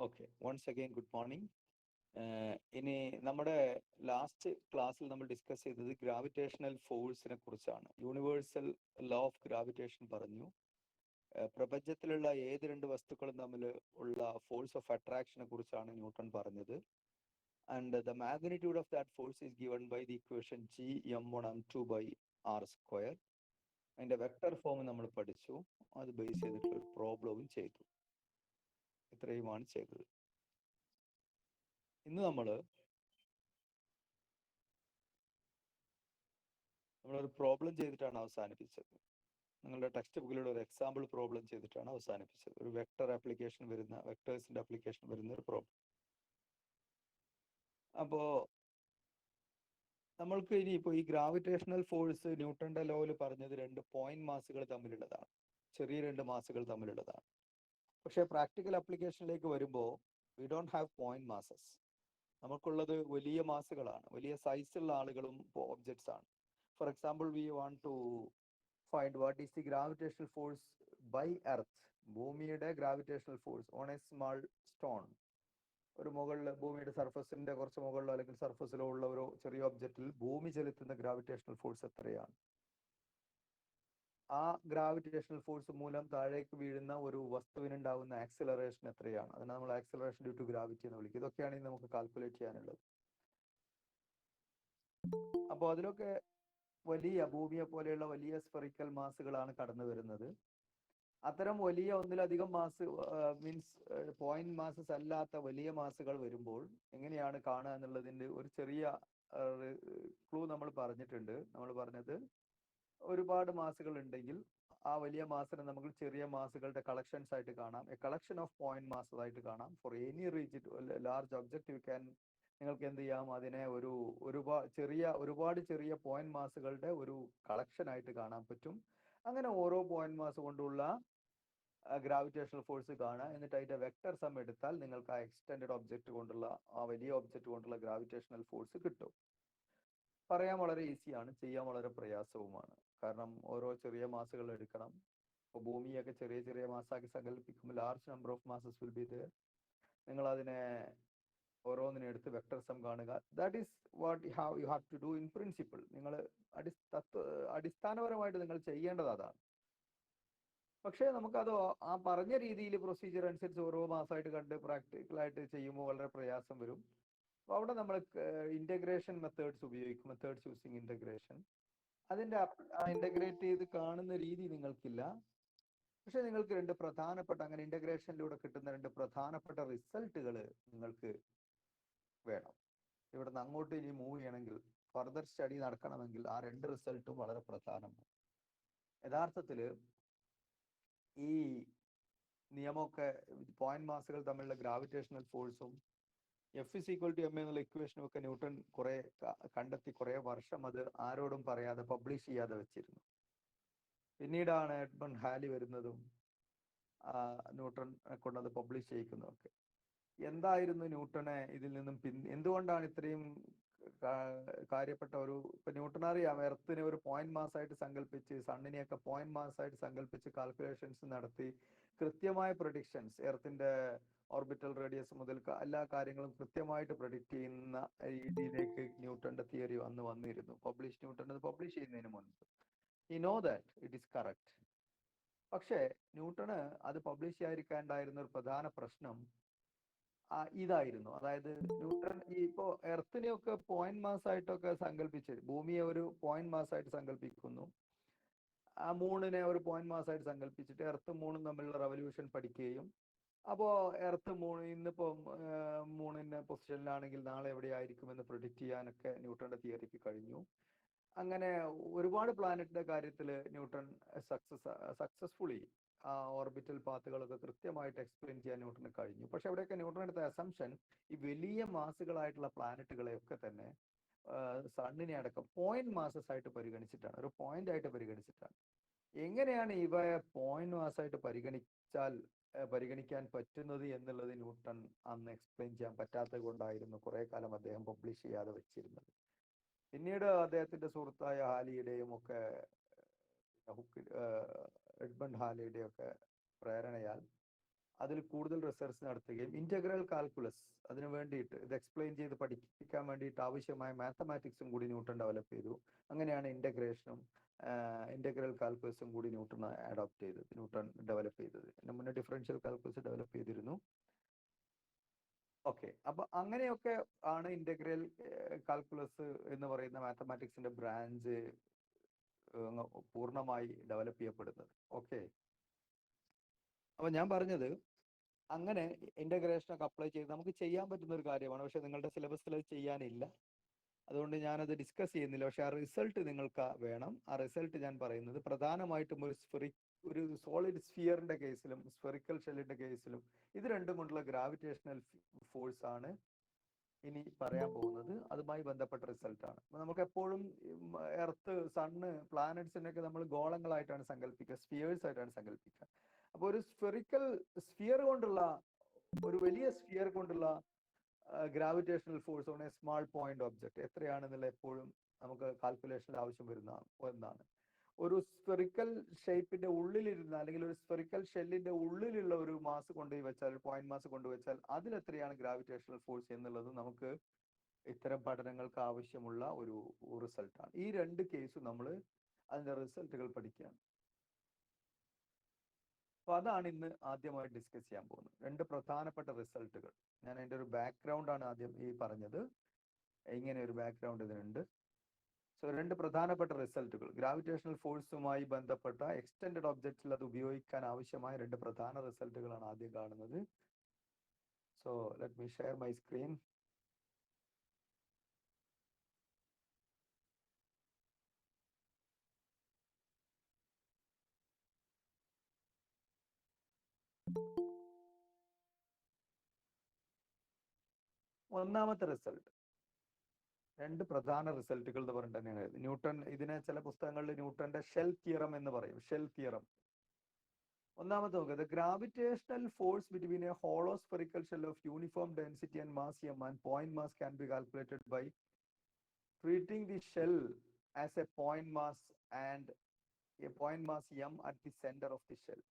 Okay, once again good morning. ഇനി നമ്മുടെ last ക്ലാസ്സിൽ നമ്മൾ ഡിസ്കസ് ചെയ്തത് ഗ്രാവിറ്റേഷണൽ ഫോഴ്സിനെ കുറിച്ചാണ്. യൂണിവേഴ്സൽ ലോ ഓഫ് ഗ്രാവിറ്റേഷൻ പറഞ്ഞു. പ്രപഞ്ചത്തിലുള്ള ഏത് രണ്ട് വസ്തുക്കളും തമ്മിൽ ഉള്ള ഫോഴ്സ് ഓഫ് അട്രാക്ഷനെ കുറിച്ചാണ് ന്യൂട്ടൺ പറഞ്ഞത്. And the magnitude of that force is given by the equation G(m1m2/r²). അതിന്റെ വെക്ടർ ഫോം നമ്മൾ പഠിച്ചു. അത് ബേസ് ചെയ്തിട്ടുള്ള ഒരു പ്രോബ്ലവും ചെയ്തു. ഇത്രയുമാണ് ചെയ്തത്. ഇന്ന് നമ്മളൊരു പ്രോബ്ലം ചെയ്തിട്ടാണ് അവസാനിപ്പിച്ചത്. നിങ്ങളുടെ ടെക്സ്റ്റ് ബുക്കിലൂടെ ഒരു എക്സാമ്പിൾ പ്രോബ്ലം ചെയ്തിട്ടാണ് അവസാനിപ്പിച്ചത്. ഒരു വെക്ടേഴ്സിന്റെ ആപ്ലിക്കേഷൻ വരുന്ന ഒരു പ്രോബ്ലം. അപ്പോ നമ്മൾക്ക് ഇനിയിപ്പോൾ ഈ ഗ്രാവിറ്റേഷണൽ ഫോഴ്സ് ന്യൂട്ടന്റെ ലോയിൽ പറഞ്ഞത് രണ്ട് പോയിന്റ് മാസുകൾ തമ്മിലുള്ളതാണ്, ചെറിയ രണ്ട് മാസുകൾ തമ്മിലുള്ളതാണ്. പക്ഷേ പ്രാക്ടിക്കൽ ആപ്ലിക്കേഷനിലേക്ക് വരുമ്പോൾ we don't have point masses. നമുക്കുള്ളത് വലിയ മാസുകളാണ്, വലിയ സൈസുള്ള ആളുകളും ഒബ്ജക്ട്സ് ആണ്. For example, we want to find what is the gravitational force by earth. ഭൂമിയുടെ gravitational force on a small stone. ഒരു മുകളിൽ ഭൂമിയുടെ സർഫസിന്റെ കുറച്ച് മുകളിലോ അല്ലെങ്കിൽ സർഫസിലോ ഉള്ള ഒരു ചെറിയ ഒബ്ജക്റ്റിൽ ഭൂമി ചെലുത്തുന്ന ഗ്രാവിറ്റേഷണൽ ഫോഴ്സ് എത്രയാണ്? ആ ഗ്രാവിറ്റേഷണൽ ഫോഴ്സ് മൂലം താഴേക്ക് വീഴുന്ന ഒരു വസ്തുവിനുണ്ടാവുന്ന ആക്സിലറേഷൻ എത്രയാണ്? അതിനെ നമ്മൾ ആക്സിലറേഷൻ ഡ്യൂ ടു ഗ്രാവിറ്റി എന്ന് വിളിക്കും. ഇതൊക്കെയാണ് നമുക്ക് കാൽക്കുലേറ്റ് ചെയ്യാനുള്ളത്. അപ്പോൾ അതിലൊക്കെ വലിയ ഭൂമിയെ പോലെയുള്ള വലിയ സ്ഫെറിക്കൽ മാസുകളാണ് കടന്നു വരുന്നത്. അത്തരം വലിയ ഒന്നിലധികം മാസ് മീൻസ് പോയിന്റ് മാസസ് അല്ലാത്ത വലിയ മാസുകൾ വരുമ്പോൾ എങ്ങനെയാണ് കാണുക എന്നുള്ളതിൻ്റെ ഒരു ചെറിയ ക്ലൂ നമ്മൾ പറഞ്ഞിട്ടുണ്ട്. നമ്മൾ പറഞ്ഞത് ഒരുപാട് മാസുകൾ ഉണ്ടെങ്കിൽ ആ വലിയ മാസിനെ നമുക്ക് ചെറിയ മാസുകളുടെ കളക്ഷൻസ് ആയിട്ട് കാണാം. A collection of point masses ആയിട്ട് കാണാം. For any large object you can, നിങ്ങൾക്ക് എന്ത് ചെയ്യാം, അതിനെ ഒരുപാട് ചെറിയ പോയിന്റ് മാസുകളുടെ ഒരു കളക്ഷൻ ആയിട്ട് കാണാൻ പറ്റും. അങ്ങനെ ഓരോ പോയിന്റ് മാസ് കൊണ്ടുള്ള ഗ്രാവിറ്റേഷണൽ ഫോഴ്സ് കാണുക. എന്നിട്ട് അതിന്റെ വെക്ടർ സം എടുത്താൽ നിങ്ങൾക്ക് ആ എക്സ്റ്റെൻഡഡ് ഒബ്ജക്റ്റ് കൊണ്ടുള്ള, ആ വലിയ ഒബ്ജക്റ്റ് കൊണ്ടുള്ള ഗ്രാവിറ്റേഷണൽ ഫോഴ്സ് കിട്ടും. പറയാൻ വളരെ ഈസിയാണ്, ചെയ്യാൻ വളരെ പ്രയാസവുമാണ്. കാരണം ഓരോ ചെറിയ മാസുകൾ എടുക്കണം. ഇപ്പോൾ ഭൂമിയൊക്കെ ചെറിയ ചെറിയ മാസാക്കി സങ്കല്പിക്കുമ്പോൾ large number of masses will be there. നിങ്ങൾ അതിനെ ഓരോന്നിനെ എടുത്ത് വെക്ടർ സം കാണുക. That is what you have to do in principle. നിങ്ങൾ അടിസ്ഥാനപരമായിട്ട് നിങ്ങൾ ചെയ്യേണ്ടത് അതാണ്. പക്ഷേ നമുക്കത് ആ പറഞ്ഞ രീതിയിൽ പ്രൊസീജിയർ അനുസരിച്ച് ഓരോ മാസമായിട്ട് കണ്ട് പ്രാക്ടിക്കലായിട്ട് ചെയ്യുമ്പോൾ വളരെ പ്രയാസം വരും. അപ്പോൾ അവിടെ നമ്മൾ ഇന്റഗ്രേഷൻ മെത്തേഡ്സ് ഉപയോഗിക്കും. Methods using integration. അതിന്റെ ഇന്റഗ്രേറ്റ് ചെയ്ത് കാണുന്ന രീതി നിങ്ങൾക്കില്ല. പക്ഷെ നിങ്ങൾക്ക് രണ്ട് പ്രധാനപ്പെട്ട, അങ്ങനെ ഇന്റഗ്രേഷനിലൂടെ കിട്ടുന്ന രണ്ട് പ്രധാനപ്പെട്ട റിസൾട്ടുകൾ നിങ്ങൾക്ക് വേണം. ഇവിടെ നിന്ന് അങ്ങോട്ട് ഇനി മൂവ് ചെയ്യണമെങ്കിൽ, ഫർദർ സ്റ്റഡി നടക്കണമെങ്കിൽ ആ രണ്ട് റിസൾട്ടും വളരെ പ്രധാനമാണ്. യഥാർത്ഥത്തിൽ ഈ നിയമമൊക്കെ പോയിന്റ് മാസുകൾ തമ്മിലുള്ള ഗ്രാവിറ്റേഷണൽ ഫോഴ്സും F=ma എന്നുള്ള ഇക്വേഷനും ഒക്കെ ന്യൂട്ടൺ കുറെ കണ്ടെത്തി, കുറെ വർഷം അത് ആരോടും പറയാതെ പബ്ലിഷ് ചെയ്യാതെ വെച്ചിരുന്നു. പിന്നീടാണ് എഡ്മണ്ട് ഹാലി വരുന്നതും ന്യൂട്ടൺ കൊണ്ടത് പബ്ലിഷ് ചെയ്യിക്കുന്നതൊക്കെ. എന്തായിരുന്നു ന്യൂട്ടനെ ഇതിൽ നിന്നും എന്തുകൊണ്ടാണ് ഇത്രയും കാര്യപ്പെട്ട ഒരു, ഇപ്പൊ ന്യൂട്ടൺ അറിയാം എർത്തിനെ ഒരു പോയിന്റ് മാസായിട്ട് സങ്കല്പിച്ച്, സണ്ണിനെയൊക്കെ പോയിന്റ് മാസായിട്ട് സങ്കല്പിച്ച് കാൽക്കുലേഷൻസ് നടത്തി കൃത്യമായ പ്രൊഡിക്ഷൻസ്, എർത്തിന്റെ ഓർബിറ്റൽ റേഡിയസ് മുതൽ എല്ലാ കാര്യങ്ങളും കൃത്യമായിട്ട് പ്രൊഡിക്റ്റ് ചെയ്യുന്ന രീതിയിലേക്ക് ന്യൂട്ടന്റെ തിയറി വന്നിരുന്നു. ന്യൂട്ടൺ പബ്ലിഷ് ചെയ്യുന്നതിന് മുൻപ്. He know that it is correct. പക്ഷേ ന്യൂട്ടണ് അത് പബ്ലിഷ് ചെയ്യാതിരിക്കാനുണ്ടായിരുന്ന ഒരു പ്രധാന പ്രശ്നം ഇതായിരുന്നു. അതായത് ന്യൂട്ടൺ ഇപ്പോ എർത്തിനെയൊക്കെ പോയിന്റ് മാസായിട്ടൊക്കെ സങ്കല്പിച്ച്, ഭൂമിയെ ഒരു പോയിന്റ് മാസായിട്ട് സങ്കല്പിക്കുന്നു, ആ മൂണിനെ ഒരു പോയിന്റ് മാസായിട്ട് സങ്കല്പിച്ചിട്ട് എർത്തും മൂണും തമ്മിലുള്ള റവല്യൂഷൻ പഠിക്കുകയും, അപ്പോൾ എർത്ത് ഇന്നിപ്പോ മൂണിന്റെ പൊസിഷനിലാണെങ്കിൽ നാളെ എവിടെയായിരിക്കുമെന്ന് പ്രിഡിക്റ്റ് ചെയ്യാനൊക്കെ ന്യൂട്ടന്റെ തിയറിക്ക് കഴിഞ്ഞു. അങ്ങനെ ഒരുപാട് പ്ലാനറ്റിന്റെ കാര്യത്തിൽ ന്യൂട്ടൺ സക്സസ്ഫുള്ളി ആ ഓർബിറ്റൽ പാത്തുകളൊക്കെ കൃത്യമായിട്ട് എക്സ്പ്ലെയിൻ ചെയ്യാൻ ന്യൂട്ടന് കഴിഞ്ഞു. പക്ഷെ അവിടെയൊക്കെ ന്യൂട്ടൺ എടുത്ത അസംഷൻ ഈ വലിയ മാസുകളായിട്ടുള്ള പ്ലാനറ്റുകളെയൊക്കെ തന്നെ സണ്ണിനെ അടക്കം പോയിന്റ് മാസസ് ആയിട്ട് പരിഗണിച്ചിട്ടാണ്, ഒരു പോയിന്റ് ആയിട്ട് പരിഗണിച്ചിട്ടാണ്. എങ്ങനെയാണ് ഇവയെ പോയിന്റ് മാസമായിട്ട് പരിഗണിക്കാൻ പറ്റുന്നത് എന്നുള്ളത് ന്യൂട്ടൺ അന്ന് എക്സ്പ്ലെയിൻ ചെയ്യാൻ പറ്റാത്തത് കൊണ്ടായിരുന്നു കുറെ കാലം അദ്ദേഹം പബ്ലിഷ് ചെയ്യാതെ വെച്ചിരുന്നത്. പിന്നീട് അദ്ദേഹത്തിന്റെ സുഹൃത്തായ ഹാലിയുടെയും ഒക്കെ എഡ്മണ്ട് ഹാലിയുടെയും ഒക്കെ പ്രേരണയാൽ അതിൽ കൂടുതൽ റിസർച്ച് നടത്തുകയും ഇന്റഗ്രൽ കാൽക്കുലസ് അതിന് വേണ്ടിയിട്ട് ഇത് എക്സ്പ്ലെയിൻ ചെയ്ത് പഠിപ്പിക്കാൻ വേണ്ടിയിട്ട് ആവശ്യമായ മാത്തമാറ്റിക്സും കൂടി ന്യൂട്ടൺ ഡെവലപ്പ് ചെയ്തു. അങ്ങനെയാണ് ഇന്റഗ്രേഷനും ഇന്റഗ്രൽ കാൽക്കുലസും കൂടി ന്യൂട്ടൺ അഡോപ്റ്റ് ചെയ്തത്, ന്യൂട്ടൺ ഡെവലപ്പ് ചെയ്തത്. അതിന് മുന്നേ ഡിഫറൻഷ്യൽ കാൽക്കുലസ് ഡെവലപ്പ് ചെയ്തിരുന്നു. ഓക്കെ, അപ്പൊ അങ്ങനെയൊക്കെ ആണ് ഇന്റഗ്രൽ കാൽക്കുലസ് എന്ന് പറയുന്ന മാത്തമാറ്റിക്സിന്റെ ബ്രാഞ്ച് പൂർണ്ണമായി ഡെവലപ്പ് ചെയ്യപ്പെടുന്നത്. ഓക്കെ, അപ്പൊ ഞാൻ പറഞ്ഞത് അങ്ങനെ ഇന്റഗ്രേഷൻ ഒക്കെ അപ്ലൈ ചെയ്ത് നമുക്ക് ചെയ്യാൻ പറ്റുന്ന ഒരു കാര്യമാണ്. പക്ഷെ നിങ്ങളുടെ സിലബസിൽ അത് ചെയ്യാനില്ല, അതുകൊണ്ട് ഞാനത് ഡിസ്കസ് ചെയ്യുന്നില്ല. പക്ഷെ ആ റിസൾട്ട് നിങ്ങൾക്ക് വേണം. ആ റിസൾട്ട് ഞാൻ പറയുന്നത് പ്രധാനമായിട്ടും ഒരു സോളിഡ് സ്ഫിയറിന്റെ കേസിലും സ്ഫെറിക്കൽ ഷെല്ലിന്റെ കേസിലും ഇത് രണ്ടും കൊണ്ടുള്ള ഗ്രാവിറ്റേഷണൽ ഫോഴ്സ് ആണ് ഇനി പറയാൻ പോകുന്നത്. അതുമായി ബന്ധപ്പെട്ട റിസൾട്ടാണ്. നമുക്ക് എപ്പോഴും എർത്ത്, സണ്ണ്, പ്ലാനറ്റ്സിനൊക്കെ നമ്മൾ ഗോളങ്ങളായിട്ടാണ് സങ്കല്പിക്കുക, സ്ഫിയേഴ്സ് ആയിട്ടാണ് സങ്കല്പിക്കുക. അപ്പൊ ഒരു സ്ഫിയർ കൊണ്ടുള്ള, ഒരു വലിയ സ്ഫിയർ കൊണ്ടുള്ള gravitational force on a small point object എത്രയാണെന്നുള്ള എപ്പോഴും നമുക്ക് കാൽക്കുലേഷനിൽ ആവശ്യം വരുന്ന ഒന്നാണ്. ഒരു സ്ഫെറിക്കൽ ഷേപ്പിന്റെ ഉള്ളിലിരുന്ന, അല്ലെങ്കിൽ ഒരു സ്ഫെറിക്കൽ ഷെല്ലിന്റെ ഉള്ളിലുള്ള ഒരു മാസ് കൊണ്ടുപോയി വെച്ചാൽ, പോയിന്റ് മാസ് കൊണ്ടുവച്ചാൽ അതിലെത്രയാണ് ഗ്രാവിറ്റേഷണൽ ഫോഴ്സ് എന്നുള്ളത് നമുക്ക് ഇത്തരം പഠനങ്ങൾക്ക് ആവശ്യമുള്ള ഒരു റിസൾട്ടാണ്. ഈ രണ്ട് കേസും നമ്മൾ അതിന്റെ റിസൾട്ടുകൾ പഠിക്കുകയാണ്. അപ്പൊ അതാണ് ഇന്ന് ആദ്യമായി ഡിസ്കസ് ചെയ്യാൻ പോകുന്നത്. രണ്ട് പ്രധാനപ്പെട്ട റിസൾട്ടുകൾ. ഞാൻ അതിന്റെ ഒരു ബാക്ക്ഗ്രൗണ്ട് ആണ് ആദ്യം ഈ പറഞ്ഞത്. ഇങ്ങനെ ഒരു ബാക്ക്ഗ്രൗണ്ട് ഇതിനുണ്ട്. സോ രണ്ട് പ്രധാനപ്പെട്ട റിസൾട്ടുകൾ, ഗ്രാവിറ്റേഷണൽ ഫോഴ്സുമായി ബന്ധപ്പെട്ട എക്സ്റ്റൻഡഡ് ഒബ്ജക്റ്റിൽ അത് ഉപയോഗിക്കാൻ ആവശ്യമായ രണ്ട് പ്രധാന റിസൾട്ടുകളാണ് ആദ്യം കാണുന്നത്. So let me share my screen. ഒന്നാമത്തെ റിസൾട്ട്, രണ്ട് പ്രധാന റിസൾട്ടുകൾ എന്ന് പറഞ്ഞിട്ട് തന്നെയാണ് ന്യൂട്ടൺ ഇതിനെ ചില പുസ്തകങ്ങളിൽ ന്യൂട്ടന്റെ ഷെൽ തിയറം എന്ന് പറയും. Shell theorem. ഒന്നാമത്തെ നോക്കുക, gravitational force between A hollow spherical shell of uniform density and mass m and point mass can be calculated by treating the shell as a point mass and a point mass m at the center of the shell.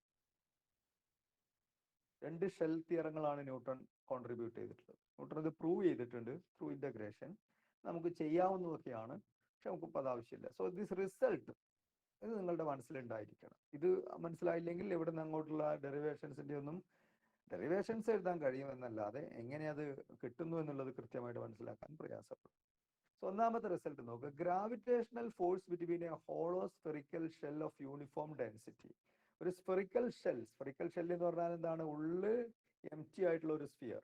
രണ്ട് shell തിയറങ്ങളാണ് newton contribute ചെയ്തിട്ടുള്ളത്. Newton ഇത് prove ചെയ്തിട്ടുണ്ട് through integration. നമുക്ക് ചെയ്യാവുന്നതൊക്കെയാണ്, പക്ഷെ നമുക്കിപ്പോൾ അത് ആവശ്യമില്ല. So this result ഇത് നിങ്ങളുടെ മനസ്സിലുണ്ടായിരിക്കണം. ഇത് മനസ്സിലായില്ലെങ്കിൽ ഇവിടെ നിന്ന് അങ്ങോട്ടുള്ള ഡെറിവേഷൻസ് എഴുതാൻ കഴിയുമെന്നല്ലാതെ എങ്ങനെ അത് കിട്ടുന്നു എന്നുള്ളത് കൃത്യമായിട്ട് മനസ്സിലാക്കാൻ പ്രയാസപ്പെടും. സോ ഒന്നാമത്തെ റിസൾട്ട് നോക്കുക, gravitational force between A hollow spherical shell of uniform density. ഒരു സ്ഫെറിക്കൽ ഷെൽ എന്ന് പറഞ്ഞാൽ എന്താണ്? ഉള്ള് എം ടി ആയിട്ടുള്ള ഒരു സ്ഫിയർ,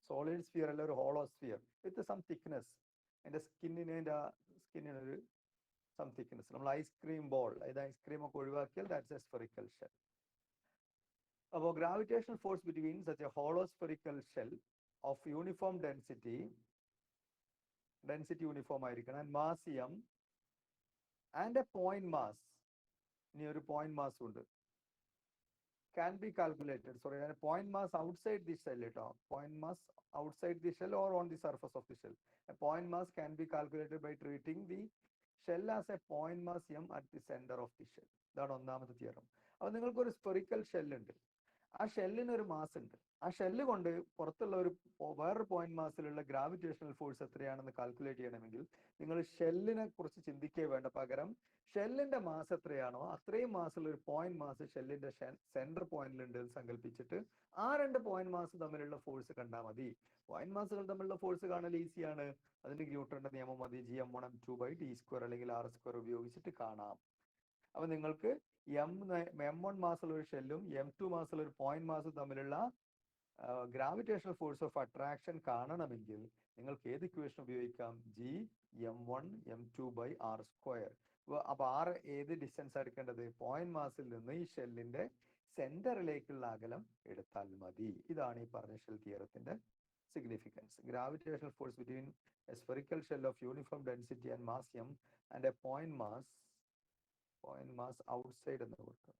സോളിഡ് സ്ഫിയർ അല്ല, ഒരു hollow sphere with some thickness. അതിന്റെ സ്കിന്നിനൊരു സം തിക്നെസ്. നമ്മൾ ഐസ്ക്രീം ബോൾ, അതായത് ഐസ്ക്രീം ഒക്കെ ഒഴിവാക്കിയാൽ ദാറ്റ്സ് എ സ്ഫെറിക്കൽ ഷെൽ. അപ്പോൾ gravitational force between such a hollow spherical shell of uniform density uniform ആയിരിക്കണം, and mass m and a point mass, ഇനി ഒരു പോയിന്റ് മാസ് ഉണ്ട്, can be calculated. Sorry, point mass outside the shell. Point mass outside the shell or on the surface of the shell. A point mass can be calculated by treating the shell as a point mass m at the center of the shell. ഇതാണ് ഒന്നാമത്തെ theorem. അപ്പോൾ നിങ്ങൾക്ക് ഒരു spherical ഷെല്ലുണ്ട്, ആ ഷെല്ലിന് ഒരു mass ഉണ്ട്. ആ shell കൊണ്ട് പുറത്തുള്ള വേറൊരു പോയിന്റ് മാസിലുള്ള ഗ്രാവിറ്റേഷണൽ ഫോഴ്സ് എത്രയാണെന്ന് കാൽക്കുലേറ്റ് ചെയ്യണമെങ്കിൽ നിങ്ങൾ ഷെല്ലിനെ കുറിച്ച് ചിന്തിക്കേ വേണ്ട, പകരം ഷെല്ലിന്റെ മാസ് എത്രയാണോ അത്രയും മാസുള്ള ഒരു പോയിന്റ് മാസ് ഷെല്ലിന്റെ സെന്റർ പോയിന്റിലുണ്ട് എന്ന് സങ്കല്പിച്ചിട്ട് ആ രണ്ട് പോയിന്റ് മാസ് തമ്മിലുള്ള ഫോഴ്സ് കണ്ടാൽ മതി. പോയിന്റ് മാസുകൾ തമ്മിലുള്ള ഫോഴ്സ് കാണൽ ഈസിയാണ്. അതിന്റെ ന്യൂട്ടന്റെ നിയമം മതി, gm1m2/d² അല്ലെങ്കിൽ r² ഉപയോഗിച്ചിട്ട് കാണാം. അപ്പൊ നിങ്ങൾക്ക് m1 മാസുള്ള ഒരു ഷെല്ലും m2 മാസുള്ള ഒരു പോയിന്റ് മാസും തമ്മിലുള്ള ഗ്രാവിറ്റേഷണൽ ഫോഴ്സ് ഓഫ് അട്രാക്ഷൻ കാണണമെങ്കിൽ നിങ്ങൾക്ക് ഏത് ഇക്വേഷൻ ഉപയോഗിക്കാം? gm1m2/r². അപ്പൊ r ഏത് ഡിസ്റ്റൻസ് എടുക്കേണ്ടത്? പോയിന്റ് മാസിൽ നിന്ന് ഈ ഷെല്ലിന്റെ സെന്ററിലേക്കുള്ള അകലം എടുത്താൽ മതി. ഇതാണ് ഈ പറഞ്ഞ ഷെൽ തിയറത്തിന്റെ significance. Gravitational force between a spherical shell of uniform density and mass m and a point mass outside എന്ന് കൊടുക്കുക.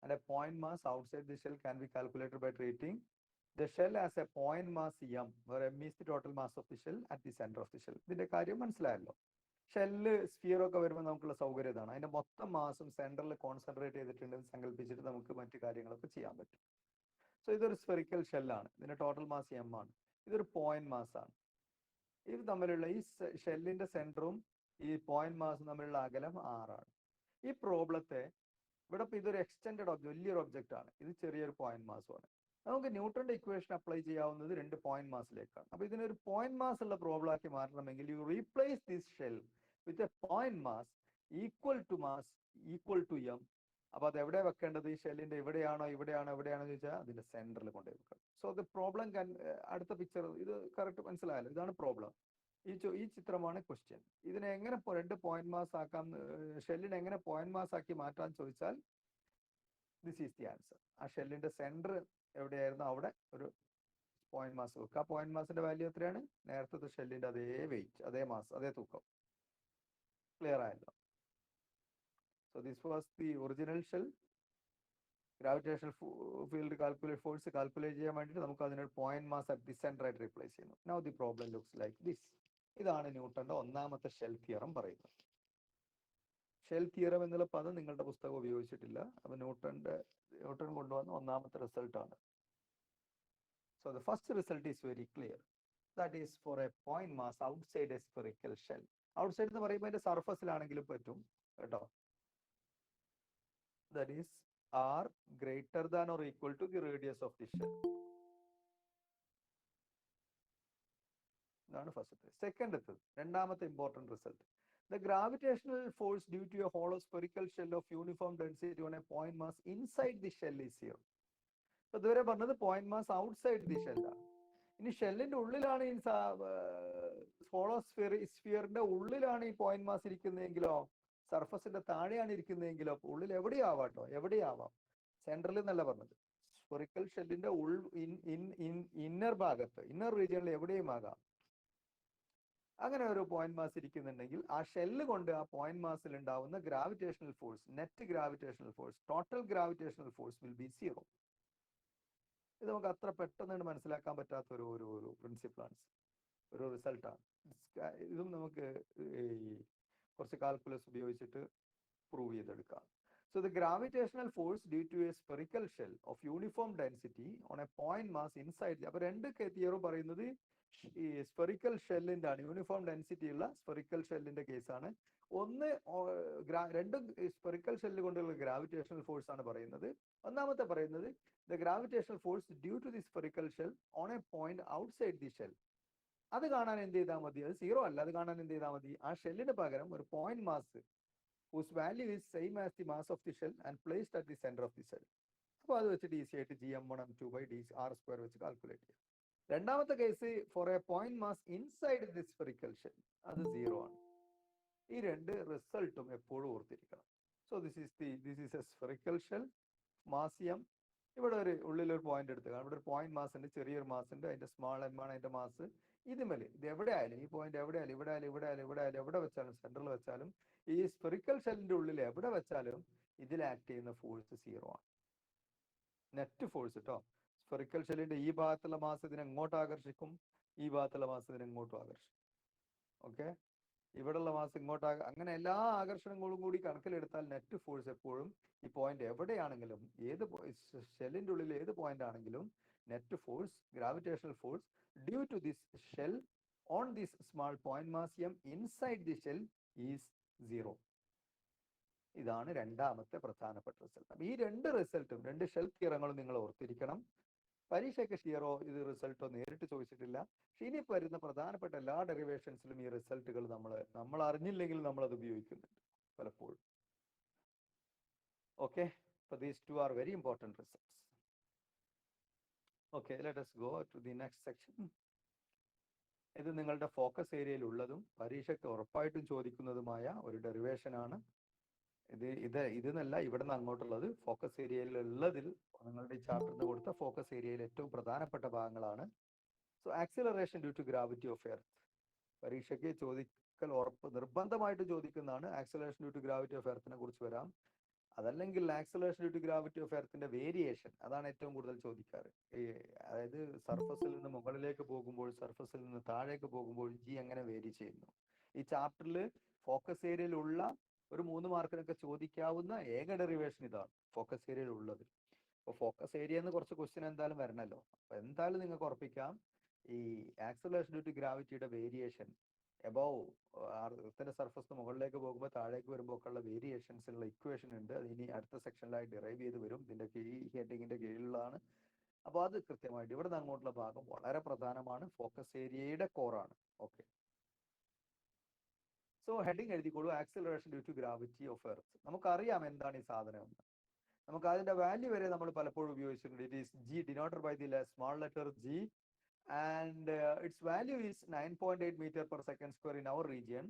and a point mass outside the shell can be calculated by treating the shell as a point mass m, where m is the total mass of the shell at the center of the shell. ഇതിന്റെ കാര്യം മനസ്സിലായല്ലോ. Shell sphere ഒക്കെ വരുമ്പോൾ നമുക്കുള്ള സൗകര്യം ഇതാണ്. അതിന്റെ മൊത്തം മാസും സെന്ററിൽ കോൺസെൻട്രേറ്റ് ചെയ്തിട്ടുണ്ടെന്ന് സങ്കല്പിച്ചിട്ട് നമുക്ക് മറ്റു കാര്യങ്ങളൊക്കെ ചെയ്യാൻ പറ്റും. സോ ഇതൊരു സ്ഫെറിക്കൽ ഷെല്ലാണ്. ഇതിന്റെ ടോട്ടൽ മാസ് എം ആണ്. ഇതൊരു പോയിന്റ് മാസ് ആണ്. ഇത് തമ്മിലുള്ള ഈ ഷെല്ലിന്റെ സെന്ററും ഈ പോയിന്റ് മാസും തമ്മിലുള്ള അകലം 6 ആണ്. ഈ പ്രോബ്ലത്തെ ഇവിടെ ഇപ്പൊ ഇതൊരു എക്സ്റ്റെൻഡഡ് ഒബ്ജക്ട്, വലിയൊരു ഒബ്ജക്റ്റ് ആണ്. ഇത് ചെറിയൊരു പോയിന്റ് മാസുമാണ്. നമുക്ക് ന്യൂട്ടന്റെ ഇക്വേഷൻ അപ്ലൈ ചെയ്യാവുന്നത് 2 പോയിന്റ് മാസിലേക്കാണ്. അപ്പൊ ഇതിനൊരു പോയിന്റ് മാസ് ഉള്ള പ്രോബ്ലം ആക്കി മാറ്റണമെങ്കിൽ you replace this shell with a point mass equal to M. അപ്പൊ അത് എവിടെ വെക്കേണ്ടത്? ഈ ഷെല്ലിന്റെ ഇവിടെയാണോ എവിടെയാണോ ചോദിച്ചാൽ അതിന്റെ സെന്ററിൽ കൊണ്ടുപോയി വെക്കണം. സോ ദ പ്രോബ്ലം അടുത്ത പിക്ചർ ഇത് കറക്റ്റ് മനസ്സിലായല്ലോ. ഇതാണ് പ്രോബ്ലം. ഈ ചിത്രമാണ് ക്വസ്റ്റ്യൻ. ഇതിനെ എങ്ങനെ 2 പോയിന്റ് മാസ് ആക്കാം, ഷെല്ലിനെ എങ്ങനെ പോയിന്റ് മാസ് ആക്കി മാറ്റാൻ ചോദിച്ചാൽ ദിസ് ഈസ് ദി ആൻസർ. ആ ഷെല്ലിന്റെ സെന്റർ എവിടെയായിരുന്നു അവിടെ ഒരു പോയിന്റ് മാസ് വെക്കുക. ആ പോയിന്റ് മാസിന്റെ വാല്യൂ എത്രയാണ്? നേരത്തെ ഷെല്ലിന്റെ അതേ വെയിറ്റ്, അതേ മാസ്, അതേ തൂക്കം. ക്ലിയർ ആയല്ലോ. So this was the original shell. Gravitational field force calculate ചെയ്യാൻ വേണ്ടിയിട്ട് നമുക്ക് അതിനൊരു point mass at the centre ആയിട്ട് റീപ്ലേസ് ചെയ്യുന്നു. Now the problem looks like this. ഇതാണ് ന്യൂട്ടന്റെ ഒന്നാമത്തെ ഷെൽ തിയറം പറയുന്നത്. ഷെൽ തിയറം എന്നുള്ള പദം നിങ്ങളുടെ പുസ്തകം ഉപയോഗിച്ചിട്ടില്ല. അപ്പൊ ന്യൂട്ടൺ കൊണ്ടുവന്ന ഒന്നാമത്തെ റിസൾട്ട് ആണ്. So the first result is very clear. That is for a point mass outside a spherical shell. Outside എന്ന് പറയുമ്പോൾ അതിന്റെ സർഫസിലാണെങ്കിലും പറ്റും കേട്ടോ. That is r greater than or equal to the radius of the shell. ഇതാണ് ഫസ്റ്റത്തെ. സെക്കൻഡത്തെ, രണ്ടാമത്തെ important result. The gravitational force due to a hollow spherical shell of uniform density on a point mass inside the shell is 0. ഇതുവരെ പറഞ്ഞത് point mass outside the ഷെല്ലാണ്. ഇനി ഷെല്ലിന്റെ ഉള്ളിലാണ് ഈ hollow സ്ഫിയറിന്റെ ഉള്ളിലാണ് ഈ പോയിന്റ് മാസ് ഇരിക്കുന്നതെങ്കിലോ, സർഫസിന്റെ താഴെയാണ് ഇരിക്കുന്നതെങ്കിലോ, ഉള്ളിൽ എവിടെയാവാം. സെൻട്രൽ എന്നല്ല പറഞ്ഞത്. സ്ഫെറിക്കൽ ഷെല്ലിന്റെ ഇന്നർ ഭാഗത്ത്, ഇന്നർ റീജിയനിൽ എവിടെയും ആകാം. അങ്ങനെ ഒരു പോയിന്റ് മാസ് ഇരിക്കുന്നുണ്ടെങ്കിൽ ആ ഷെല്ല് കൊണ്ട് ആ പോയിന്റ് മാസിൽ ഉണ്ടാവുന്ന gravitational force, net gravitational force, total gravitational force will B 0. ഇത് നമുക്ക് അത്ര പെട്ടെന്ന് മനസ്സിലാക്കാൻ പറ്റാത്ത ഒരു പ്രിൻസിപ്പിളാണ്, ഒരു റിസൾട്ടാണ്. ഇതും നമുക്ക് കുറച്ച് കാൽക്കുലസ് ഉപയോഗിച്ചിട്ട് പ്രൂവ് ചെയ്തെടുക്കാം. So the gravitational force due to a spherical shell of uniform density on a point mass inside. അപ്പൊ രണ്ട് തിയറും പറയുന്നത് ഈ സ്ഫെറിക്കൽ ഷെല്ലിന്റെ ആണ്, യൂണിഫോം ഡെൻസിറ്റി ഉള്ള സ്ഫെറിക്കൽ ഷെല്ലിന്റെ കേസാണ്. ഒന്ന് രണ്ടും സ്ഫെറിക്കൽ ഷെല്ല് കൊണ്ടുള്ള ഗ്രാവിറ്റേഷണൽ ഫോഴ്സ് ആണ് പറയുന്നത്. ഒന്നാമത്തെ പറയുന്നത് the gravitational force due to the spherical shell on a point outside the shell. അത് കാണാൻ എന്ത് ചെയ്താൽ മതി? അത് 0 അല്ല. അത് കാണാൻ എന്ത് ചെയ്താൽ മതി? ആ ഷെല്ലിന് പകരം ഒരു point mass whose value is same as the mass of the shell and placed at the center of the shell. അപ്പോൾ അത് വെച്ചിട്ട് ഈസി ആയിട്ട് gm1 m2 by dr² വെച്ച് കാൽക്കുലേറ്റ് ചെയ്യാം. രണ്ടാമത്തെ case for a point mass inside the spherical shell, അത് 0 ആണ്. ഈ രണ്ട് റിസൾട്ടും എപ്പോഴും ഓർത്തിരിക്കണം. So this is a spherical shell, mass m. ഇവിടെ ഒരു ഉള്ളിലൊരു പോയിന്റ് എടുത്തുക. ഇവിടെ ഒരു പോയിന്റ് മാസ് ഉണ്ട്, ചെറിയൊരു മാസ് ഉണ്ട്, അതിന്റെ സ്മാൾ m ആണ് അതിന്റെ മാസ്. ഇതുമേല് ഇത് എവിടെയായാലും, ഈ പോയിന്റ് എവിടെയായാലും, എവിടെ വെച്ചാലും, സെൻട്രൽ വെച്ചാലും, ഈ സ്ഫെറിക്കൽ ഷെല്ലിന്റെ ഉള്ളിൽ എവിടെ വെച്ചാലും ഇതിൽ ആക്ട് ചെയ്യുന്ന ഫോഴ്സ് 0 ആണ്. നെറ്റ് ഫോഴ്സ് കേട്ടോ. സ്ഫെറിക്കൽ ഷെല്ലിന്റെ ഈ ഭാഗത്തുള്ള മാസ് ഇതിനെ എങ്ങോട്ട് ആകർഷിക്കും, ഈ ഭാഗത്തുള്ള മാസ് ഇതിനെ എങ്ങോട്ടും ആകർഷിക്കും. ഓക്കെ, ഇവിടെയുള്ള മാസ് ഇങ്ങോട്ട്, അങ്ങനെ എല്ലാ ആകർഷണങ്ങളും കൂടി കണക്കിലെടുത്താൽ നെറ്റ് ഫോഴ്സ് എപ്പോഴും ഈ പോയിന്റ് എവിടെയാണെങ്കിലും, ഏത് ഷെല്ലിന്റെ ഉള്ളിൽ ഏത് പോയിന്റ് ആണെങ്കിലും, net force, gravitational force due to this shell on this small point mass m inside the shell is 0. ഇതാണ് രണ്ടാമത്തെ പ്രധാനപ്പെട്ട റിസൾട്ട്. അപ്പൊ ഈ രണ്ട് റിസൾട്ടും, രണ്ട് ഷെൽ തിയറങ്ങളും നിങ്ങൾ ഓർത്തിരിക്കണം. പരീക്ഷയ്ക്ക് ഷിയറോ ഇത് റിസൾട്ടോ നേരിട്ട് ചോദിച്ചിട്ടില്ല. പക്ഷെ ഇനി വരുന്ന പ്രധാനപ്പെട്ട എല്ലാ ഡെറിവേഷൻസിലും ഈ റിസൾട്ടുകൾ നമ്മൾ അറിഞ്ഞില്ലെങ്കിൽ നമ്മൾ അത് ഉപയോഗിക്കുന്നുണ്ട് പലപ്പോഴും. Okay, so these two are very important results. Okay, let us go to the next section. ഇത് നിങ്ങളുടെ ഫോക്കസ് ഏരിയയിൽ ഉള്ളതും പരീക്ഷയ്ക്ക് ഉറപ്പായിട്ടും ചോദിക്കുന്നതുമായ ഒരു ഡെറിവേഷൻ ആണ്. ഇതെന്നല്ല, ഇവിടെ നിന്ന് അങ്ങോട്ടുള്ളത് ഫോക്കസ് ഏരിയയിൽ ഉള്ളതിൽ നിങ്ങളുടെ ഈ ചാപ്റ്ററിന് കൊടുത്ത ഫോക്കസ് ഏരിയയിൽ ഏറ്റവും പ്രധാനപ്പെട്ട ഭാഗങ്ങളാണ്. So acceleration due to gravity of earth, പരീക്ഷയ്ക്ക് നിർബന്ധമായിട്ട് ചോദിക്കുന്നതാണ്. Acceleration due to gravity of എർത്തിനെ കുറിച്ച് വരാം. അതല്ലെങ്കിൽ acceleration due to gravity of എർത്തിന്റെ വേരിയേഷൻ, അതാണ് ഏറ്റവും കൂടുതൽ ചോദിക്കാറ്. അതായത് സർഫസിൽ നിന്ന് മുകളിലേക്ക് പോകുമ്പോൾ സർഫസിൽ നിന്ന് താഴേക്ക് പോകുമ്പോൾ ജി എങ്ങനെ വേരി ചെയ്യുന്നു. ഈ ചാപ്റ്ററിൽ ഫോക്കസ് ഏരിയയിലുള്ള ഒരു 3 മാർക്കിനൊക്കെ ചോദിക്കാവുന്ന ഏക ഡെറിവേഷൻ ഇതാണ് ഫോക്കസ് ഏരിയയിൽ ഉള്ളത്. അപ്പോൾ ഫോക്കസ് ഏരിയ എന്ന് കുറച്ച് ക്വസ്റ്റ്യൻ എന്തായാലും വരണല്ലോ. അപ്പൊ എന്തായാലും നിങ്ങൾക്ക് ഉറപ്പിക്കാം ഈ ആക്സലറേഷൻ ഡ്യൂ ടു ഗ്രാവിറ്റിയുടെ വേരിയേഷൻ എബവ് എർത്തിന്റെ സർഫസ് മുകളിലേക്ക് പോകുമ്പോൾ താഴേക്ക് വരുമ്പോൾ ഒക്കെ ഉള്ള വേരിയേഷൻസിനുള്ള ഇക്വേഷൻ ഉണ്ട്. അത് ഇനി അടുത്ത സെക്ഷനിലായി ഡിറൈവ് ചെയ്ത് വരും. ഇതിന്റെ ഹെഡിങ്ങിന്റെ കീഴിലുള്ളതാണ്. അപ്പോൾ അത് കൃത്യമായിട്ട് ഇവിടെ നിന്ന് അങ്ങോട്ടുള്ള ഭാഗം വളരെ പ്രധാനമാണ്, ഫോക്കസ് ഏരിയയുടെ കോറാണ്. ഓക്കെ, സോ ഹെഡിങ് എഴുതിക്കോളൂ, acceleration due to gravity of earth. നമുക്കറിയാം എന്താണ് ഈ സാധനം എന്ന്. നമുക്ക് അതിന്റെ വാല്യൂ വരെ നമ്മൾ പലപ്പോഴും ഉപയോഗിച്ചിട്ടുണ്ട്. It is G denoted by the small letter G and its value is 9.8 metre per second square in our region.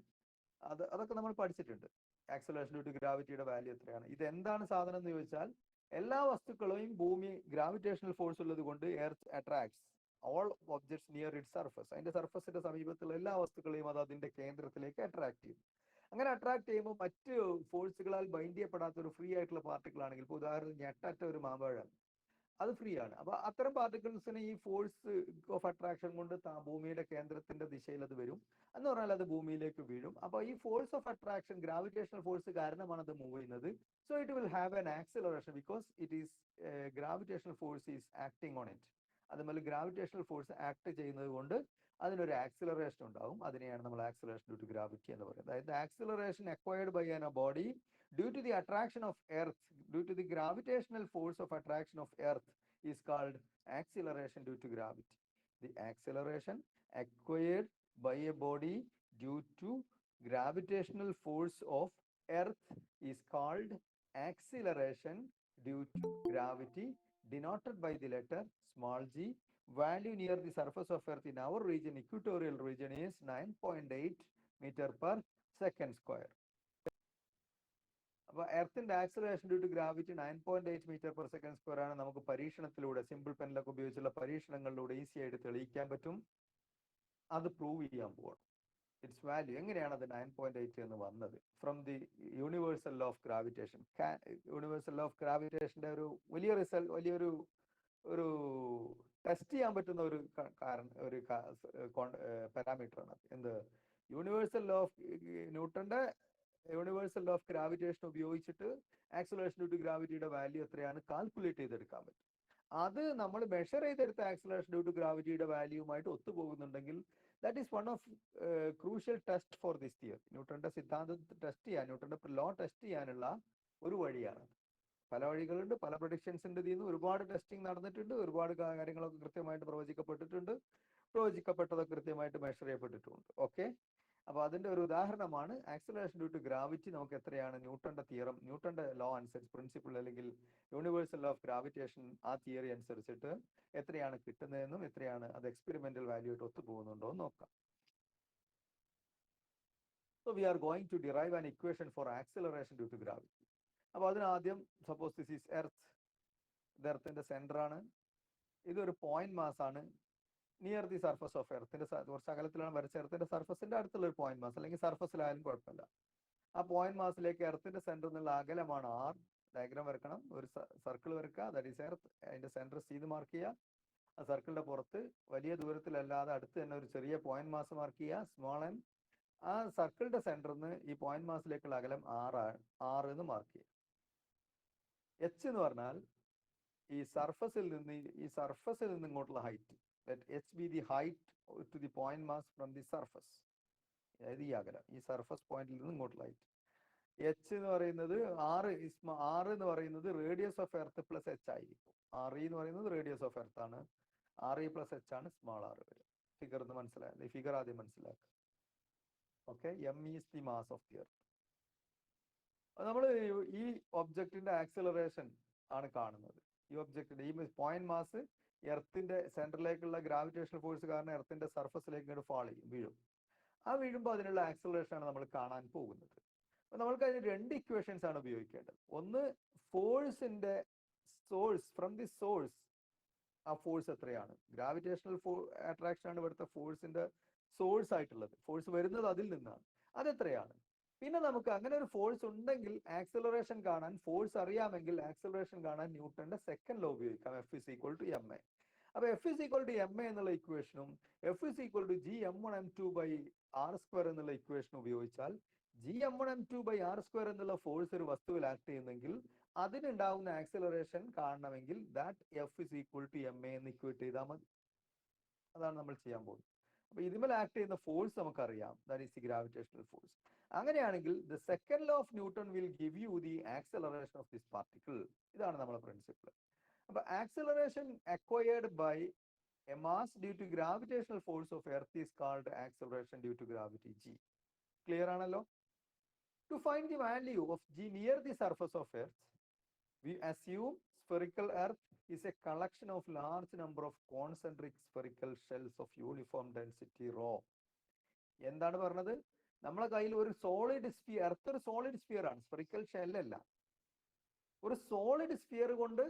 അതൊക്കെ നമ്മൾ പഠിച്ചിട്ടുണ്ട്. ആക്സിലറേഷൻ ഡ്യൂ ടു ഗ്രാവിറ്റിയുടെ വാല്യൂ എത്രയാണ്. ഇത് എന്താണ് സാധനം എന്ന് ചോദിച്ചാൽ, എല്ലാ വസ്തുക്കളെയും ഭൂമി ഗ്രാവിറ്റേഷണൽ ഫോഴ്സ് ഉള്ളത് കൊണ്ട് earth attracts all objects near it surface. അതിന്റെ സർഫസിന്റെ സമീപത്തുള്ള എല്ലാ വസ്തുക്കളെയും അത് അതിന്റെ കേന്ദ്രത്തിലേക്ക് അട്രാക്ട് ചെയ്യും. അങ്ങനെ അട്രാക്ട് ചെയ്യുമ്പോൾ മറ്റ് ഫോഴ്സുകളാൽ ബൈൻഡ് ചെയ്യപ്പെടാത്ത ഒരു ഫ്രീ ആയിട്ടുള്ള പാർട്ടിക്കിൾ ആണെങ്കിൽ, ഇപ്പോൾ ഉദാഹരണത്തിന് ഞെട്ടറ്റ ഒരു മാമ്പഴം, അത് ഫ്രീ ആണ്. അപ്പൊ അത്തരം പാർട്ടിക്കിൾസിന് ഈ ഫോഴ്സ് ഓഫ് അട്രാക്ഷൻ കൊണ്ട് ഭൂമിയുടെ കേന്ദ്രത്തിന്റെ ദിശയിൽ അത് വരും എന്ന് പറഞ്ഞാൽ അത് ഭൂമിയിലേക്ക് വീഴും. അപ്പൊ ഈ force of attraction, gravitational force കാരണമാണ് അത് മൂവ് ചെയ്യുന്നത്. So it will have an acceleration because it is gravitational force is acting on it. അതുപോലെ ഗ്രാവിറ്റേഷണൽ ഫോഴ്സ് ആക്ട് ചെയ്യുന്നത് കൊണ്ട് അതിനൊരു ആക്സിലറേഷൻ ഉണ്ടാവും. അതിനെയാണ് നമ്മൾ ആക്സിലറേഷൻ ഡ്യൂ ടു ഗ്രാവിറ്റി എന്ന് പറയുന്നത്. അതായത് acceleration acquired by an body due to the attraction of earth, due to the gravitational force of attraction of earth is called acceleration due to gravity. The acceleration acquired by a body due to gravitational force of earth is called acceleration due to gravity, denoted by the letter small g. Value near the surface of earth in our region, equatorial region, is 9.8 meter per second square. അപ്പൊ എർത്തിന്റെ acceleration due to gravity 9.8 metre per second square ആണ്. നമുക്ക് പരീക്ഷണത്തിലൂടെ simple പെനിലൊക്കെ ഉപയോഗിച്ചുള്ള പരീക്ഷണങ്ങളിലൂടെ easy ആയിട്ട് തെളിയിക്കാൻ പറ്റും. അത് prove ചെയ്യാൻ പോകണം. ഇറ്റ്സ് വാല്യൂ എങ്ങനെയാണ് അത് 9.8 എന്ന് വന്നത്? From the universal law of gravitation. Universal law of ഗ്രാവിറ്റേഷന്റെ ഒരു വലിയൊരു ടെസ്റ്റ് ചെയ്യാൻ പറ്റുന്ന ഒരു പാരാമീറ്റർ ആണ്. എന്ത്? യൂണിവേഴ്സൽ ലോ ഓഫ് ന്യൂട്ടന്റെ യൂണിവേഴ്സൽ ലോ ഓഫ് ഗ്രാവിറ്റേഷൻ ഉപയോഗിച്ചിട്ട് ആക്സിലറേഷൻ ഡ്യൂ ടു ഗ്രാവിറ്റിയുടെ വാല്യൂ എത്രയാണ് കാൽക്കുലേറ്റ് ചെയ്തെടുക്കാൻ പറ്റും. അത് നമ്മൾ മെഷർ ചെയ്തെടുത്ത ആക്സിലറേഷൻ ഡ്യൂ ടു ഗ്രാവിറ്റിയുടെ വാല്യൂവുമായിട്ട് ഒത്തുപോകുന്നുണ്ടെങ്കിൽ that is one of crucial test for this theory. ന്യൂട്ടന്റെ സിദ്ധാന്തം ടെസ്റ്റ് ചെയ്യാൻ, ന്യൂട്ടന്റെ ലോ ടെസ്റ്റ് ചെയ്യാനുള്ള ഒരു വഴിയാണ്. പല വഴികളുണ്ട്, പല പ്രൊഡിക്ഷൻസ് ഉണ്ട്. ഇതിൽ നിന്ന് ഒരുപാട് ടെസ്റ്റിംഗ് നടന്നിട്ടുണ്ട്, ഒരുപാട് കാര്യങ്ങളൊക്കെ കൃത്യമായിട്ട് പ്രവചിക്കപ്പെട്ടിട്ടുണ്ട്, പ്രവചിക്കപ്പെട്ടതൊക്കെ കൃത്യമായിട്ട് മെഷർ ചെയ്യപ്പെട്ടിട്ടുണ്ട്. ഓക്കെ, അപ്പൊ അതിന്റെ ഒരു ഉദാഹരണമാണ് ആക്സിലറേഷൻ ഡ്യൂ ടു ഗ്രാവിറ്റി. നമുക്ക് എത്രയാണ് ന്യൂട്ടന്റെ തിയറം, ന്യൂട്ടന്റെ ലോ അനുസരിച്ച്, പ്രിൻസിപ്പിൾ അല്ലെങ്കിൽ യൂണിവേഴ്സൽ ലോ ഓഫ് ഗ്രാവിറ്റേഷൻ, ആ തിയറി അനുസരിച്ചിട്ട് എത്രയാണ് കിട്ടുന്നതെന്നും എത്രയാണ് അത് എക്സ്പെരിമെന്റൽ വാല്യൂ ആയിട്ട് ഒത്തുപോകുന്നുണ്ടോ എന്ന് നോക്കാം. So we are going to derive an equation for acceleration due to gravity. അപ്പൊ അതിനാദ്യം സപ്പോസ് ദിസ് ഈസ് എർത്ത്. ഇത് എർത്തിന്റെ സെന്റർ ആണ്. ഇതൊരു പോയിന്റ് മാസ് ആണ് നിയർ ദി സർഫസ് ഓഫ് എർത്തിന്റെ കുറച്ച് അകലത്തിലാണ് വരച്ച എർത്തിന്റെ സർഫസിന്റെ അടുത്തുള്ള ഒരു പോയിന്റ് മാസ്, അല്ലെങ്കിൽ സർഫസിലായാലും കുഴപ്പമില്ല. ആ പോയിന്റ് മാസിലേക്ക് എർത്തിന്റെ സെന്റർ എന്നുള്ള അകലമാണ് ആർ. ഡയഗ്രാം വരക്കണം, ഒരു സർക്കിൾ വരക്കുക, ദാറ്റ് ഈസ് എർത്ത്. അതിന്റെ സെന്റർ സി എന്ന് മാർക്ക് ചെയ്യുക. ആ സർക്കിളിന്റെ പുറത്ത് വലിയ ദൂരത്തിലല്ലാതെ അടുത്ത് തന്നെ ഒരു ചെറിയ പോയിന്റ് മാസ് മാർക്ക് ചെയ്യുക, സ്മോൾ എൻ. ആ സർക്കിളിന്റെ സെന്ററിൽ ഈ പോയിന്റ് മാസിലേക്കുള്ള അകലം ആറ് എന്ന് മാർക്ക് ചെയ്യുക. എച്ച് എന്ന് പറഞ്ഞാൽ ഈ സർഫസിൽ നിന്ന് ഇങ്ങോട്ടുള്ള height. Let h be the height to the point mass from the surface. അതായത് ഈ അകലം, ഈ സർഫസ് പോയിന്റിൽ നിന്ന് ഇങ്ങോട്ടുള്ള ഹൈറ്റ്. എച്ച് എന്ന് പറയുന്നത് ആറ് എന്ന് പറയുന്നത് radius of earth plus H ആയിരിക്കും. ആർ എന്ന് പറയുന്നത് റേഡിയസ് ഓഫ് എർത്ത് ആണ്. ആർ ഇ പ്ലസ് എച്ച് ആണ് സ്മോൾ ആർ വരും. ഫിഗർ ഒന്ന് മനസ്സിലായത്? ഈ ഫിഗർ ആദ്യം മനസ്സിലാക്കുക. Okay, M is the mass of the earth. നമ്മൾ ഈ ഒബ്ജക്റ്റിന്റെ ആക്സിലറേഷൻ ആണ് കാണുന്നത്. ഈ ഒബ്ജക്റ്റിന്റെ ഈ പോയിന്റ് മാസ് എർത്തിന്റെ സെന്ററിലേക്കുള്ള ഗ്രാവിറ്റേഷണൽ ഫോഴ്സ് കാരണം എർത്തിന്റെ സർഫസിലേക്ക് ഇങ്ങോട്ട് ഫാൾ ചെയ്യും, വീഴും. ആ വീഴുമ്പോൾ അതിനുള്ള ആക്സിലറേഷൻ ആണ് നമ്മൾ കാണാൻ പോകുന്നത്. അപ്പൊ നമ്മൾക്ക് അതിന് രണ്ട് ഇക്വേഷൻസ് ആണ് ഉപയോഗിക്കേണ്ടത്. ഒന്ന് ഫോഴ്സിന്റെ സോഴ്സ്, ഫ്രം ദി സോഴ്സ് ആ ഫോഴ്സ് എത്രയാണ്. ഗ്രാവിറ്റേഷണൽ അട്രാക്ഷൻ ആണ് ഇവിടുത്തെ ഫോഴ്സിന്റെ സോഴ്സ് ആയിട്ടുള്ളത്. ഫോഴ്സ് വരുന്നത് അതിൽ നിന്നാണ്. അതെത്രയാണ്. പിന്നെ നമുക്ക് അങ്ങനെ ഒരു ഫോഴ്സ് ഉണ്ടെങ്കിൽ ആക്സിലറേഷൻ കാണാൻ, ഫോഴ്സ് അറിയാമെങ്കിൽ ആക്സിലറേഷൻ കാണാൻ ന്യൂട്ടന്റെ സെക്കൻഡ് ലോ ഉപയോഗിക്കാം, F is equal to M A. അപ്പൊ F is equal to M A എന്നുള്ള ഇക്വേഷനും F is equal to G M one M two by R square എന്നുള്ള ഇക്വേഷൻ ഉപയോഗിച്ചാൽ G M one M two by R square എന്നുള്ള force ഒരു വസ്തുവിൽ act ചെയ്യുന്നെങ്കിൽ അതിനുണ്ടാവുന്ന ആക്സിലറേഷൻ കാണണമെങ്കിൽ that F is equal to M A എന്ന് equate ചെയ്താൽ മതി. അതാണ് നമ്മൾ ചെയ്യാൻ പോകുന്നത്. അപ്പൊ ഇതിന്മേൽ ആക്ട് ചെയ്യുന്ന ഫോഴ്സ് നമുക്കറിയാം, that is the gravitational force. അങ്ങനെയാണെങ്കിൽ the second law of Newton will give you the acceleration of this particle. ഇതാണ് നമ്മുടെ പ്രിൻസിപ്പിൾ. അപ്പൊ acceleration acquired by a mass due to gravitational force of earth is called acceleration due to gravity G. Clear ആണല്ലോ? To find the value of G near the surface of earth, we assume spherical earth is a collection of large number of concentric spherical shells of uniform density rho. എന്താണ് പറഞ്ഞത്? നമ്മളെ കയ്യിൽ ഒരു solid sphere, earth ഒരു solid sphere ആണ്, spherical shell അല്ല. ഒരു solid sphere കൊണ്ട്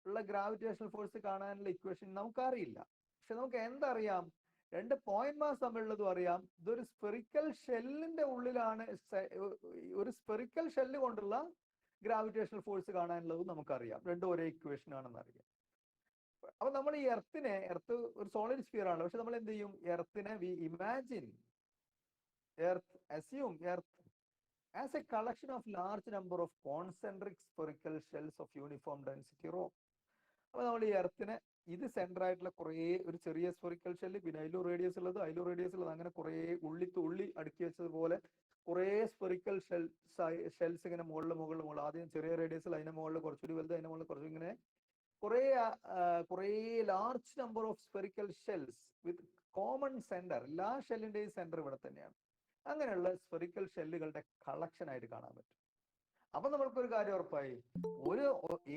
ഉള്ള ഗ്രാവിറ്റേഷണൽ ഫോഴ്സ് കാണാനുള്ള ഇക്വേഷൻ നമുക്കറിയില്ല. പക്ഷെ നമുക്ക് എന്തറിയാം? രണ്ട് പോയിന്റ് മാസ് തമ്മിലുള്ളതും അറിയാം. ഇതൊരു സ്ഫെറിക്കൽ ഷെല്ലിന്റെ ഉള്ളിലാണ്, ഒരു സ്ഫെറിക്കൽ ഷെല്ല് കൊണ്ടുള്ള ഗ്രാവിറ്റേഷണൽ ഫോഴ്സ് കാണാനുള്ളതും നമുക്കറിയാം. രണ്ടും ഒരേ ഇക്വേഷൻ ആണെന്ന് അറിയാം. അപ്പൊ നമ്മൾ ഈ എർത്ത് ഒരു സോളിഡ് സ്ഫിയർ ആണ്. പക്ഷെ നമ്മൾ എന്ത് ചെയ്യും? എർത്തിനെ we imagine assume earth as a collection of large number of concentric spherical shells of uniform density rho. അപ്പൊ നമ്മൾ ഈ എർത്തിനെ ഇത് സെന്റർ ആയിട്ടുള്ള കുറേ ഒരു ചെറിയ സ്ഫെറിക്കൽ ഷെല്ല്, പിന്നെ അതിലും റേഡിയസ് ഉള്ളത്, അങ്ങനെ കുറേ ഉള്ളി അടുക്കി വെച്ചതുപോലെ കുറേ സ്ഫെറിക്കൽ ഷെൽസ് ഇങ്ങനെ മുകളിൽ ആദ്യം ചെറിയ റേഡിയസിൽ, അതിന്റെ മുകളിൽ കുറച്ചുകൂടി വലുത്, അതിന്റെ മുകളിൽ കുറച്ച് ഇങ്ങനെ കുറേ large number of spherical shells with common centre. എല്ലാ ഷെല്ലിന്റെയും സെന്റർ ഇവിടെ തന്നെയാണ്. അങ്ങനെയുള്ള സ്ഫെറിക്കൽ ഷെല്ലുകളുടെ കളക്ഷൻ ആയിട്ട് കാണാൻ പറ്റും. അപ്പൊ നമ്മൾക്കൊരു കാര്യം ഉറപ്പായി,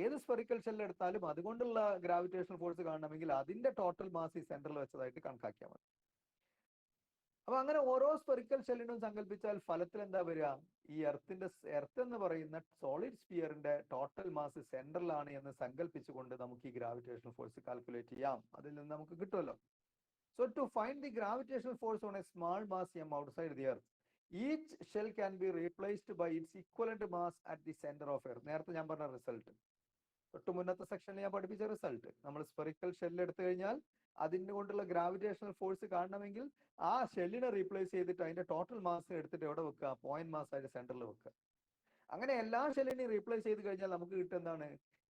ഏത് സ്ഫെറിക്കൽ ഷെല്ല് എടുത്താലും അതുകൊണ്ടുള്ള ഗ്രാവിറ്റേഷണൽ ഫോഴ്സ് കാണണമെങ്കിൽ അതിന്റെ ടോട്ടൽ മാസ് ഈ സെന്ററിൽ വെച്ചതായിട്ട് കണക്കാക്കിയാൽ മതി. അപ്പൊ അങ്ങനെ ഓരോ സ്ഫെറിക്കൽ ഷെല്ലിനും സങ്കല്പിച്ചാൽ ഫലത്തിൽ എന്താ വരിക? ഈ എർത്ത് എന്ന് പറയുന്ന സോളിഡ് സ്ഫിയറിന്റെ ടോട്ടൽ മാസ് സെന്ററിലാണ് എന്ന് സങ്കല്പിച്ചുകൊണ്ട് നമുക്ക് ഈ ഗ്രാവിറ്റേഷണൽ ഫോഴ്സ് കാൽക്കുലേറ്റ് ചെയ്യാം. അതിൽ നിന്ന് നമുക്ക് കിട്ടുമല്ലോ. So to find the gravitational force on a small mass m outside the earth, each shell can be replaced by its equivalent mass at the center of earth. നേരത്തെ ഞാൻ പറഞ്ഞ result, തൊട്ട് മുന്നത്തെ സെക്ഷനിൽ ഞാൻ പഠിപ്പിച്ച റിസൾട്ട്, നമ്മൾ സ്ഫെറിക്കൽ ഷെല്ല് എടുത്തു കഴിഞ്ഞാൽ അതിന് കൊണ്ടുള്ള ഗ്രാവിറ്റേഷണൽ ഫോഴ്സ് കാണണമെങ്കിൽ ആ ഷെല്ലിനെ റീപ്ലേസ് ചെയ്തിട്ട് അതിന്റെ ടോട്ടൽ മാസ് എടുത്തിട്ട് എവിടെ വെക്കുക? പോയിന്റ് മാസ് ആയിട്ട് സെന്ററിൽ വെക്കുക. അങ്ങനെ എല്ലാ ഷെല്ലിനെയും റീപ്ലേസ് ചെയ്ത് കഴിഞ്ഞാൽ നമുക്ക് കിട്ടുക എന്താണ്?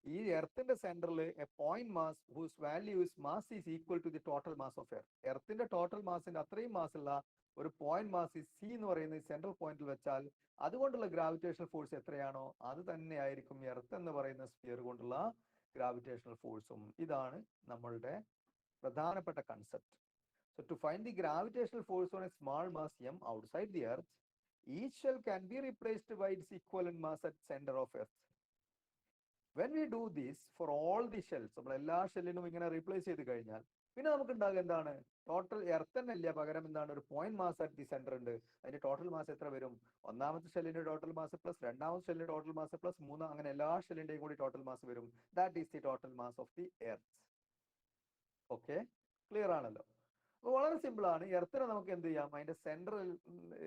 ഈ എർത്തിന്റെ സെന്ററിൽ a point mass whose value is mass is equal to the total mass of earth. എർത്തിന്റെ ടോട്ടൽ മാസിന്റെ അത്രയും മാസ് ഉള്ള ഒരു പോയിന്റ് മാസ് സി എന്ന് പറയുന്ന സെൻട്രൽ പോയിന്റിൽ വെച്ചാൽ അതുകൊണ്ടുള്ള ഗ്രാവിറ്റേഷണൽ ഫോഴ്സ് എത്രയാണോ അത് തന്നെയായിരിക്കും എർത്ത് എന്ന് പറയുന്ന സ്ഫിയർ കൊണ്ടുള്ള ഗ്രാവിറ്റേഷണൽ ഫോഴ്സും. ഇതാണ് നമ്മളുടെ പ്രധാനപ്പെട്ട concept. So to find the gravitational force on a small mass m outside the earth, each shell can be replaced by its equivalent mass at center of earth. When we do this for all the shells, നമ്മൾ എല്ലാ ഷെല്ലിനും ഇങ്ങനെ replace ചെയ്ത് കഴിഞ്ഞാൽ പിന്നെ നമുക്ക് ഉണ്ടാകുക എന്താണ്? Total earth തന്നെ അല്ല, പകരം എന്താണ്? ഒരു point mass at the centre ഉണ്ട്. അതിന്റെ ടോട്ടൽ മാസ് എത്ര വരും? ഒന്നാമത്തെ ഷെല്ലിന്റെ ടോട്ടൽ മാസ് പ്ലസ് രണ്ടാമത്തെ ഷെല്ലിന്റെ ടോട്ടൽ മാസ് പ്ലസ് മൂന്ന്, അങ്ങനെ എല്ലാ ഷെല്ലിന്റെയും കൂടി ടോട്ടൽ മാസ് വരും. That is the total mass of the earth. Okay, clear ആണല്ലോ? അപ്പൊ വളരെ സിമ്പിൾ ആണ്. എർത്തിനെ നമുക്ക് എന്ത് ചെയ്യാം? അതിന്റെ സെന്ററിൽ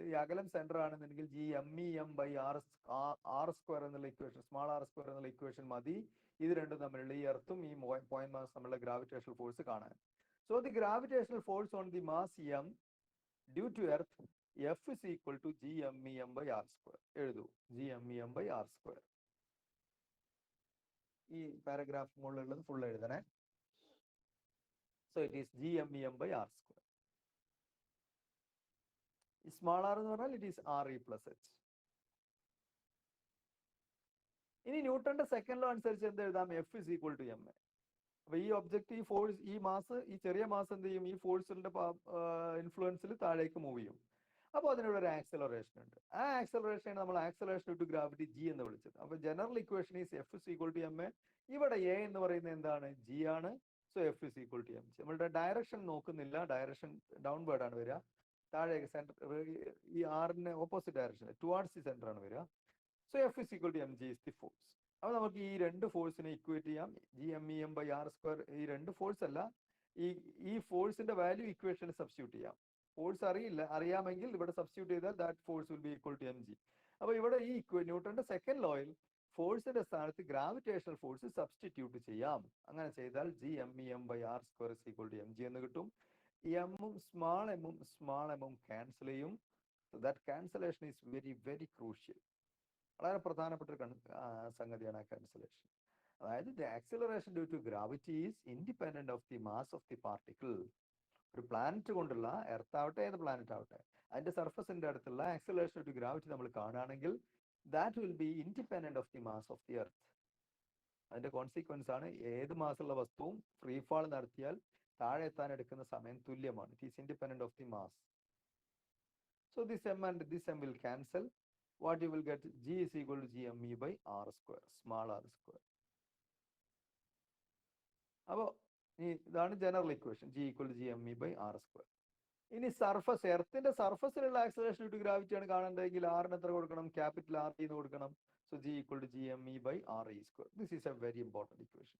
ഈ അകലം സെന്റർ ആണെന്നുണ്ടെങ്കിൽ G M E M by R square എന്നുള്ള ഇക്വേഷൻ, സ്മാൾ ആർ സ്ക്വയർ എന്നുള്ള ഇക്വേഷൻ മതി ഇത് രണ്ടും തമ്മിലുള്ള, ഈ എർത്തും ഈ പോയിന്റ് മാസ് തമ്മിലുള്ള ഗ്രാവിറ്റേഷണൽ ഫോഴ്സ് കാണാൻ. So the gravitational force on the mass M due to earth F is equal to G M E M by R square. എഴുതൂ, G M E M by R square. ഈ paragraph മുകളിലുള്ളത് full എഴുതണേ. So it is gmem by r square. Small r എന്ന് പറഞ്ഞാൽ it is re plus h. ഇനി ന്യൂട്ടന്റെ second law അനുസരിച്ച് എന്ത് എഴുതാം? F is equal to M A. അപ്പൊ ഈ ഒബ്ജക്റ്റ്, ഈ ഫോഴ്സ്, ഈ മാസ്, ഈ ചെറിയ മാസ് എന്ത് ചെയ്യും? ഈ ഫോഴ്സിന്റെ ഇൻഫ്ലുവൻസിൽ താഴേക്ക് മൂവ് ചെയ്യും. അപ്പോൾ അതിനുള്ള ഒരു ആക്സലറേഷൻ ഉണ്ട്. ആ ആക്സലറേഷൻ നമ്മൾ ആക്സലറേഷൻ ടു ഗ്രാവിറ്റി ജി എന്ന് വിളിച്ചത്. അപ്പൊ general equation is F is equal to M A. ഇവിടെ എ എന്ന് പറയുന്നത് എന്താണ്? ജി ആണ്. So F is equal to M G. നമ്മളുടെ ഡയറക്ഷൻ നോക്കുന്നില്ല, ഡയറക്ഷൻ ഡൗൺവേർഡ് ആണ് വരിക. താഴേക്ക് സെന്റർ, ഈ ആറിന് opposite direction towards the centre ആണ് വരിക. So F is equal to M G is the force. അപ്പൊ നമുക്ക് ഈ രണ്ട് ഫോഴ്സിനെ ഇക്വേറ്റ് ചെയ്യാം. G M E M by R square, ഈ രണ്ട് ഫോഴ്സ് അല്ല, ഈ ഫോഴ്സിന്റെ വാല്യൂ ഇക്വേഷന് സബ്സ്റ്റിറ്റ്യൂട്ട് ചെയ്യാം. ഫോഴ്സ് അറിയാമെങ്കിൽ ഇവിടെ സബ്സ്റ്റിറ്റ്യൂട്ട് ചെയ്താൽ that force will be equal to mg. അപ്പൊ ഇവിടെ ഈ ന്യൂട്ടന്റെ സെക്കൻഡ് ലോയിൽ ഫോഴ്സിന്റെ സ്ഥാനത്ത് ഗ്രാവിറ്റേഷണൽ ഫോഴ്സ് സബ്സ്റ്റിറ്റ്യൂട്ട് ചെയ്യാം. അങ്ങനെ ചെയ്താൽ Gmem/r² = mg എന്ന് കിട്ടും. എമ്മും സ്മാൾ എമ്മും ക്യാൻസൽ ചെയ്യും. That cancellation is very very crucial. വളരെ പ്രധാനപ്പെട്ട ഒരു സംഗതിയാണ് ആ ക്യാൻസലേഷൻ. അതായത് the acceleration due to gravity is independent of the mass of the particle. ഒരു പ്ലാനറ്റ് കൊണ്ടുള്ള, എർത്ത് ആവട്ടെ ഏത് പ്ലാനറ്റ് ആവട്ടെ, അതിന്റെ സർഫസിന്റെ അടുത്തുള്ള ആക്സിലറേഷൻ ഡ്യൂ ടു ഗ്രാവിറ്റി നമ്മൾ കാണുകയാണെങ്കിൽ that will be independent of the mass of the earth. അതിന്റെ കോൺസിക്വൻസ് ആണ് ഏത് മാസുള്ള വസ്തുവും ഫ്രീ ഫാൾ നടത്തിയാൽ താഴെ എത്താൻ എടുക്കുന്ന സമയം തുല്യമാണ്. It is independent of the mass. So this m and this m will cancel. What you will get? G is equal to Gme/r², small r². അപ്പോൾ ഇതാണ് general equation, G equal to Gme/r². ഇനി surface, എർത്തിന്റെ സർഫസിലുള്ള acceleration due to gravity ആണ് കാണേണ്ടതെങ്കിൽ ആറിന് എത്ര കൊടുക്കണം? ക്യാപിറ്റൽ R എന്ന് കൊടുക്കണം. So G equal to Gme/re². This is a very important equation.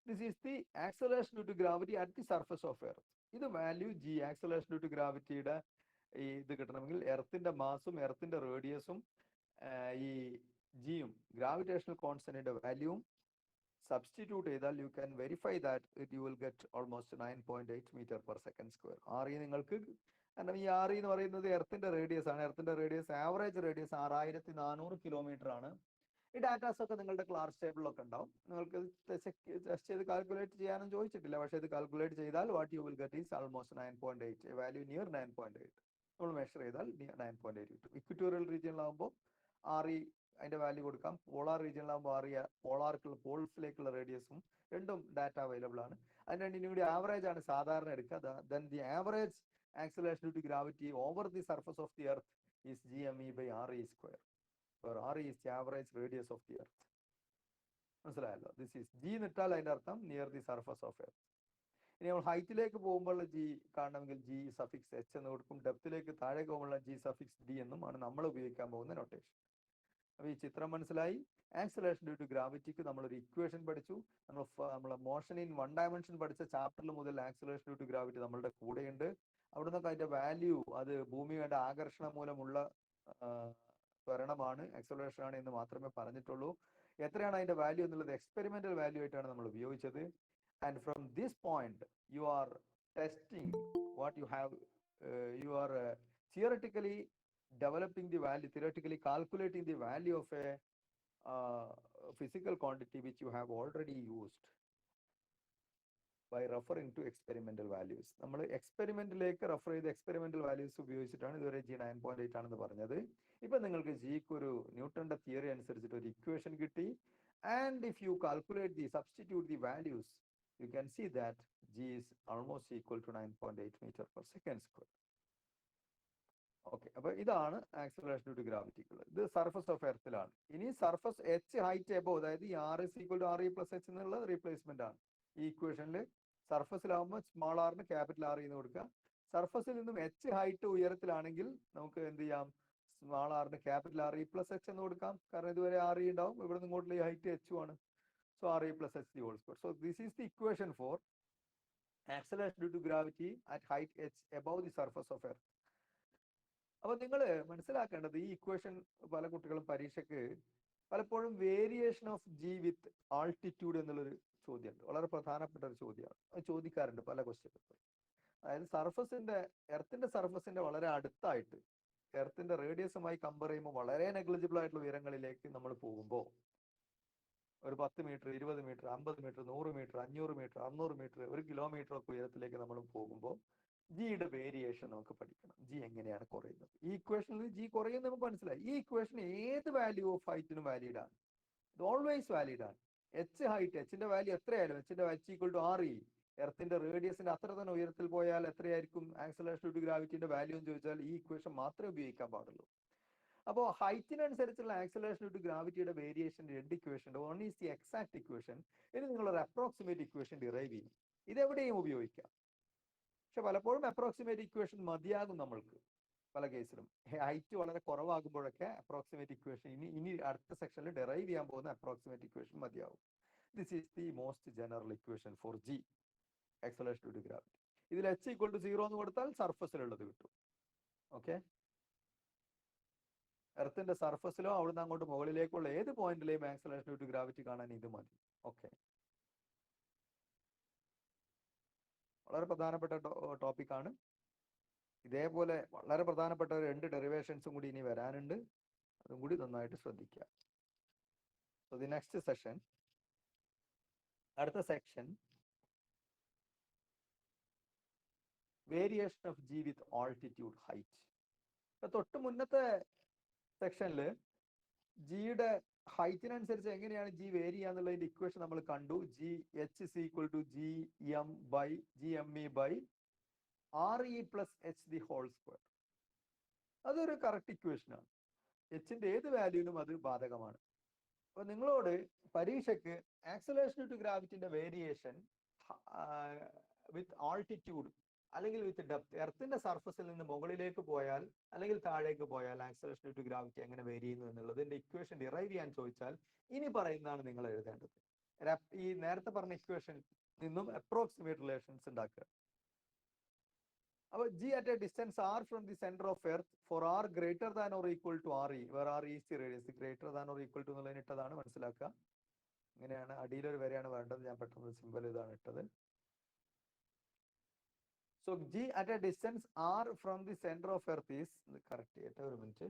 This is the acceleration due to gravity at the surface of Earth. ഇത് value G, acceleration due to gravityയുടെ ഇത് കിട്ടണമെങ്കിൽ എർത്തിന്റെ മാസും എർത്തിന്റെ റേഡിയസും ഈ ജിയും ഗ്രാവിറ്റേഷണൽ കോൺസ്റ്റന്റിന്റെ വാല്യൂവും സബ്സ്റ്റിറ്റ്യൂട്ട് ചെയ്താൽ you can verify that you will get almost 9.8 m/s². R നിങ്ങൾക്ക്, കാരണം ഈ ആർ എന്ന് പറയുന്നത് എർത്തിന്റെ റേഡിയസ് ആണ്. എർത്തിന്റെ റേഡിയസ്, ആവറേജ് റേഡിയസ് 6400 കിലോമീറ്റർ ആണ്. ഈ ഡാറ്റാസ് ഒക്കെ നിങ്ങളുടെ ക്ലാസ് ടേബിളിലൊക്കെ ഉണ്ടാവും. നിങ്ങൾക്ക് ടെസ്റ്റ് ചെയ്ത് കാൽക്കുലേറ്റ് ചെയ്യാനും ചോദിച്ചിട്ടില്ല, പക്ഷേ ഇത് കാൽക്കുലേറ്റ് ചെയ്താൽ what you will get is almost 9.8, value near 9.8. നമ്മൾ മെഷർ ചെയ്താൽ 9.8 കിട്ടും. ഇക്വറ്റോറിയൽ റീജിയനിലാകുമ്പോൾ അതിന്റെ വാല്യൂ കൊടുക്കാം. പോളാർ റീജിയനിലാകുമ്പോൾ പോൾസിലേക്കുള്ള റേഡിയസും രണ്ടും ഡാറ്റ അവൈലബിൾ ആണ്. അതിന് രണ്ടിനും കൂടി ആവറേജ് ആണ് സാധാരണ എടുക്കുക. Then the average acceleration due to gravity over the surface of the Earth is Gme/re², where re is the average radius of the earth. മനസ്സിലായല്ലോ? ദിസ് ഈസ് G എന്നിട്ടാൽ അതിന്റെ അർത്ഥം near the surface of earth. ഇനി നമ്മൾ ഹൈറ്റിലേക്ക് പോകുമ്പോൾ G കാണണമെങ്കിൽ G suffix H എന്ന് കൊടുക്കും. ഡെപ്തിലേക്ക് താഴേക്ക് പോകുമ്പോൾ G സഫിക്സ് D എന്നും ആണ് നമ്മൾ ഉപയോഗിക്കാൻ പോകുന്ന നൊട്ടേഷൻ. അപ്പൊ ഈ ചിത്രം മനസ്സിലായി. ആക്സിലറേഷൻ ഡ്യൂ ടു ഗ്രാവിറ്റിക്ക് നമ്മളൊരു ഇക്വേഷൻ പഠിച്ചു. നമ്മൾ മോഷൻ ഇൻ 1 ഡയമെൻഷൻ പഠിച്ച ചാപ്റ്ററിൽ മുതൽ ആക്സിലറേഷൻ ഡ്യൂ ടു ഗ്രാവിറ്റി നമ്മളുടെ കൂടെയുണ്ട്. അവിടെ നിന്നൊക്കെ അതിന്റെ വാല്യൂ, അത് ഭൂമിയുടെ ആകർഷണം മൂലമുള്ള ത്വരണമാണ്, ആക്സിലറേഷൻ ആണ് എന്ന് മാത്രമേ പറഞ്ഞിട്ടുള്ളൂ. എത്രയാണ് അതിന്റെ വാല്യൂ എന്നുള്ളത് എക്സ്പെരിമെന്റൽ വാല്യൂ ആയിട്ടാണ് നമ്മൾ ഉപയോഗിച്ചത്. And from this point you are testing what you have, you are theoretically developing the value, theoretically calculating the value of a physical quantity which you have already used by referring to experimental values. നമ്മൾ എക്സ്പെരിമെന്റിലേക്ക് refer ചെയ്ത് experimental values ഉപയോഗിച്ചിട്ടാണ് ഇതുവരെ G 9.8 ആണെന്ന് പറഞ്ഞത്. ഇപ്പൊ നിങ്ങൾക്ക് ജിക്ക് ഒരു ന്യൂട്ടന്റെ തിയറി അനുസരിച്ചിട്ട് ഒരു ഇക്വേഷൻ കിട്ടി. And if you calculate the, substitute the values, you can see that G is almost equal to 9.8 m/s². Okay, അപ്പൊ ഇതാണ് ആക്സിലറേഷൻ ഡ്യൂ ടു ഗ്രാവിറ്റിക്കുള്ള. ഇത് സർഫസ് ഓഫ് എർത്തിലാണ്. ഇനി സർഫസ് H ഹൈറ്റ് എബോവ്, അതായത് ഈ R is equal to Re plus H എന്നുള്ള replacement ആണ് ഈ ഇക്വേഷനിൽ. സർഫസിലാവുമ്പോൾ സ്മോൾ ആറിന് ക്യാപിറ്റൽ R എന്ന് കൊടുക്കുക. സർഫസിൽ നിന്നും H ഹൈറ്റ് ഉയരത്തിലാണെങ്കിൽ നമുക്ക് എന്ത് ചെയ്യാം? സ്മോൾ ആറിന് ക്യാപിറ്റൽ Re plus H എന്ന് കൊടുക്കാം. കാരണം ഇതുവരെ Re ഉണ്ടാവും, ഇവിടെ നിന്ന് ഇങ്ങോട്ടുള്ള ഈ ഹൈറ്റ് H ആണ്. So Re plus H the whole square. So this is the equation for acceleration due to gravity at height H above the surface of Earth. അപ്പോൾ നിങ്ങൾ മനസ്സിലാക്കേണ്ടത്, ഈ ഇക്വേഷൻ പല കുട്ടികളും പരീക്ഷയ്ക്ക് പലപ്പോഴും variation of G with altitude എന്നുള്ളൊരു ചോദ്യമുണ്ട്. വളരെ പ്രധാനപ്പെട്ട ഒരു ചോദ്യമാണ്. അത് ചോദിക്കാറുണ്ട് പല ക്വസ്റ്റ്യൻ പേപ്പർ. അതായത് സർഫസിന്റെ, എർത്തിന്റെ സർഫസിന്റെ വളരെ അടുത്തായിട്ട്, എർത്തിന്റെ റേഡിയസുമായി കമ്പയർ ചെയ്യുമ്പോൾ വളരെ നെഗ്ലിജിബിൾ ആയിട്ടുള്ള ഉയരങ്ങളിലേക്ക് നമ്മൾ പോകുമ്പോൾ, ഒരു 10 metre, 20 metre, 50 metre, 100 metre, 500 metre, 600 metre, 1 kilometre ഒക്കെ ഉയരത്തിലേക്ക് നമ്മൾ പോകുമ്പോൾ ജിയുടെ വേരിയേഷൻ നമുക്ക് പഠിക്കണം. ജി എങ്ങനെയാണ് കുറയുന്നത്? ഈ ഇക്വേഷനിൽ ജി കുറയുന്നത് നമുക്ക് മനസ്സിലായി. ഈ ഇക്വേഷൻ ഏത് വാല്യൂ ഓഫ് ഹൈറ്റിനും വാലിഡ് ആണ്. ഇത് ഓൾവേസ് വാലിഡ് ആണ്. എച്ച് ഹൈറ്റ്, എച്ചിന്റെ വാല്യൂ എത്രയായാലും, എച്ചിന്റെ H equal to Re, എർത്തിന്റെ റേഡിയസിന്റെ അത്ര തന്നെ ഉയരത്തിൽ പോയാൽ എത്രയായിരിക്കും ആക്സിലറേഷൻ ഡ്യൂ ടു ഗ്രാവിറ്റിന്റെ വാല്യൂ എന്ന് ചോദിച്ചാൽ ഈ ഇക്വേഷൻ മാത്രമേ ഉപയോഗിക്കാൻ പാടുള്ളൂ. അപ്പോൾ ഹൈറ്റിനനുസരിച്ചുള്ള ആക്സിലറേഷൻ ഡ്യൂ ടു ഗ്രാവിറ്റിയുടെ വേരിയേഷൻ രണ്ട് ഇക്വേഷൻ ഉണ്ട്. One is the exact equation, ഇനി നിങ്ങളൊരു അപ്രോക്സിമേറ്റ് ഇക്വേഷൻ ഡിറൈവ് ചെയ്യും. ഇതെവിടെയും ഉപയോഗിക്കാം. പക്ഷെ പലപ്പോഴും അപ്രോക്സിമേറ്റ് ഇക്വേഷൻ മതിയാകും നമ്മൾക്ക്. പല കേസിലും ഹൈറ്റ് വളരെ കുറവാകുമ്പോഴൊക്കെ അപ്രോക്സിമേറ്റ് ഇക്വേഷൻ ഇനി അടുത്ത സെക്ഷനിൽ ഡെറൈവ് ചെയ്യാൻ പോകുന്ന അപ്രോക്സിമേറ്റ് ഇക്വേഷൻ മതിയാവും. This is the most general equation for G, acceleration due to gravity. ഇതിൽ H equal to 0 എന്ന് കൊടുത്താൽ സർഫസിലുള്ളത് കിട്ടും. ഓക്കെ, എർത്തിന്റെ സർഫസിലോ അവിടുന്ന് അങ്ങോട്ട് മുകളിലേക്കുള്ള ഏത് പോയിന്റിലെയും ആക്സലറേഷൻ ഡ്യൂ ടു ഗ്രാവിറ്റി കാണാൻ ഇത് മതി. ഓക്കെ, വളരെ പ്രധാനപ്പെട്ട ടോപ്പിക്കാണ്. ഇതേപോലെ വളരെ പ്രധാനപ്പെട്ട 2 ഡെറിവേഷൻസും കൂടി ഇനി വരാനുണ്ട്, അതും കൂടി നന്നായിട്ട് ശ്രദ്ധിക്കുക. സോ ദി നെക്സ്റ്റ് സെഷൻ, അടുത്ത section variation of G with altitude height. തൊട്ട് മുന്നത്തെ സെക്ഷനിൽ ജിയുടെ ഹൈറ്റിനനുസരിച്ച് എങ്ങനെയാണ് ജി വേരി ചെയ്യാന്നുള്ളതിന്റെ ഇക്വേഷൻ നമ്മൾ കണ്ടു. G H is equal to G M by G M E by R E plus H the whole square. അതൊരു correct ഇക്വേഷനാണ്. എച്ചിന്റെ ഏത് വാല്യൂവിനും അത് ബാധകമാണ്. അപ്പൊ നിങ്ങളോട് പരീക്ഷയ്ക്ക് ആക്സലറേഷൻ ഡ്യൂ ടു ഗ്രാവിറ്റിന്റെ വേരിയേഷൻ വിത്ത് ആൾട്ടിറ്റ്യൂഡ് അല്ലെങ്കിൽ വിത്ത് ഡെപ്ത്, എർത്തിന്റെ സർഫസിൽ നിന്ന് മുകളിലേക്ക് പോയാൽ അല്ലെങ്കിൽ താഴേക്ക് പോയാൽ ആക്സലറേഷൻ ഡ്യൂ ടു ഗ്രാവിറ്റി എങ്ങനെ വേരി ചെയ്യുന്നു എന്നുള്ളതിന്റെ ഇക്വേഷൻ ഡിറൈവ് ചെയ്യാൻ ചോദിച്ചാൽ ഇനി പറയുന്നതാണ് നിങ്ങൾ എഴുതേണ്ടത്. ഈ നേരത്തെ പറഞ്ഞ ഇക്വേഷൻ നിന്നും അപ്രോക്സിമേറ്റ് റിലേഷൻസ് ഉണ്ടാക്കുക. അപ്പോൾ G at a distance R from the centre of Earth for R greater than or equal to R E, where R is the radius, greater than or equal to എന്നുള്ളതിന് ഇട്ടതാണ്, മനസ്സിലാക്കുക. ഇങ്ങനെയാണ്, അടിയിലൊരു വരെയാണ് വേണ്ടത്, ഞാൻ പെട്ടെന്ന് സിമ്പിൾ ഇതാണ് ഇട്ടത്. So G at a distance R from the center of earth is correct. ഒരു minute,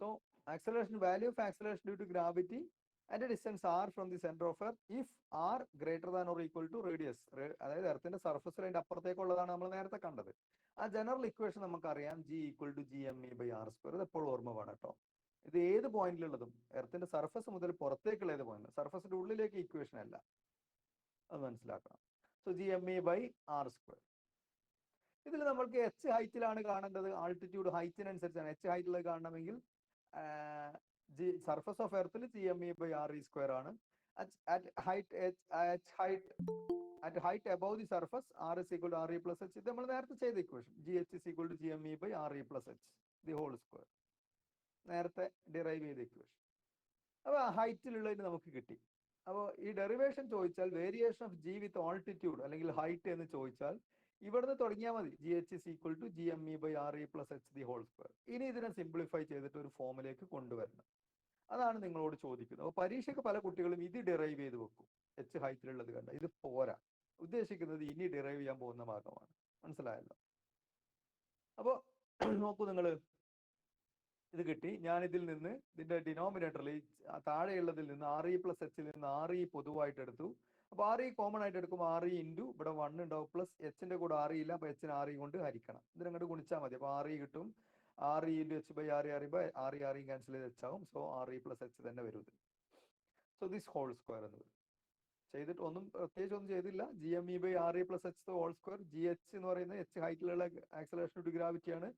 so acceleration, value of acceleration due to gravity at a distance r from the center of earth if r greater than or equal to radius, അതായത് എർത്തിന്റെ സർഫസിൽ അതിന്റെ അപ്പുറത്തേക്കുള്ളതാണ് നമ്മൾ നേരത്തെ കണ്ടത്. ആ general equation നമുക്കറിയാം, G equal to G M E by R square. ഇത് എപ്പോഴും ഓർമ്മ വേണം കേട്ടോ. ഇത് ഏത് പോയിന്റിലുള്ളതും, എർത്തിന്റെ സർഫസ് മുതൽ പുറത്തേക്കുള്ള ഏത് പോയിന്റ്, സർഫസിന്റെ ഉള്ളിലേക്ക് ഇക്വേഷൻ അല്ല, അത് മനസ്സിലാക്കണം. So G M E by R square. ഇതിൽ നമ്മൾക്ക് എച്ച് ഹൈറ്റിലാണ് കാണേണ്ടത്, ആൾട്ടിറ്റ്യൂഡ് ഹൈറ്റിനനുസരിച്ചാണ്. എച്ച് ഹൈറ്റിൽ കാണണമെങ്കിൽ ജി സർഫസ് ഓഫ് എർത്തിൽ G M E by R E square ആണ്. At height above the surface R is equal to R E plus H. ഇത് നമ്മൾ നേരത്തെ ചെയ്ത equation, G H is equal to G M E by R E plus H the whole square, നേരത്തെ derive ചെയ്ത equation. അപ്പോൾ ഹൈറ്റിലുള്ളതിന് നമുക്ക് കിട്ടി. അപ്പോൾ ഈ ഡെറിവേഷൻ ചോദിച്ചാൽ variation of G with altitude അല്ലെങ്കിൽ ഹൈറ്റ് എന്ന് ചോദിച്ചാൽ ഇവിടുന്ന് തുടങ്ങിയാൽ മതി. G H is equal to G M E by R E plus H the whole square. ഇനി ഇതിനെ സിംപ്ലിഫൈ ചെയ്തിട്ട് ഒരു ഫോമിലേക്ക് കൊണ്ടുവരണം, അതാണ് നിങ്ങളോട് ചോദിക്കുന്നത്. അപ്പോൾ പരീക്ഷയ്ക്ക് പല കുട്ടികളും ഇത് ഡിറൈവ് ചെയ്ത് വെക്കും, എച്ച് ഹൈറ്റിലുള്ളത് കണ്ട. ഇത് പോരാ, ഉദ്ദേശിക്കുന്നത് ഇനി ഡിറൈവ് ചെയ്യാൻ പോകുന്ന ഭാഗമാണ്, മനസ്സിലായല്ലോ. അപ്പോൾ നോക്കൂ നിങ്ങൾ, ഇത് കിട്ടി. ഞാൻ ഇതിൽ നിന്ന് ഇതിന്റെ ഡിനോമിനേറ്ററിൽ താഴെയുള്ളതിൽ നിന്ന് ആർ ഇ പ്ലസ് എച്ചിൽ നിന്ന് ആർ ഇ പൊതുവായിട്ട് എടുത്തു. അപ്പൊ ആർ ഇ കോമൺ ആയിട്ട് എടുക്കുമ്പോൾ ആർ ഇ ഇൻറ്റു ഇവിടെ 1 ഉണ്ടാവും, പ്ലസ് എച്ചിന്റെ കൂടെ ആർ ഇ ഇല്ല, അപ്പൊ എച്ചിന് ആർ ഇ കൊണ്ട് ഹരിക്കണം. ഇതിനങ്ങോട്ട് ഗുണിച്ചാൽ മതി. അപ്പൊ ആർ ഇ കിട്ടും, R E into H by R E അറിയുമ്പോൾ ആർ ഇ ക്യാൻസൽ ചെയ്ത് എച്ച് ആവും. So R E plus H തന്നെ വരും. സോ ദിസ് ഹോൾ സ്ക്വയർ എന്ന് വരും. ചെയ്തിട്ട് ഒന്നും പ്രത്യേകിച്ച് ഒന്നും ചെയ്തില്ല. G M E by R E plus H whole square. G H എന്ന് പറയുന്നത് എച്ച് ഹൈറ്റിലുള്ള ആക്സലറേഷൻ ഡ്യൂ ടു ഗ്രാവിറ്റിയാണ്.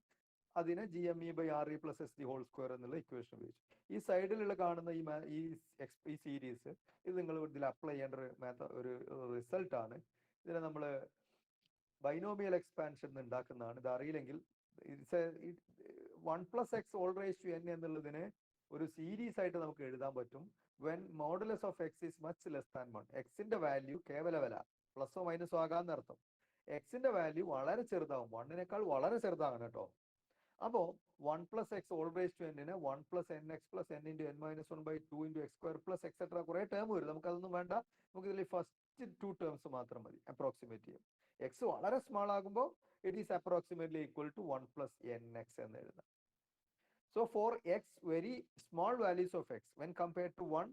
അതിനെ G M E by R E plus S the whole square എന്നുള്ള ഇക്വേഷൻ ഉപയോഗിച്ചു. ഈ സൈഡിലുള്ള കാണുന്ന ഈ സീരീസ്, ഇത് നിങ്ങൾ ഇതിൽ അപ്ലൈ ചെയ്യേണ്ട ഒരു റിസൾട്ട് ആണ്. ഇതിനെ നമ്മൾ ബൈനോമിയൽ എക്സ്പാൻഷൻ ഉണ്ടാക്കുന്നതാണ്. ഇത് അറിയില്ലെങ്കിൽ 1 plus X all raise to N എന്നുള്ളതിന് ഒരു സീരീസ് ആയിട്ട് നമുക്ക് എഴുതാൻ പറ്റും. When modulus of X is much less than 1. എക്സിന്റെ വാല്യൂ കേവല വില പ്ലസോ മൈനസോ ആകാന്ന് അർത്ഥം. എക്സിന്റെ വാല്യൂ വളരെ ചെറുതാവും, 1നേക്കാൾ വളരെ ചെറുതാകണം കേട്ടോ. അപ്പോ 1 plus X all raise to എന്നിന് 1 plus N X plus N into N minus 1 by 2 into X square plus etcetera കുറെ ടേം വരും. നമുക്ക് അതൊന്നും വേണ്ട, നമുക്ക് ഇതിൽ ഫസ്റ്റ് 2 ടേംസ് മാത്രം മതി അപ്രോക്സിമേറ്റ് ചെയ്യും. എക്സ് വളരെ സ്മാൾ ആകുമ്പോൾ it is approximately equal to 1 plus N X എന്ന് എഴുതാം. So for X very small values of X when compared to 1,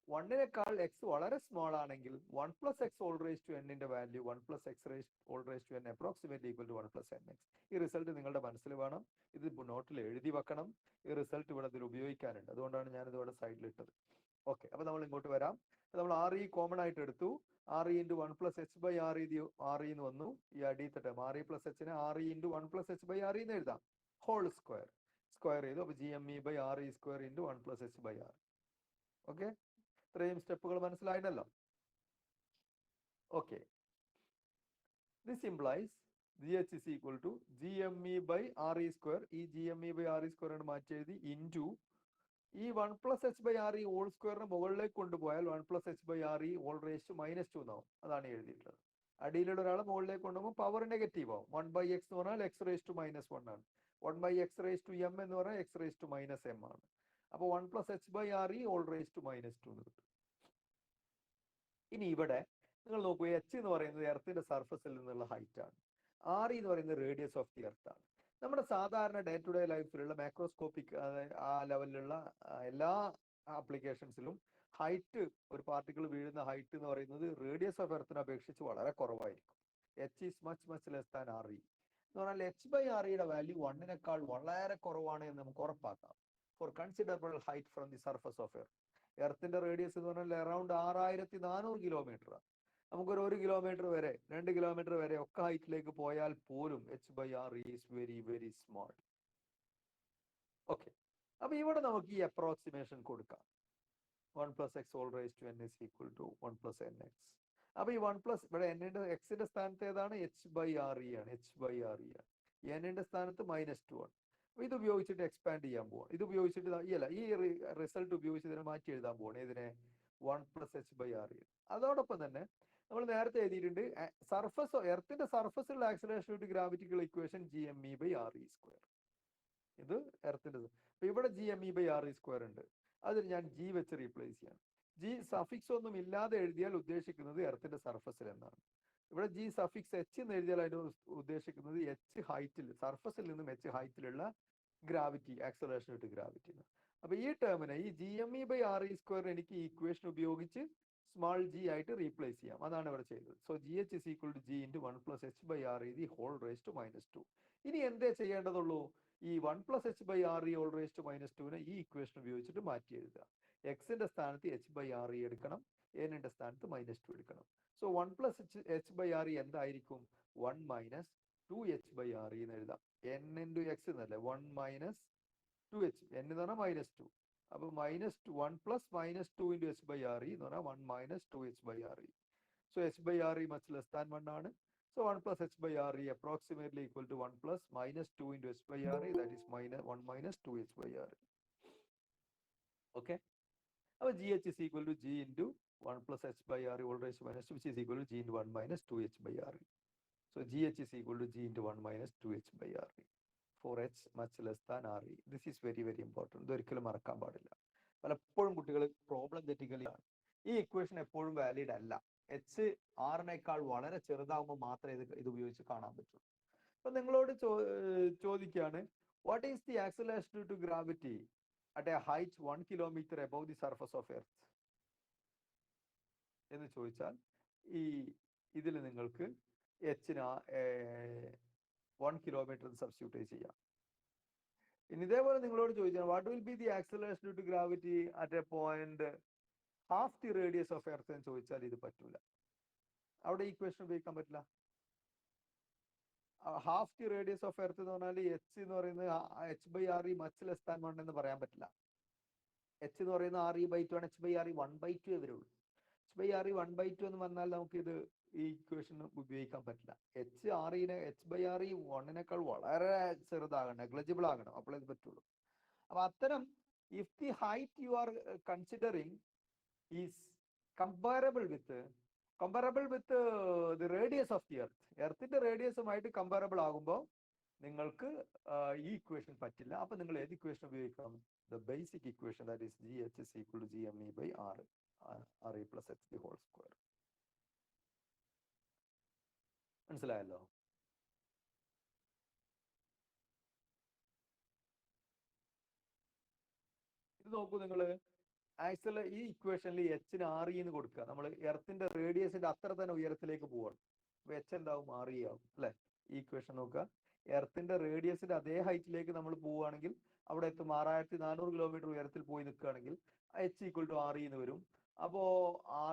1നേക്കാൾ എക്സ് വളരെ സ്മോൾ ആണെങ്കിൽ 1 plus X all raise to എന്നിന്റെ value 1 plus X raise all raise to N approximately equal to 1 plus N X. ഈ result നിങ്ങളുടെ മനസ്സിൽ വേണം, ഇത് നോട്ടിൽ എഴുതി വെക്കണം. ഈ റിസൾട്ട് ഇവിടെ ഇതിൽ ഉപയോഗിക്കാനുണ്ട്, അതുകൊണ്ടാണ് ഞാൻ ഇതിവിടെ സൈഡിൽ ഇട്ടത്. ഓക്കെ, അപ്പൊ നമ്മൾ ഇങ്ങോട്ട് വരാം. നമ്മൾ ആർ ഇ കോമൺ ആയിട്ട് എടുത്തു. R E into 1 plus H by R E R ഇന്ന് വന്നു. ഈ അടിയത്തെ ടേം ആർ ഇ പ്ലസ് എച്ചിനെ R E into 1 plus H by R എന്ന് എഴുതാം. ഹോൾ സ്ക്വയർ ചെയ്തു. അപ്പോൾ G M E by R E square into 1 plus H by R. Okay, ഇത്രയും സ്റ്റെപ്പുകൾ മനസ്സിലായിട്ടല്ലോ. Okay, this implies G H is equal to G M E by R E square. ഈ G M E by R E square മാറ്റി എഴുതി into ഈ 1 plus H by R E whole സ്ക്വയറിന് മുകളിലേക്ക് കൊണ്ടുപോയാൽ 1 plus H by R E whole raise -2 എന്നാവും. അതാണ് എഴുതിയിട്ടുള്ളത്. അടിയിലുള്ള ഒരാൾ മുകളിലേക്ക് കൊണ്ടുപോകുമ്പോൾ പവർ നെഗറ്റീവ് ആവും. 1 ബൈ എക്സ് എന്ന് പറഞ്ഞാൽ എക്സ് റേസ് ടു -1 ആണ്. 1 by X raise to M എന്ന് പറഞ്ഞാൽ എക്സ് റേസ് ടു -m ആണ്. അപ്പോൾ 1 plus H by R E whole raise to -2 എന്ന് കിട്ടും. ഇനി ഇവിടെ നിങ്ങൾ നോക്കൂ, എച്ച് എന്ന് പറയുന്നത് എർത്തിന്റെ സർഫസിൽ നിന്നുള്ള ഹൈറ്റ് ആണ്. ആർ എന്ന് പറയുന്നത് റേഡിയസ് ഓഫ് ദി എർത്ത് ആണ്. നമ്മുടെ സാധാരണ ഡേ ടു ഡേ ലൈഫിലുള്ള മാക്രോസ്കോപ്പിക് ആ ലെവലിലുള്ള എല്ലാ ആപ്ലിക്കേഷൻസിലും ഹൈറ്റ്, ഒരു പാർട്ടിക്കിൾ വീഴുന്ന ഹൈറ്റ് എന്ന് പറയുന്നത് റേഡിയസ് ഓഫ് എർത്തിനെ അപേക്ഷിച്ച് വളരെ കുറവായിരിക്കും. H is much less than R E എന്ന് പറഞ്ഞാൽ എച്ച് ബൈ ആർ ഇയുടെ വാല്യൂ 1 വളരെ കുറവാണ് എന്ന് നമുക്ക് ഉറപ്പാക്കാം. For considerable height from the surface of earth. എർത്തിന്റെ റേഡിയസ് എന്ന് പറഞ്ഞാൽ അറൌണ്ട് 6400 കിലോമീറ്റർ. നമുക്കൊരു 1 കിലോമീറ്റർ വരെ 2 കിലോമീറ്റർ വരെ ഒക്കെ ഹൈറ്റിലേക്ക് പോയാൽ പോലും H by R is very very small. Okay, അപ്പൊ ഇവിടെ നമുക്ക് ഈ അപ്രോക്സിമേഷൻ കൊടുക്കാം. 1 plus X whole raise to N is equal to 1 plus N X. അപ്പൊ ഈ 1 പ്ലസ് ഇവിടെ എന്നിന്റെ എക്സിന്റെ സ്ഥാനത്ത് ഏതാണ്? എച്ച് ബൈ ആർ ഇ ആണ്. എച്ച് ബൈ ആർ ഇ ആണ്. എന്നിന്റെ സ്ഥാനത്ത് -2 ആണ്. അപ്പൊ ഇത് ഉപയോഗിച്ചിട്ട് എക്സ്പാൻഡ് ചെയ്യാൻ പോവാണ്. ഇത് ഉപയോഗിച്ചിട്ട് ഈ റിസൾട്ട് ഉപയോഗിച്ച് ഇതിനെ മാറ്റി എഴുതാൻ പോവാണ്. ഇതിനെ 1 plus H by R E. അതോടൊപ്പം തന്നെ നമ്മൾ നേരത്തെ എഴുതിയിട്ടുണ്ട് സർഫസ്, എർത്തിന്റെ സർഫസിലുള്ള ആക്സിലറേഷൻ ഡ്യൂ ടു ഗ്രാവിറ്റിക്കൽ equation G M E by R E square. ഇത് എർത്തിന്റെ. അപ്പൊ ഇവിടെ G M E by R E square ഉണ്ട്. അതിന് ഞാൻ ജി വെച്ച് റീപ്ലേസ് ചെയ്യാം. ജി സഫിക്സ് ഒന്നും ഇല്ലാതെ എഴുതിയാൽ ഉദ്ദേശിക്കുന്നത് എർത്തിന്റെ സർഫസിൽ എന്നാണ്. ഇവിടെ ജി സഫിക്സ് എച്ച് എന്ന് എഴുതിയാൽ അതിന് ഉദ്ദേശിക്കുന്നത് എച്ച് ഹൈറ്റിൽ, സർഫസിൽ നിന്നും എച്ച് ഹൈറ്റിലുള്ള gravity, acceleration due to gravity. അപ്പൊ ഈ ടേമിനെ, ഈ G M E by R E square എനിക്ക് ഈക്വേഷൻ ഉപയോഗിച്ച് സ്മാൾ ജി ആയിട്ട് റീപ്ലേസ് ചെയ്യാം. അതാണ് ഇവിടെ ചെയ്തത്. So G H is equal to G into 1 plus H by R E the whole raise to -2. ഇനി എന്തേ ചെയ്യേണ്ടതുള്ളൂ? ഈ 1 plus H by R E whole raise to -2നെ ഈ ഇക്വേഷൻ ഉപയോഗിച്ചിട്ട് മാറ്റി എഴുതുക. എക്സിന്റെ സ്ഥാനത്ത് എച്ച് ബൈ ആർ ഇ എടുക്കണം, എന്നിന്റെ സ്ഥാനത്ത് -2 എടുക്കണം. So 1 plus H by R E എന്തായിരിക്കും? 1 minus 2h by R E എന്ന് എഴുതാം. n ഇൻറ്റു എക്സ് എന്നല്ലേ, 1 മൈനസ് 2h, n എന്ന് പറഞ്ഞാൽ -2. അപ്പൊ -1 plus -2 into H by R E എന്ന് പറഞ്ഞാൽ 1 minus 2h by R E. So H by R E much less than 1 ആണ്. So 1 plus h by r is approximately equal to 1 plus -2 into h by r, that is -1 minus 2h by r. Okay. Now gh is equal to g into 1 plus h by r whole raised to -2, which is equal to g into 1 minus 2h by r. So gh is equal to g into 1 minus 2h by r. For h much less than r. This is very very important. ഇതൊരിക്കലും മറക്കാൻ പാടില്ല. പലപ്പോഴും കുട്ടികൾ problem തെറ്റിക്കലി ആണ്. ഈ equation എപ്പോഴും valid അല്ല. H ആറിനേക്കാൾ വളരെ ചെറുതാകുമ്പോൾ മാത്രമേ ഇത് ഉപയോഗിച്ച് കാണാൻ പറ്റുള്ളൂ. അപ്പൊ നിങ്ങളോട് ചോദിക്കുകയാണ്, what is the acceleration due to gravity at a height 1 kilometer above the surface of earth എന്ന് ചോദിച്ചാൽ ഈ ഇതിൽ നിങ്ങൾക്ക് എച്ചിന് 1 kilometer സബ്സ്റ്റിറ്റ്യൂട്ട് ചെയ്യാം. ഇനി ഇതേപോലെ നിങ്ങളോട് ചോദിച്ചാൽ what will be the acceleration due to gravity at a point half the radius of Earth എന്ന് ചോദിച്ചാൽ ഇത് പറ്റൂല. അവിടെ ഈക്വേഷൻ ഉപയോഗിക്കാൻ പറ്റില്ല. Half the radius of Earth എന്ന് പറഞ്ഞാൽ എച്ച് എന്ന് പറയുന്നത് H by R E much less than 1 എന്ന് പറയാൻ പറ്റില്ല. എച്ച് എന്ന് പറയുന്നത് ആർ ഇ ബൈ 2 ആണ്. എച്ച് ബൈ ആർ ഇ 1/2 വരുള്ളൂ. എച്ച് ബൈ ആർ ഇ 1/2 എന്ന് പറഞ്ഞാൽ നമുക്ക് ഇത് ഈ ഇക്വേഷൻ ഉപയോഗിക്കാൻ പറ്റില്ല. എച്ച് ബൈ ആർ ഇ 1 വളരെ ചെറുതാകണം, നെഗ്ലിജിബിൾ ആകണം, അപ്പോൾ ഇത് പറ്റുള്ളൂ. അപ്പൊ അത്തരം if the height you are considering is comparable with the radius of the earth, എർത്തിന്റെ റേഡിയസുമായിട്ട് കമ്പാരബിൾ ആകുമ്പോൾ നിങ്ങൾക്ക് ഈ ഇക്വേഷൻ പറ്റില്ല. അപ്പൊ നിങ്ങൾ ഏത് ഇക്വേഷൻ ഉപയോഗിക്കണം? The basic equation, that is G H is equal to G M E by R E plus H the whole square. മനസ്സിലായല്ലോ? ഇത് നോക്കൂ നിങ്ങള്, ആക്ച്വലി ഈ ഇക്വേഷനിൽ എച്ചിന് ആർ ഇ എന്ന് കൊടുക്കുക. നമ്മൾ എർത്തിന്റെ റേഡിയസിന്റെ അത്ര തന്നെ ഉയരത്തിലേക്ക് പോവാണ്. അപ്പൊ എച്ച് എന്താവും? ആർ ഇ ആവും അല്ലെ? ഈ ഇക്വേഷൻ നോക്കുക, എർത്തിന്റെ റേഡിയസിന്റെ അതേ ഹൈറ്റിലേക്ക് നമ്മൾ പോവുകയാണെങ്കിൽ അവിടെ എത്തും 6400 കിലോമീറ്റർ ഉയരത്തിൽ പോയി നിൽക്കുകയാണെങ്കിൽ H equal to R E എന്ന് വരും. അപ്പോ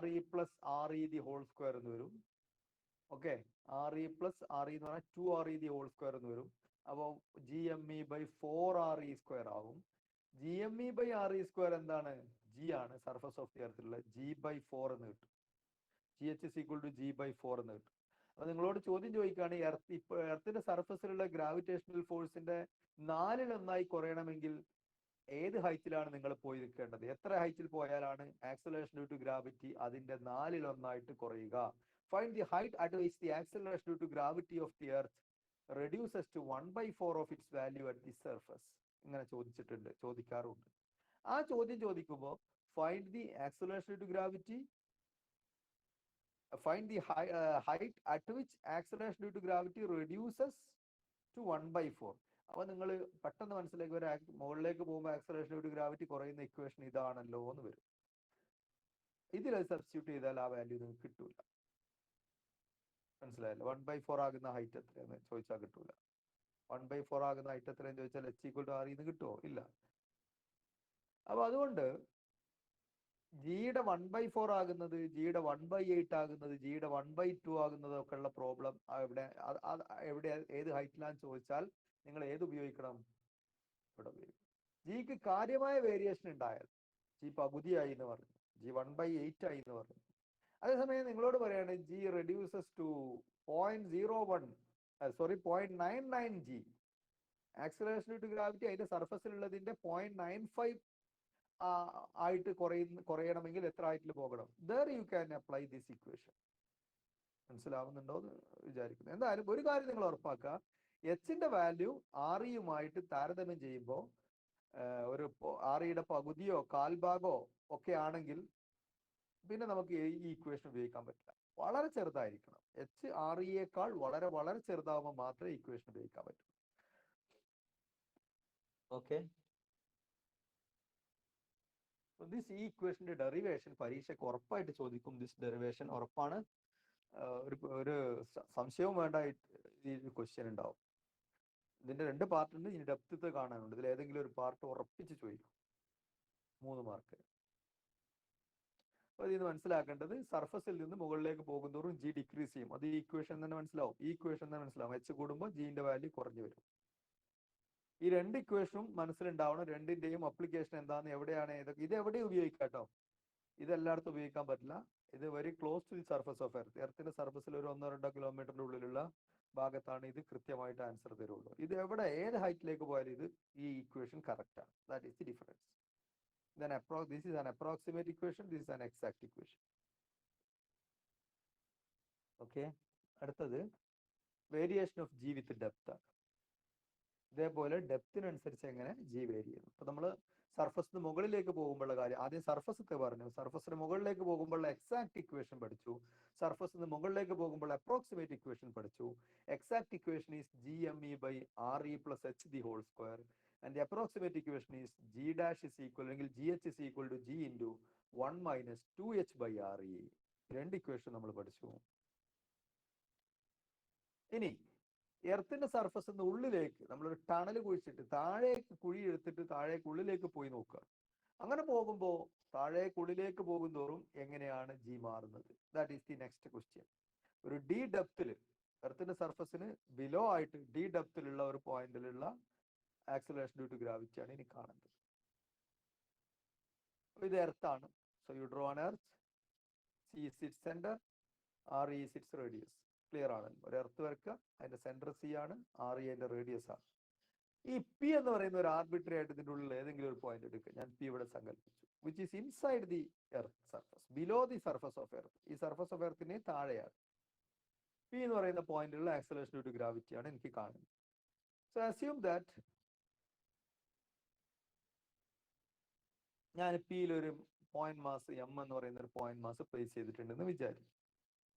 RE plus RE the whole square എന്ന് വരും. ഓക്കെ, RE plus RE എന്ന് പറഞ്ഞാൽ 2RE the whole square എന്ന് വരും. അപ്പോൾ GME by 4RE square ആവും. GME by RE square എന്താണ്? G ആണ്, സർഫസ് ഓഫ് ദി എർത്തിലുള്ള G by 4 എന്ന് കിട്ടും. GH is equal to G by 4 എന്ന് കിട്ടും. അപ്പൊ നിങ്ങളോട് ചോദ്യം ചോദിക്കുകയാണ്, എർത്തിന്റെ സർഫസിലുള്ള ഗ്രാവിറ്റേഷണൽ ഫോഴ്സിന്റെ 4/1 കുറയണമെങ്കിൽ ഏത് ഹൈറ്റിലാണ് നിങ്ങൾ പോയി നിൽക്കേണ്ടത്? എത്ര ഹൈറ്റിൽ പോയാലാണ് ആക്സലറേഷൻ ഡ്യൂ ടു ഗ്രാവിറ്റി അതിന്റെ 4/1 കുറയുക? Find the height at which the acceleration due to gravity of the Earth reduces to 1/4 of its value at the surface. ഇങ്ങനെ ചോദിക്കാറുണ്ട്. ആ ചോദ്യം ചോദിക്കുമ്പോൾ find the acceleration due to gravity, find the height at which acceleration due to gravity reduces to 1/4. അപ്പൊ നിങ്ങൾ പെട്ടെന്ന് മനസ്സിലേക്ക് ഒരു മുകളിലേക്ക് പോകുമ്പോൾ ആക്സലറേഷൻ ഡ്യൂ ടു ഗ്രാവിറ്റി കുറയുന്ന ഇക്വേഷൻ ഇതാണല്ലോ എന്ന് വരും. ഇതിൽ സബ്സ്റ്റിറ്റ്യൂട്ട് ചെയ്താൽ ആ വാല്യൂ നിങ്ങൾക്ക് കിട്ടൂല. മനസ്സിലായല്ലോ? 1/4 ആകുന്ന ഹൈറ്റ് എത്രയെന്ന് ചോദിച്ചാൽ കിട്ടൂല. 1/4 ആകുന്ന ഹൈറ്റ് എത്രയെന്ന് ചോദിച്ചാൽ H equal to RE എന്ന് കിട്ടുമോ? ഇല്ല. അപ്പൊ അതുകൊണ്ട് ജിയുടെ 1/4 ആകുന്നത്, ജിയുടെ 1/8 ആകുന്നത്, ജിയുടെ 1/2 ആകുന്നത് ഒക്കെ ഉള്ള പ്രോബ്ലം എവിടെ ഏത് ഹൈറ്റിലാന്ന് ചോദിച്ചാൽ നിങ്ങൾ ഏത് ഉപയോഗിക്കണം? ഇവിടെ ഉപയോഗിക്കണം. ജിക്ക് കാര്യമായ വേരിയേഷൻ ഉണ്ടായാൽ ജി പകുതിയായി എന്ന് പറഞ്ഞു, ജി 1/8 ആയി എന്ന് പറഞ്ഞു. അതേസമയം നിങ്ങളോട് പറയാണ് G reduces to 0.99 G, acceleration due to gravity അതിന്റെ സർഫസിലുള്ളതിന്റെ 0.95 ആയിട്ട് കുറയണമെങ്കിൽ എത്ര ഹൈറ്റിൽ പോകണം? There you can apply this equation. മനസ്സിലാവുന്നുണ്ടോ എന്ന് വിചാരിക്കുന്നു. എന്തായാലും ഒരു കാര്യം നിങ്ങൾ ഉറപ്പാക്കുക, എച്ചിന്റെ വാല്യൂ REയുമായിട്ട് താരതമ്യം ചെയ്യുമ്പോൾ ഒരു REയുടെ പകുതിയോ കാൽഭാഗോ ഒക്കെ ആണെങ്കിൽ പിന്നെ നമുക്ക് ഈ ഇക്വേഷൻ ഉപയോഗിക്കാൻ പറ്റില്ല. വളരെ ചെറുതായിരിക്കണം. H REയേക്കാൾ വളരെ വളരെ ചെറുതാവുമ്പോൾ മാത്രമേ ഇക്വേഷൻ ഉപയോഗിക്കാൻ പറ്റൂ. ഓക്കെ, ദിസ് ഈ ഇക്വേഷന്റെ ഡെറിവേഷൻ പരീക്ഷയ്ക്ക് ഉറപ്പായിട്ട് ചോദിക്കും. ദിസ് ഡെറിവേഷൻ ഉറപ്പാണ്. ഒരു സംശയവും വേണ്ട, ഈ ക്വസ്റ്റ്യൻ ഉണ്ടാവും. ഇതിന്റെ 2 പാർട്ട് ഉണ്ട്, ഇനി ഡെപ്ത് കാണാനുണ്ട്. ഇതിൽ ഏതെങ്കിലും ഒരു പാർട്ട് ഉറപ്പിച്ച് ചോദിക്കും. 3 മാർക്ക്. അപ്പൊ ഇതിന് മനസ്സിലാക്കേണ്ടത് സർഫസിൽ നിന്ന് മുകളിലേക്ക് പോകുന്തോറും ജി ഡിക്രീസ് ചെയ്യും. അത് ഈ ഇക്വേഷൻ തന്നെ മനസ്സിലാവും. ഈ ഇക്വേഷൻ തന്നെ മനസ്സിലാവും. H കൂടുമ്പോൾ ജിന്റെ വാല്യൂ കുറഞ്ഞു വരും. ഈ 2 ഇക്വേഷനും മനസ്സിലുണ്ടാവണം. രണ്ടിന്റെയും അപ്ലിക്കേഷൻ എന്താന്ന്, എവിടെയാണ്, ഏതൊക്കെ, ഇത് എവിടെ ഉപയോഗിക്കാം കേട്ടോ. ഇത് എല്ലായിടത്തും ഉപയോഗിക്കാൻ പറ്റില്ല. ഇത് very close to the surface of earth. എർത്തിന്റെ സർഫസിൽ ഒരു 1-2 കിലോമീറ്ററിന്റെ ഉള്ളിലുള്ള ഭാഗത്താണ് ഇത് കൃത്യമായിട്ട് ആൻസർ തരുള്ളൂ. ഇത് എവിടെ ഏത് ഹൈറ്റിലേക്ക് പോയാലും ഇത് ഈ ഇക്വേഷൻ കറക്റ്റ് ആണ്. That is the difference. This is an approximate equation, this is an exact equation. Okay, അടുത്തത് variation of G with depth ആണ്. ഇതേപോലെ ഡെപ്തിനനുസരിച്ച് എങ്ങനെ ജി വേരി ചെയ്യുന്നു. അപ്പൊ നമ്മൾ സർഫസിന് മുകളിലേക്ക് പോകുമ്പോഴുള്ള കാര്യം ആദ്യം സർഫസത്തെ പറഞ്ഞു. സർഫസിന് മുകളിലേക്ക് പോകുമ്പോൾ എക്സാക്ട് ഇക്വേഷൻ പഠിച്ചു. സർഫസിന് മുകളിലേക്ക് പോകുമ്പോൾ അപ്രോക്സിമേറ്റ് ഇക്വേഷൻ പഠിച്ചു. Exact equation is GME by RE plus H the whole square. And the approximate equation is G dash is equal, അല്ലെങ്കിൽ GH is equal to G into 1 minus 2H by RE. രണ്ട് equation നമ്മൾ പഠിച്ചു. ഇനി എർത്തിന്റെ സർഫസിൽ നിന്ന് ഉള്ളിലേക്ക് നമ്മളൊരു tunnel കുഴിച്ചിട്ട് താഴേക്ക് കുഴി എടുത്തിട്ട് താഴേക്ക് ഉള്ളിലേക്ക് പോയി നോക്കുക. അങ്ങനെ പോകുമ്പോൾ താഴേക്കുള്ളിലേക്ക് പോകും തോറും എങ്ങനെയാണ് ജി മാറുന്നത്? That is the next question. ഒരു ഡി ഡെപ്തിൽ, എർത്തിന്റെ സർഫസിന് ബിലോ ആയിട്ട് ഡി ഡെപ്തിലുള്ള ഒരു പോയിന്റിലുള്ള ആക്സലറേഷൻ ഡ്യൂ ടു ഗ്രാവിറ്റി ആണ് ഇനി കാണുന്നത്. ഇത് എർത്താണ്. So you draw an earth. C is its centre, RE is its radius. Clear ആണല്ലോ? ഒരു എർത്ത് വരക്കുക, അതിന്റെ സെന്റർ സി ആണ്, RE അതിന്റെ റേഡിയസ് ആണ്. ഈ പി എന്ന് പറയുന്ന ഒരു ആർബിട്രറി ആയിട്ട് ഇതിന്റെ ഉള്ളിൽ ഏതെങ്കിലും ഒരു പോയിന്റ് എടുക്കുക. ഞാൻ പി ഇവിടെ സങ്കല്പിച്ചു. Which is inside the earth surface, below the surface of earth. ഈ സർഫസ് ഓഫ് എർത്തിന് താഴെയാണ്. പി എന്ന് പറയുന്ന പോയിന്റിലുള്ള ആക്സലറേഷൻ ഡ്യൂ ടു ഗ്രാവിറ്റി ആണ് എനിക്ക് കാണുന്നത്. സോ അസ്യൂം ദാറ്റ് ഞാൻ പിയിൽ ഒരു പോയിന്റ് മാസ് M എന്ന് പറയുന്ന ഒരു പോയിന്റ് മാസ് പ്ലേസ് ചെയ്തിട്ടുണ്ടെന്ന് വിചാരിക്കും.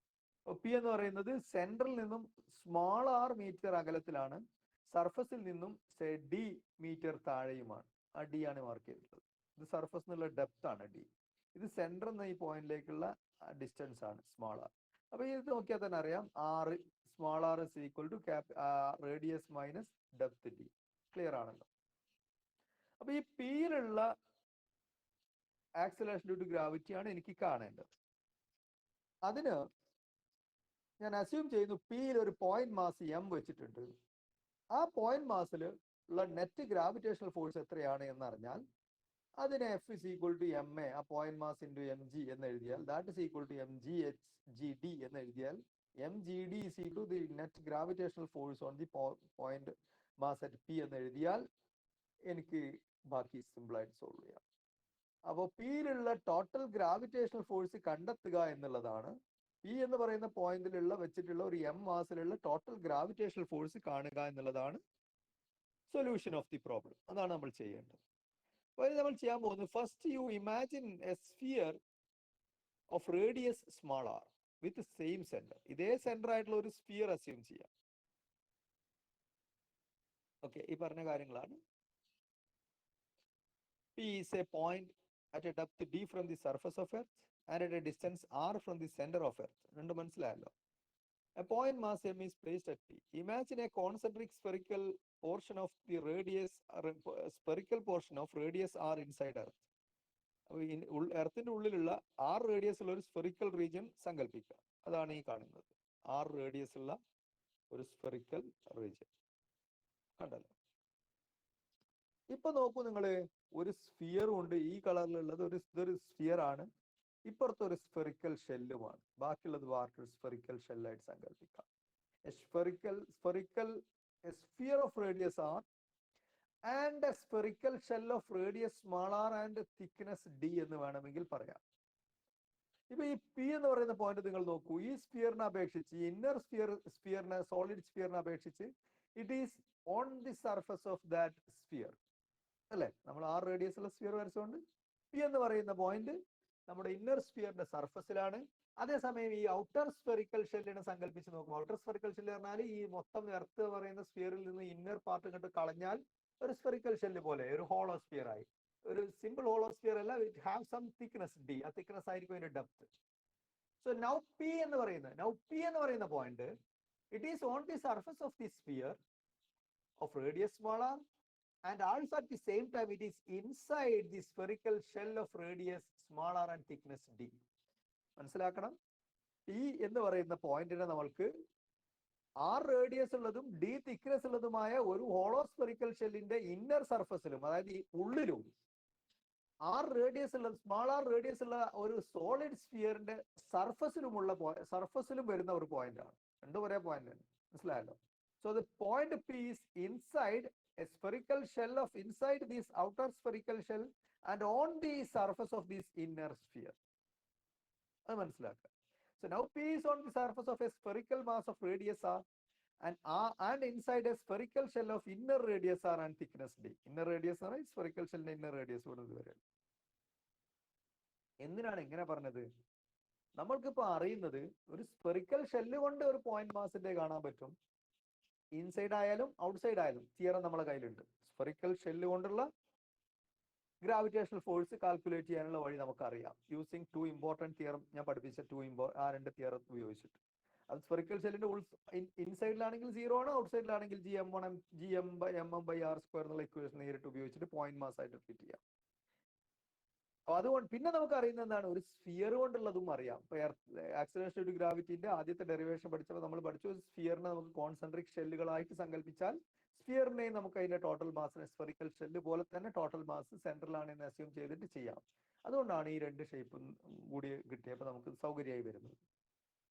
പി എന്ന് പറയുന്നത് സെന്ററിൽ നിന്നും സ്മോൾ r മീറ്റർ അകലത്തിലാണ്, സർഫസിൽ നിന്നും D മീറ്റർ താഴെയുമാണ്. ആ D ആണ് മാർക്ക് ചെയ്തിട്ടുള്ളത്. ഇത് സർഫസ് എന്നുള്ള ഡെപ്ത് ആണ് D. ഇത് സെന്റർ എന്ന ഈ പോയിന്റിലേക്കുള്ള ഡിസ്റ്റൻസ് ആണ് സ്മോൾ r. അപ്പൊ ഇത് നോക്കിയാൽ തന്നെ അറിയാം, small r is equal to radius minus depth D. Clear ആണല്ലോ? അപ്പൊ ഈ പിയിലുള്ള ആക്സിലറേഷൻ ഡ്യൂ ടു ഗ്രാവിറ്റി ആണ് എനിക്ക് കാണേണ്ടത്. അതിന് ഞാൻ അസ്യൂം ചെയ്യുന്നു പിയിൽ ഒരു പോയിന്റ് മാസ് എം വെച്ചിട്ടുണ്ട്. ആ പോയിന്റ് മാസിൽ ഉള്ള നെറ്റ് ഗ്രാവിറ്റേഷണൽ ഫോഴ്സ് എത്രയാണ് എന്നറിഞ്ഞാൽ അതിനെ F is equal to M A, ആ point mass into M G എന്ന് എഴുതിയാൽ that is equal to M G H G D എന്ന് എഴുതിയാൽ M G D is equal to the net gravitational force on the point mass at P എന്ന് എഴുതിയാൽ എനിക്ക് ബാക്കി സിമ്പിളായിട്ട് സോൾവ് ചെയ്യാം. അപ്പോൾ പിയിലുള്ള ടോട്ടൽ ഗ്രാവിറ്റേഷണൽ ഫോഴ്സ് കണ്ടെത്തുക എന്നുള്ളതാണ്. പി എന്ന് പറയുന്ന പോയിന്റിലുള്ള വെച്ചിട്ടുള്ള ഒരു എം മാസിലുള്ള ടോട്ടൽ ഗ്രാവിറ്റേഷണൽ ഫോഴ്സ് കാണുക എന്നുള്ളതാണ് സൊല്യൂഷൻ ഓഫ് ദി പ്രോബ്ലം. അതാണ് നമ്മൾ ചെയ്യേണ്ടത്. അപ്പോൾ നമ്മൾ ചെയ്യാൻ പോകുന്നത്, first U imagine A sphere of radius small are with same centre. ഇതേ സെന്റർ ആയിട്ടുള്ള ഒരു സ്ഫിയർ അസ്യൂം ചെയ്യാം. ഓക്കെ, ഈ പറഞ്ഞ കാര്യങ്ങളാണ്. P is a point at a depth d from the surface of Earth and at a distance r from the center of Earth. രണ്ടും മനസ്സിലായല്ലോ. A point mass m is placed at P. Imagine a concentric spherical portion of the radius, spherical portion of radius r inside Earth. എർത്തിന്റെ ഉള്ളിലുള്ള r radius ഉള്ള ഒരു spherical region സങ്കല്പിക്കുക. അതാണ് ഈ കാണുന്നത്. r radius ഉള്ള ഒരു സ്ഫെറിക്കൽ റീജിയൻ കണ്ടല്ലോ. ഇപ്പൊ നോക്കൂ നിങ്ങള്, ഒരു സ്ഫിയറും ഉണ്ട്. ഈ കളറിലുള്ളത് ഇതൊരു സ്ഫിയർ ആണ്. ഇപ്പുറത്തെ ഒരു സ്ഫെറിക്കൽ ഷെല്ലുമാണ്. ബാക്കിയുള്ളത് വാർക്കൊരു സ്ഫെറിക്കൽ ഷെല്ലായിട്ട് സങ്കല്പിക്കാം. A sphere of radius r and a spherical shell of radius small r and thickness d എന്ന് വേണമെങ്കിൽ പറയാം. ഇപ്പൊ ഈ പി എന്ന് പറയുന്ന പോയിന്റ് നിങ്ങൾ നോക്കൂ. ഈ സ്ഫിയറിനെ അപേക്ഷിച്ച്, ഇന്നർ സ്ഫിയറിനെ, സോളിഡ് സ്ഫിയറിനെ അപേക്ഷിച്ച് it is on the surface of that sphere അല്ലെ. നമ്മൾ ആർ റേഡിയസ് ഉള്ള സ്ഫിയർ വരച്ചുകൊണ്ട് പി എന്ന് പറയുന്ന പോയിന്റ് നമ്മുടെ ഇന്നർ സ്ഫിയറിന്റെ സർഫസിലാണ്. അതേസമയം ഈ ഔട്ടർ സ്ഫെറിക്കൽ ഷെല്ലിനെ സങ്കല്പിച്ച് നോക്കും. ഔട്ടർ സ്ഫെറിക്കൽ ഷെല്ല് പറഞ്ഞാൽ ഈ മൊത്തം എർത്ത് പറയുന്ന സ്ഫിയറിൽ നിന്ന് ഇന്നർ പാർട്ട് ഇങ്ങോട്ട് കളഞ്ഞാൽ ഒരു സ്ഫെറിക്കൽ ഷെല്ല് പോലെ ഒരു ഹോളോ സ്ഫിയർ ആയി. ഒരു സിമ്പിൾ ഹോളോ സ്ഫിയർ അല്ല, it have some thickness D. ആ തിക്നെസ് ആയിരിക്കും അതിന്റെ ഡെപ്ത്. സോ നൗ പി എന്ന് പറയുന്ന point it is on the surface of the sphere of radius small R and also at the same time it is inside the spherical shell of radius small r and thickness d. മനസ്സിലാക്കണം, P എന്ന് പറയുന്ന പോയിന്റിനെ നമ്മൾക്ക് r radius ഉള്ളതും d thickness ഉള്ളതുമായ ഒരു hollow spherical ഷെല്ലിന്റെ inner സർഫസിലും, അതായത് ഈ ഉള്ളിലും, r റേഡിയസ് ഉള്ള സ്മാൾ r റേഡിയസ് ഉള്ള ഒരു സോളിഡ് സ്ഫിയറിന്റെ സർഫസിലും വരുന്ന ഒരു പോയിന്റ് ആണ്. രണ്ടും ഒരേ പോയിന്റ് ആണ്. മനസ്സിലായല്ലോ. So the point P is inside a spherical shell of inside this outer spherical shell and on the surface of this inner sphere. അത് മനസ്സിലാക്കുക. So now P is on the surface of a spherical mass of radius r and inside a spherical shell of inner radius r and thickness d. Inner radius ആണ് spherical shell ന്റെ inner radius കൊണ്ട് വരെ. എന്തിനാണ് ഇങ്ങനെ പറഞ്ഞത്? നമ്മൾക്കിപ്പോ അറിയുന്നത് ഒരു spherical shell കൊണ്ട് ഒരു പോയിന്റ് മാസിന്റെ കാണാൻ പറ്റും. ഇൻസൈഡ് ആയാലും ഔട്ട്സൈഡ് ആയാലും തിയറം നമ്മളെ കയ്യിലുണ്ട്. സ്ഫെറിക്കൽ ഷെല്ല് കൊണ്ടുള്ള ഗ്രാവിറ്റേഷണൽ ഫോഴ്സ് കാൽക്കുലേറ്റ് ചെയ്യാനുള്ള വഴി നമുക്കറിയാം. യൂസിങ് ടു ഇമ്പോർട്ടൻറ്റ് തിയറം ഞാൻ പഠിപ്പിച്ച ആ രണ്ട് തിയറം ഉപയോഗിച്ചിട്ട്. അത് സ്ഫെറിക്കൽ ഷെല്ലിന്റെ ഇൻസൈഡിലാണെങ്കിൽ 0 ആണ്, ഔട്ട്സൈഡിലാണെങ്കിൽ gm/r² എന്നുള്ള ഇക്വേഷൻ നേരിട്ട് ഉപയോഗിച്ചിട്ട് പോയിന്റ് മാസ് ആയിട്ട് ഫിറ്റ് ചെയ്യാം. അതുകൊണ്ട് പിന്നെ നമുക്ക് അറിയുന്നത് എന്താണ്, ഒരു സ്ഫിയർ കൊണ്ടുള്ളതും അറിയാം. ഇപ്പൊ ആക്സിലറേഷൻ ഡ്യൂ ടു ഗ്രാവിറ്റിന്റെ ആദ്യത്തെ ഡെറിവേഷൻ പഠിച്ചപ്പോൾ നമ്മൾ പഠിച്ചു, സ്ഫിയറിനെ നമുക്ക് കോൺസെൻട്രിക് ഷെല്ലുകളായിട്ട് സങ്കല്പിച്ചാൽ സ്ഫിയറിനെയും നമുക്ക് അതിന്റെ ടോട്ടൽ മാസിനെ സ്ഫെറിക്കൽ ഷെല്ല് പോലെ തന്നെ ടോട്ടൽ മാസ് സെൻട്രലാണെന്ന് അസ്യൂം ചെയ്തിട്ട് ചെയ്യാം. അതുകൊണ്ടാണ് ഈ രണ്ട് ഷേപ്പും കൂടി കിട്ടിയപ്പോൾ നമുക്ക് സൗകര്യമായി വരുന്നത്.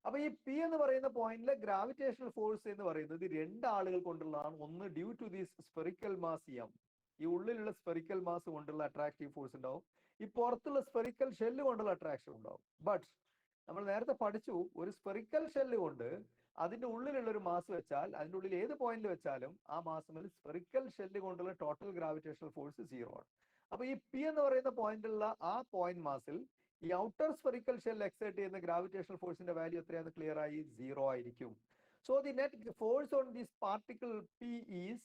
അപ്പൊ ഈ പി എന്ന് പറയുന്ന പോയിന്റിലെ ഗ്രാവിറ്റേഷണൽ ഫോഴ്സ് എന്ന് പറയുന്നത് രണ്ട് ആളുകൾ കൊണ്ടുള്ളതാണ്. ഒന്ന് due to this spherical mass M, ഈ ഉള്ളിലുള്ള സ്ഫെറിക്കൽ മാസ് കൊണ്ടുള്ള അട്രാക്റ്റീവ് ഫോഴ്സ് ഉണ്ടാവും. ഈ പുറത്തുള്ള സ്ഫെറിക്കൽ ഷെല്ല് കൊണ്ടുള്ള അട്രാക്ഷൻ ഉണ്ടാവും. ബട്ട് നമ്മൾ നേരത്തെ പഠിച്ചു, ഒരു സ്ഫെറിക്കൽ ഷെല്ല് കൊണ്ട് അതിന്റെ ഉള്ളിലുള്ള ഒരു മാസ് വെച്ചാൽ, അതിന്റെ ഉള്ളിൽ ഏത് പോയിന്റ് വെച്ചാലും ആ മാസ് സ്ഫെറിക്കൽ ഷെല്ല് കൊണ്ടുള്ള ടോട്ടൽ ഗ്രാവിറ്റേഷണൽ ഫോഴ്സ് 0 ആണ്. അപ്പൊ ഈ പി എന്ന് പറയുന്ന പോയിന്റുള്ള ആ പോയിന്റ് മാസിൽ ഈ ഔട്ടർ സ്ഫെറിക്കൽ ഷെൽ എക്സേർട്ട് ചെയ്യുന്ന ഗ്രാവിറ്റേഷണൽ ഫോഴ്സിന്റെ വാല്യൂ എത്രയാണെന്ന് ക്ലിയർ ആയി? 0 ആയിരിക്കും. So the net force on this particle P is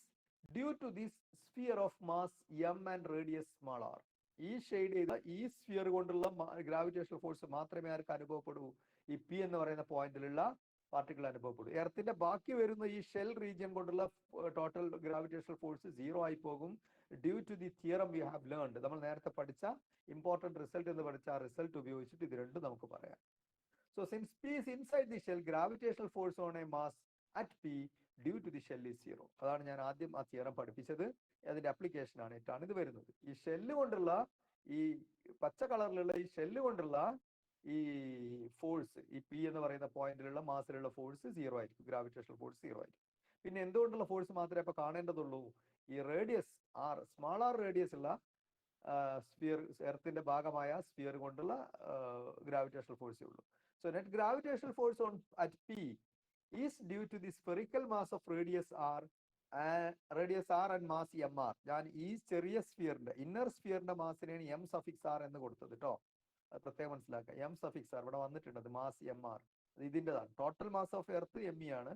due to this sphere of mass M and radius small r. ഈ ഷെയ്ഡ് ചെയ്ത ഈ സ്ഫിയർ കൊണ്ടുള്ള ഗ്രാവിറ്റേഷണൽ ഫോഴ്സ് മാത്രമേ ആർക്ക് അനുഭവപ്പെടൂ? ഈ പി എന്ന് പറയുന്ന പോയിന്റിലുള്ള പാർട്ടിക്കിൾ അനുഭവപ്പെടും. എർത്തിന്റെ ബാക്കി വരുന്ന ഈ ഷെൽ റീജിയൻ കൊണ്ടുള്ള ടോട്ടൽ ഗ്രാവിറ്റേഷണൽ ഫോഴ്സ് 0 ആയി പോകും. Due to the theorem we have learned, നമ്മൾ നേരത്തെ പഠിച്ച ഇമ്പോർട്ടന്റ് റിസൾട്ട് എന്ന് പഠിച്ച ആ റിസൾട്ട് ഉപയോഗിച്ചിട്ട് ഇത് രണ്ടും നമുക്ക് പറയാം. So since P is inside the shell, gravitational force on a mass at P due to the shell is 0. അതാണ് ഞാൻ ആദ്യം ആ തിയറം പഠിപ്പിച്ചത്. അതിന്റെ അപ്ലിക്കേഷൻ ആണ് ഇട്ടാണ് ഇത് വരുന്നത്. ഈ ഷെല്ല് കൊണ്ടുള്ള ഈ പച്ച കളറിലുള്ള ഈ ഷെല്ല് കൊണ്ടുള്ള ഈ ഫോഴ്സ്, ഈ പി എന്ന് പറയുന്ന പോയിന്റിലുള്ള മാസിലുള്ള ഫോഴ്സ് 0 ആയിരിക്കും, ഗ്രാവിറ്റേഷണൽ ഫോഴ്സ് 0 ആയിരിക്കും. പിന്നെ എന്തുകൊണ്ടുള്ള ഫോഴ്സ് മാത്രമേ അപ്പൊ കാണേണ്ടതുള്ളൂ? ഈ radius R, small r radius ഉള്ള സ്ഫിയർ, എർത്തിന്റെ ഭാഗമായ സ്ഫിയർ കൊണ്ടുള്ള ഗ്രാവിറ്റേഷണൽ ഫോഴ്സേ ഉള്ളൂ. So net gravitational force on at P is due to the spherical mass of radius r and mass mr. ഞാൻ ഈ ചെറിയ സ്ഫിയറിന്റെ ഇന്നർ സ്ഫിയറിന്റെ മാസിനെയാണ് എം സഫിക്സ് ആർ എന്ന് കൊടുത്തത് കേട്ടോ. അത് പ്രത്യേകം മനസ്സിലാക്കുക. എം സഫിക്സ് ആർ ഇവിടെ വന്നിട്ടുണ്ട്, മാസ് എം ആർ, അത് ഇതിൻ്റെതാണ്. Total mass of earth M E ആണ്.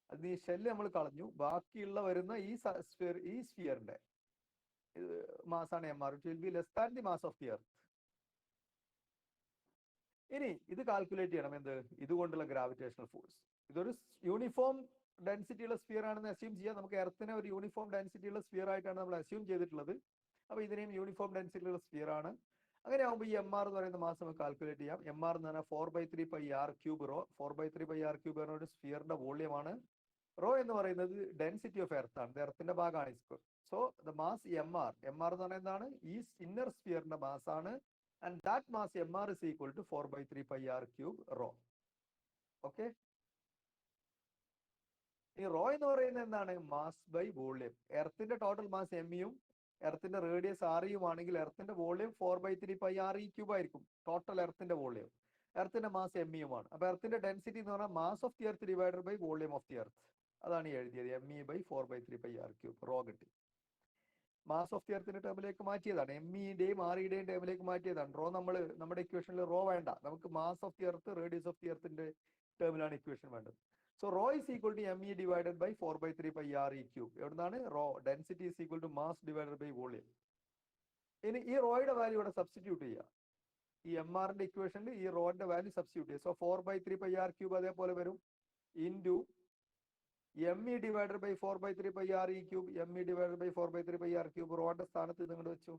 അത് ഈ ഷെല്ല് നമ്മൾ കളഞ്ഞു, ബാക്കിയുള്ള വരുന്ന ഈ സ്ഫിയറിന്റെ മാസാണ് M R. It will be less than the mass of the earth. ഇനി ഇത് കാൽക്കുലേറ്റ് ചെയ്യണം, എന്ത്? ഇതുകൊണ്ടുള്ള ഗ്രാവിറ്റേഷണൽ ഫോഴ്സ്. ഇതൊരു യൂണിഫോം ഡെൻസിറ്റി ഉള്ള സ്ഫിയർ ആണെന്ന് അസ്യൂം ചെയ്യാം. നമുക്ക് എർത്തിനെ ഒരു യൂണിഫോം ഡെൻസിറ്റി ഉള്ള സ്ഫിയർ ആയിട്ടാണ് നമ്മൾ അസ്യൂം ചെയ്തിട്ടുള്ളത്. അപ്പൊ ഇതിനെയും യൂണിഫോം ഡെൻസിറ്റി ഉള്ള സ്ഫിയർ ആണ്. അങ്ങനെ ആകുമ്പോൾ ഈ എം ആർ എന്ന് പറയുന്ന മാസ് നമുക്ക് കാൽക്കുലേറ്റ് ചെയ്യാം. എം ആർ എന്ന് പറഞ്ഞാൽ 4/3 pi r cube rho. 4/3 pi r cube എന്ന ഒരു സ്ഫിയറിന്റെ വോളിയം ആണ്. റോ എന്ന് പറയുന്നത് ഡെൻസിറ്റി ഓഫ് എർത്ത് ആണ്, എർത്തിന്റെ ഭാഗമാണ്. So the mass M R എന്ന് പറയുന്നത് എന്താണ്? ഈ ഇന്നർ സ്ഫിയറിന്റെ മാസ് ആണ്. And that mass mr is equal to 4/3 pi r cube rho. Okay. ഈ റോ എന്ന് പറയുന്നത് എന്താണ്? Mass by volume. എർത്തിന്റെ ടോട്ടൽ മാസ് എം യും എർത്തിന്റെ റേഡിയസ് ആർ യും ആണെങ്കിൽ എർത്തിന്റെ volume 4/3 pi r e cube ആയിരിക്കും. ടോട്ടൽ എർത്തിന്റെ വോളിയം, എർത്തിന്റെ മാസ് എം യുമാണ്. അപ്പൊ എർത്തിന്റെ ഡെൻസിറ്റി എന്ന് പറഞ്ഞാൽ mass of the earth divided by volume of the earth. അതാണ് ഈ എഴുതിയത്, M E by 4/3 pi r cube. Rho കിട്ടി. മാസ് ഓഫ് ദി എർത്തിന്റെ ടേമിലേക്ക് മാറ്റിയതാണ്, എം ഇയുടെയും ആർ ഇയുടെയും ടേമിലേക്ക് മാറ്റിയതാണ്. റോ നമ്മുടെ ഇക്വേഷനിൽ റോ വേണ്ട, നമുക്ക് mass of the earth radius of the എർത്തിന്റെ ടേമിലാണ് ഇക്വേഷൻ വേണ്ടത്. So rho is equal to M E divided by 4/3 pi r e cube. എവിടുന്നാണ്? Rho density is equal to mass divided by volume. ഇനി ഈ റോയുടെ value ഇവിടെ substitute ചെയ്യുക. ഈ M ആറിന്റെ ഇക്വേഷനിൽ ഈ റോന്റെ വാല്യൂ സബ്സ്റ്റിറ്റ്യൂട്ട് ചെയ്യുക. സോ 4/3 pi r ക്യൂബ് അതേപോലെ വരും into M E divided by 4/3 pi r e cube. M E divided by 4/3 pi r cube റോന്റെ സ്ഥാനത്ത് നിങ്ങൾ വെച്ചു.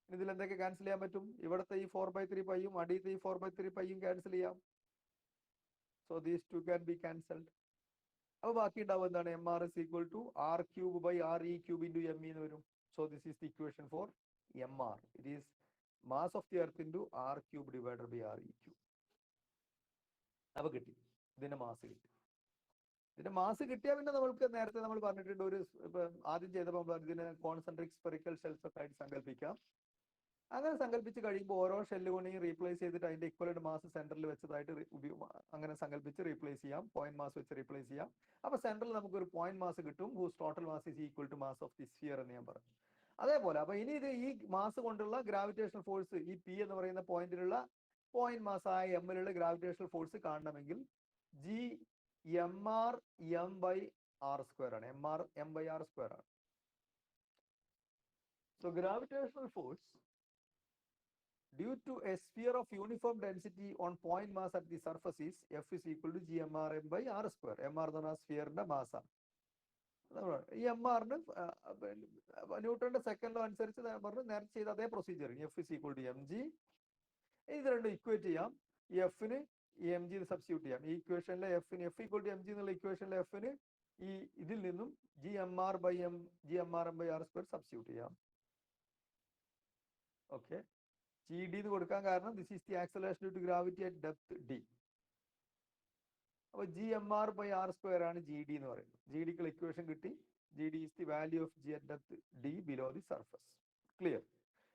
ഇതിൽ എന്തൊക്കെ ക്യാൻസൽ ചെയ്യാൻ പറ്റും? ഇവിടുത്തെ ഈ 4/3 പൈയും അടിയത്തെ ഈ 4/3 പൈയും ക്യാൻസൽ ചെയ്യാം. So these two can be cancelled. അപ്പൊ ബാക്കി ഉണ്ടാവും എന്താണ്? M R is equal to r cube by R E cube into M E എന്ന് വരും. So this is the equation for M R. It is mass of the earth into r cube divided by R E cube. അപ്പൊ കിട്ടി, ഇതിന്റെ mass കിട്ടി. ഇതിന്റെ mass കിട്ടിയാൽ പിന്നെ നമ്മൾക്ക് നേരത്തെ നമ്മൾ പറഞ്ഞിട്ടുണ്ട്, ഒരു ആദ്യം ചെയ്തപ്പോൾ ഇതിനെ കോൺസെൻട്രിക് സ്പെറിക്കൽ ഷെൽസ് ഒക്കെ ആയിട്ട് സങ്കല്പിക്കാം. അങ്ങനെ സങ്കല്പിച്ച് കഴിയുമ്പോൾ ഓരോ ഷെല്ലുകൊണ്ടെയും റീപ്ലേസ് ചെയ്തിട്ട് അതിന്റെ ഇക്വലന്റ് മാസ് സെന്ററിൽ വെച്ചതായിട്ട് അങ്ങനെ സങ്കല്പിച്ച് റീപ്ലേസ് ചെയ്യാം, പോയിന്റ് മാസ് വെച്ച് റീപ്ലേസ് ചെയ്യാം. അപ്പൊ സെന്ററിൽ നമുക്ക് ഒരു പോയിന്റ് മാസ് കിട്ടും, whose total mass is equal to mass of the sphere എന്ന് ഞാൻ പറഞ്ഞു. അതേപോലെ അപ്പൊ ഇനി ഇത് ഈ മാസ് കൊണ്ടുള്ള ഗ്രാവിറ്റേഷണൽ ഫോഴ്സ്, ഈ പി എന്ന് പറയുന്ന പോയിന്റിലുള്ള പോയിന്റ് മാസ് ആയ എമ്മിലുള്ള ഗ്രാവിറ്റേഷണൽ ഫോഴ്സ് കാണണമെങ്കിൽ G M R M by R square ആണ്. M R M by R square ആണ്. So gravitational force due to a sphere of uniform density on point mass at the surface is F is equal to gmrm by r square. mr എന്ന് പറഞ്ഞാൽ സ്ഫിയറിന്റെ മാസാണ്. ഈ M ആറിന് ന്യൂട്ടന്റെ second law അനുസരിച്ച് പറഞ്ഞു നേരത്തെ ചെയ്ത അതേ procedure. F is equal to M G. ഇത് രണ്ടും ഇക്വേറ്റ് ചെയ്യാം. ഈ എഫിന് ഈ എം ജി സബ്സ്റ്റിറ്റ്യൂട്ട് ചെയ്യാം. ഈ ഇക്വേഷനിലെ എഫിന് F equal to M G എന്നുള്ള ഇക്വേഷനിലെ എഫിന് ഈ ഇതിൽ നിന്നും G M R by M by R square substitute ചെയ്യാം. ഓക്കെ, ജി ഡി എന്ന് കൊടുക്കാൻ കാരണം this is the acceleration due to gravity at depth D. അപ്പൊ G M R by R square ആണ് ജി ഡി എന്ന് പറയുന്നത്. ജി ഡിക്കുള്ള equation കിട്ടി. G D is the value of G at depth D below the surface. Clear.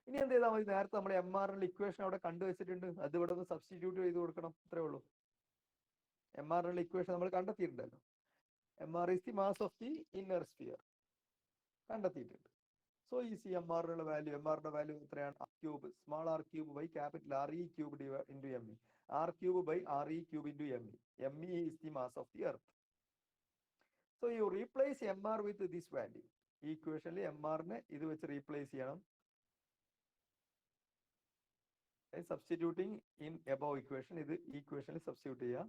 ഇനി എന്ത് ചെയ്താൽ മതി? നേരത്തെ നമ്മൾ എം ആറിന്റെ ഇക്വേഷൻ അവിടെ കണ്ടുവച്ചിട്ടുണ്ട്, അത് ഇവിടെ ഒന്ന് സബ്സ്റ്റിറ്റ്യൂട്ട് ചെയ്ത് കൊടുക്കണം, അത്രേ ഉള്ളൂ. എം ആറിന്റെ ഇക്വേഷൻ നമ്മൾ കണ്ടെത്തിയിട്ടുണ്ടല്ലോ. M R is the mass of the inner sphere കണ്ടെത്തിയിട്ടുണ്ട്. സോ ഈ സി എം ആറിനുള്ള വാല്യൂ, എം ആറിന്റെ വാല്യൂ എത്രയാണ്? Cube small R cube by capital R E cube into M E. R cube by R E cube into M E. M E is the mass of the earth. So you replace M R with this value. ഈ ഇക്വേഷനിൽ M ആറിനെ ഇത് വെച്ച് replace ചെയ്യണം. Substituting in above equation, ഇത് ഇക്വേഷനിൽ substitute ചെയ്യാം.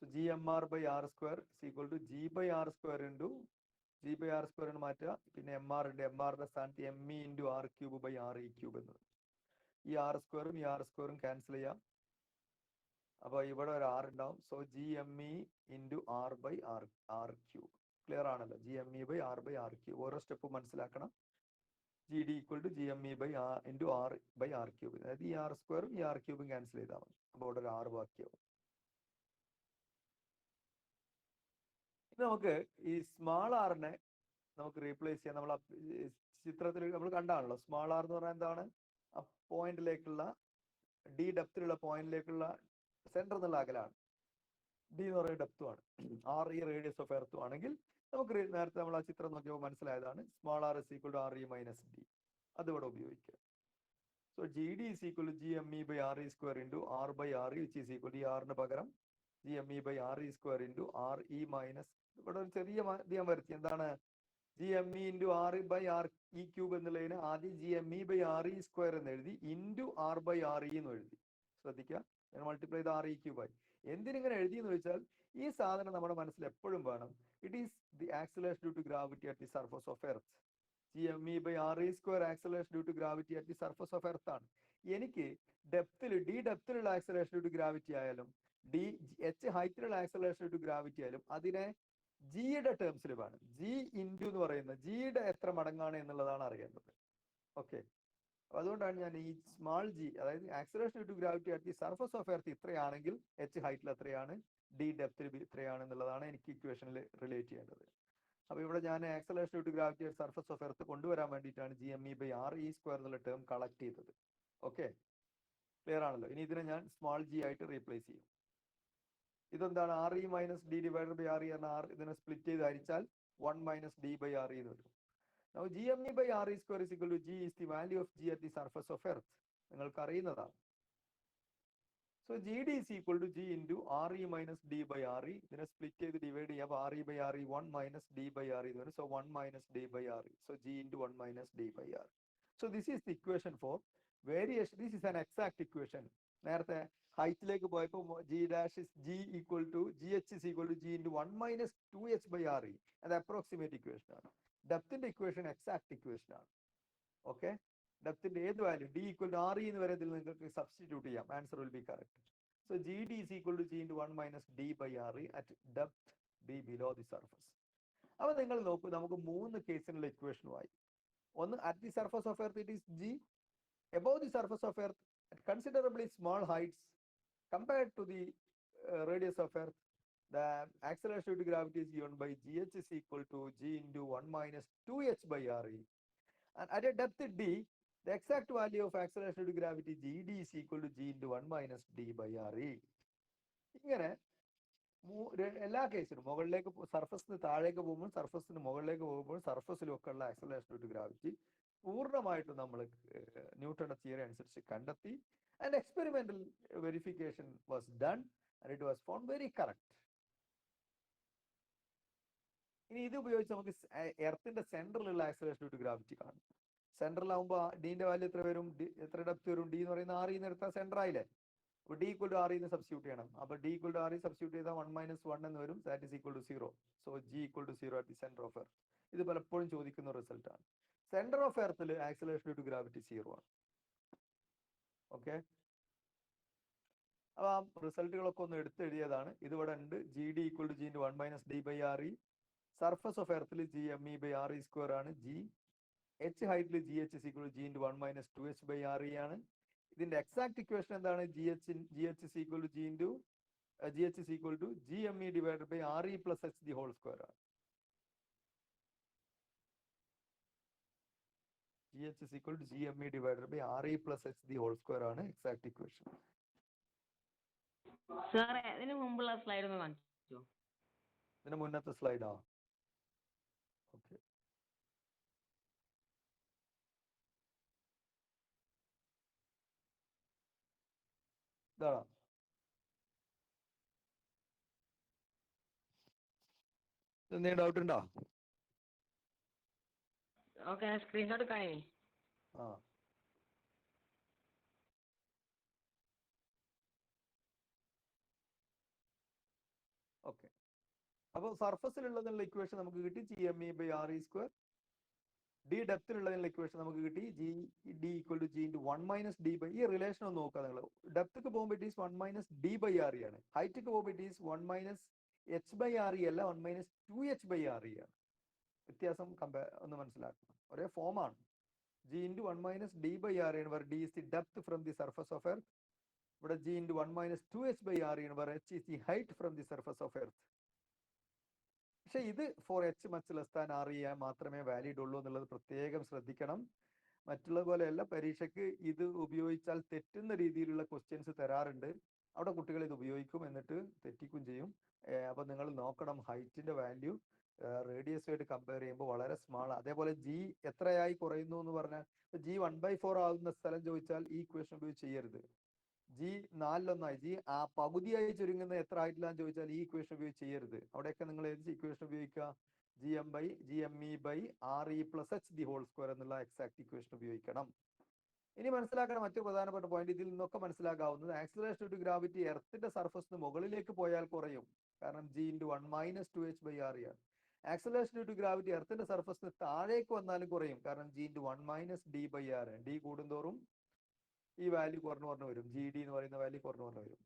So GMR by R square is equal to G by R square into G by R square എന്ന് മാറ്റുക. പിന്നെ MR ഉണ്ട്. MRന്റെ സ്ഥാനത്ത് ME into R cube by RE cube എന്ന്. ഈ R സ്ക്വയറും ഈ R സ്ക്വയറും ക്യാൻസൽ ചെയ്യാം. അപ്പോൾ ഇവിടെ ഒരു R ഉണ്ടാവും. So GME into R by R cube. Clear ആണല്ലോ? GME by R cube. ഓരോ സ്റ്റെപ്പ് മനസ്സിലാക്കണം. GD equal to GME by R into R by R cube. അതായത് ഈ R സ്ക്വയറും ഈ R ക്യൂബും ക്യാൻസൽ ചെയ്താൽ മതി. അപ്പോൾ ഇവിടെ ഒരു R ബാക്കിയാവും. ഇനി നമുക്ക് ഈ സ്മാൾ ആറിനെ നമുക്ക് റീപ്ലേസ് ചെയ്യാൻ നമ്മൾ ചിത്രത്തിൽ നമ്മൾ കണ്ടാണല്ലോ. സ്മാൾ ആർ എന്ന് പറഞ്ഞാൽ എന്താണ്? ആ പോയിന്റിലേക്കുള്ള ഡി ഡെപ്തിലുള്ള പോയിന്റിലേക്കുള്ള സെന്റർ എന്നുള്ള അകലാണ്. ഡി എന്ന് പറയുന്ന ഡെപ്തുമാണ്. ആർ ഈ റേഡിയസ് ഓഫ് എർത്തും ആണെങ്കിൽ നമുക്ക് നേരത്തെ നമ്മൾ ആ ചിത്രം നോക്കിയപ്പോൾ മനസ്സിലായതാണ് small R is equal to R E minus D. അതിവിടെ ഉപയോഗിക്കുക. So G D is equal to G M E by R E square into R by R E which is equal to ഈ ആറിന് പകരം G M E by R E square into R E minus, ഇവിടെ ഒരു ചെറിയ ഞാൻ വരുത്തി. എന്താണ്? G M E into R E by R E cube എന്നുള്ളതിന് ആദ്യം G M E by R E square എന്ന് എഴുതി into R by R E എന്ന് എഴുതി. ശ്രദ്ധിക്കുക, ഞാൻ മൾട്ടിപ്ലൈ ചെയ്ത് ആർ ഇ ക്യൂബായി. എന്തിനിങ്ങനെ എഴുതിയെന്ന് വെച്ചാൽ ഈ സാധനം നമ്മുടെ മനസ്സിൽ എപ്പോഴും വേണം. It is the acceleration due to gravity at the surface of earth. G M E by R E square acceleration due to gravity at the surface of earth ആണ്. എനിക്ക് ഡെപ്തിൽ ഡി ഡെപ്തിലുള്ള ആക്സിലറേഷൻ ഡ്യൂ ടു ഗ്രാവിറ്റി ആയാലും D H ഹൈറ്റിലുള്ള acceleration due to gravity ആയാലും അതിനെ ജിയുടെ ടേംസിൽ വേണം. ജി ഇൻറ്റു എന്ന് പറയുന്നത് ജിയുടെ എത്ര മടങ്ങാണ് എന്നുള്ളതാണ് അറിയേണ്ടത്. ഓക്കെ, അതുകൊണ്ടാണ് ഞാൻ ഈ സ്മാൾ ജി, അതായത് acceleration due to gravity at the surface of earth ഇത്രയാണെങ്കിൽ എച്ച് ഹൈറ്റിൽ എത്രയാണ്, ഡി ഡെപ്തിൽ ഇത്രയാണ് എന്നുള്ളതാണ് എനിക്ക് ഇക്വേഷനിൽ റിലേറ്റ് ചെയ്യേണ്ടത്. അപ്പോൾ ഇവിടെ ഞാൻ acceleration due to gravity at surface of earth കൊണ്ടുവരാൻ വേണ്ടിയിട്ടാണ് G M E by R E square എന്നുള്ള ടേം കളക്ട് ചെയ്തത്. ഓക്കെ, ക്ലിയർ ആണല്ലോ? ഇനി ഇതിനെ ഞാൻ സ്മാൾ ജി ആയിട്ട് റീപ്ലേസ് ചെയ്യും. ഇതെന്താണ്? R E minus D divided by R E എന്ന ആർ ഇതിനെ സ്പ്ലിറ്റ് ചെയ്ത് ഹരിച്ചാൽ 1 minus D by R E എന്ന് വരും. Now GME by RE square is equal to G is the value of G at the surface of Earth. നിങ്ങൾക്ക് അറിയുന്നതാണ്. So GD is equal to G into RE minus D by RE. ഇതിനെ split ചെയ്ത് divide ചെയ്യാം. RE by RE 1 minus D by RE എന്ന് വരും. So 1 minus D by RE. So G into 1 minus D by RE. So this is the equation for variation. This is an exact equation. നേരത്തെ ഹൈറ്റിലേക്ക് പോയപ്പോൾ G dash is G equal to GH is equal to G into 1 minus 2H by RE. അത് approximate equation ആണ്. ഡെപ്തിന്റെ equation exact equation ആണ്. Okay, ഡെപ്തിന്റെ ഏത് value D equal to R E എന്ന് വരെ ഇതിൽ നിങ്ങൾക്ക് സബ്സ്റ്റിറ്റ്യൂട്ട് ചെയ്യാം. Answer will be correct. So G D is equal to G into 1 minus D by R E at depth D below the surface. അപ്പോൾ നിങ്ങൾ നോക്കൂ, നമുക്ക് 3 കേസിനുള്ള ഇക്വേഷനുമായി. ഒന്ന്, at the surface of earth it is G. Above the surface of earth at considerably small heights compared to the radius of earth, the acceleration due to gravity is given by GH is equal to G into 1 minus 2H by RE. And at a depth D, the exact value of acceleration due to gravity GD is equal to G into 1 minus D by RE. ഇങ്ങനെ എല്ലാ കേസിലും മുകളിലേക്ക് സർഫസിന് താഴേക്ക് പോകുമ്പോൾ സർഫസിന് മുകളിലേക്ക് പോകുമ്പോൾ സർഫസിലും ഒക്കെ ഉള്ള ആക്സലറേഷൻ ഡ്യൂ ടു ഗ്രാവിറ്റി പൂർണ്ണമായിട്ടും നമ്മൾ ന്യൂട്ടന്റെ തിയറി അനുസരിച്ച് കണ്ടെത്തി. And experimental verification was done and it was found very correct. ഇനി ഇത് ഉപയോഗിച്ച് നമുക്ക് എർത്തിന്റെ സെന്ററിലുള്ള ആക്സലറേഷൻ ഡ്യൂ ടു ഗ്രാവിറ്റി കാണും. സെന്ററിലാവുമ്പോൾ ഡിന്റെ വാല്യൂ എത്ര വരും? എത്ര ഡെപ്ത് വരും? ഡി എന്ന് പറയുന്ന ആർ ഇന്ന് എടുത്താൽ സെന്റർ ആയില്ലേ? അപ്പോൾ ഡി ഈക്വൽ ടു ആർ ഇന്ന് സബ്സ്റ്റിറ്റ്യൂട്ട് ചെയ്യണം. അപ്പോൾ D equal to R E substitute ചെയ്താൽ 1 മൈനസ് 1 എന്ന് വരും. That is equal to 0. So G equal to 0 at the centre of earth. ഇത് പലപ്പോഴും ചോദിക്കുന്ന റിസൾട്ട് ആണ്. സെന്റർ ഓഫ് എർത്തിൽ ആക്സലറേഷൻ ഡ്യൂ ടു ഗ്രാവിറ്റി 0 ആണ്. ഓക്കെ, അപ്പോൾ ആ റിസൾട്ടുകളൊക്കെ ഒന്ന് എടുത്തെഴുതിയതാണ്. ഇതിവിടെ ഉണ്ട്. G D equal to G into 1 minus D by R E. Surface of എർത്തിൽ G M E by R E square ആണ്. ജി എച്ച് ഹൈറ്റിൽ G H is equal to G into 1 minus 2H by R E ആണ്. ഇതിന്റെ exact equation എന്താണ്? G H is equal to G into G H is equal to G M E divided by R E plus H the whole square ആണ്. G H is equal to G M E divided by R E plus H the whole square ആണ് exact equation. ഇതിന് മുമ്പുള്ള slide ഒന്ന് കാണിച്ചോ? ഇതിന് മുന്നത്തെ സ്ലൈഡാ? Okay, ഇതാണോ? എന്തെങ്കിലും ഡൗട്ട് ഉണ്ടോ? ഓക്കെ, സ്ക്രീൻഷോട്ട് കാണേ. ആ, ഓക്കെ, അപ്പോൾ സർഫസിലുള്ളതിനുള്ള ഇക്വേഷൻ നമുക്ക് കിട്ടി GME/RE². ഡി ഡെപ്തിലുള്ളതിനുള്ള ഇക്വേഷൻ നമുക്ക് കിട്ടി GD=G*(1 - D)/. ഈ റിലേഷൻ ഒന്ന് നോക്കുക നിങ്ങൾ. ഡെപ്തിക്ക് പോകുമ്പോൾ ഇറ്റ് ഈസ് 1 - D/RE ആണ്. ഹൈറ്റിക്ക് പോകുമ്പോൾ ഇറ്റ് ഈസ് 1 - H/RE അല്ല, 1 - 2H/RE ആണ്. വ്യത്യാസം ഒന്ന് മനസ്സിലാക്കണം. ഒരേ ഫോമാണ്. G*1 - D/RE ആണ്, where D is the depth from the surface of Earth. ഇവിടെ G*1 - 2H/RE ആണ്, where H is the height from the surface of Earth. പക്ഷെ ഇത് for H much less than RE മാത്രമേ വാലിഡ് ഉള്ളൂ എന്നുള്ളത് പ്രത്യേകം ശ്രദ്ധിക്കണം. മറ്റുള്ള പോലെയല്ല, പരീക്ഷയ്ക്ക് ഇത് ഉപയോഗിച്ചാൽ തെറ്റുന്ന രീതിയിലുള്ള ക്വസ്റ്റ്യൻസ് തരാറുണ്ട്. അവിടെ കുട്ടികൾ ഇത് ഉപയോഗിക്കും, എന്നിട്ട് തെറ്റിക്കും ചെയ്യും. അപ്പൊ നിങ്ങൾ നോക്കണം, ഹൈറ്റിന്റെ വാല്യൂ റേഡിയസുമായിട്ട് കമ്പയർ ചെയ്യുമ്പോൾ വളരെ സ്മാൾ. അതേപോലെ G എത്രയായി കുറയുന്നു എന്ന് പറഞ്ഞാൽ G 1/4 ആകുന്ന സ്ഥലം ചോദിച്ചാൽ ഈ ഇക്വേഷൻ ഉപയോഗിച്ച് ചെയ്യരുത്. G 4/1 G ആ പകുതിയായി ചുരുങ്ങുന്ന എത്ര ആയിട്ടില്ല എന്ന് ചോദിച്ചാൽ ഈ ഇക്വേഷൻ ഉപയോഗിച്ച് ചെയ്യരുത്. അവിടെയൊക്കെ നിങ്ങൾ ഏത് ഇക്വേഷൻ ഉപയോഗിക്കുക? GME/RE+H² എന്നുള്ള എക്സാക്ട് ഇക്വേഷൻ ഉപയോഗിക്കണം. ഇനി മനസ്സിലാക്കണം മറ്റു പ്രധാനപ്പെട്ട പോയിന്റ്. ഇതിൽ നിന്നൊക്കെ മനസ്സിലാക്കാവുന്നത് ആക്സിലറേഷൻ ഡ്യൂ ടു ഗ്രാവിറ്റി എർത്തിന്റെ സർഫസിന് മുകളിലേക്ക് പോയാൽ കുറയും, കാരണം G*1 - 2H/RE ആണ്. ആക്സിലറേഷൻ ഡ്യൂ ടു ഗ്രാവിറ്റി എർത്തിന്റെ സർഫസിന് താഴേക്ക് വന്നാലും കുറയും, കാരണം G*1 - D/R. D കൂടുന്തോറും ഈ വാല്യൂ കുറഞ്ഞു വരും. GD എന്ന് പറയുന്ന വാല്യൂ കുറഞ്ഞു വരും.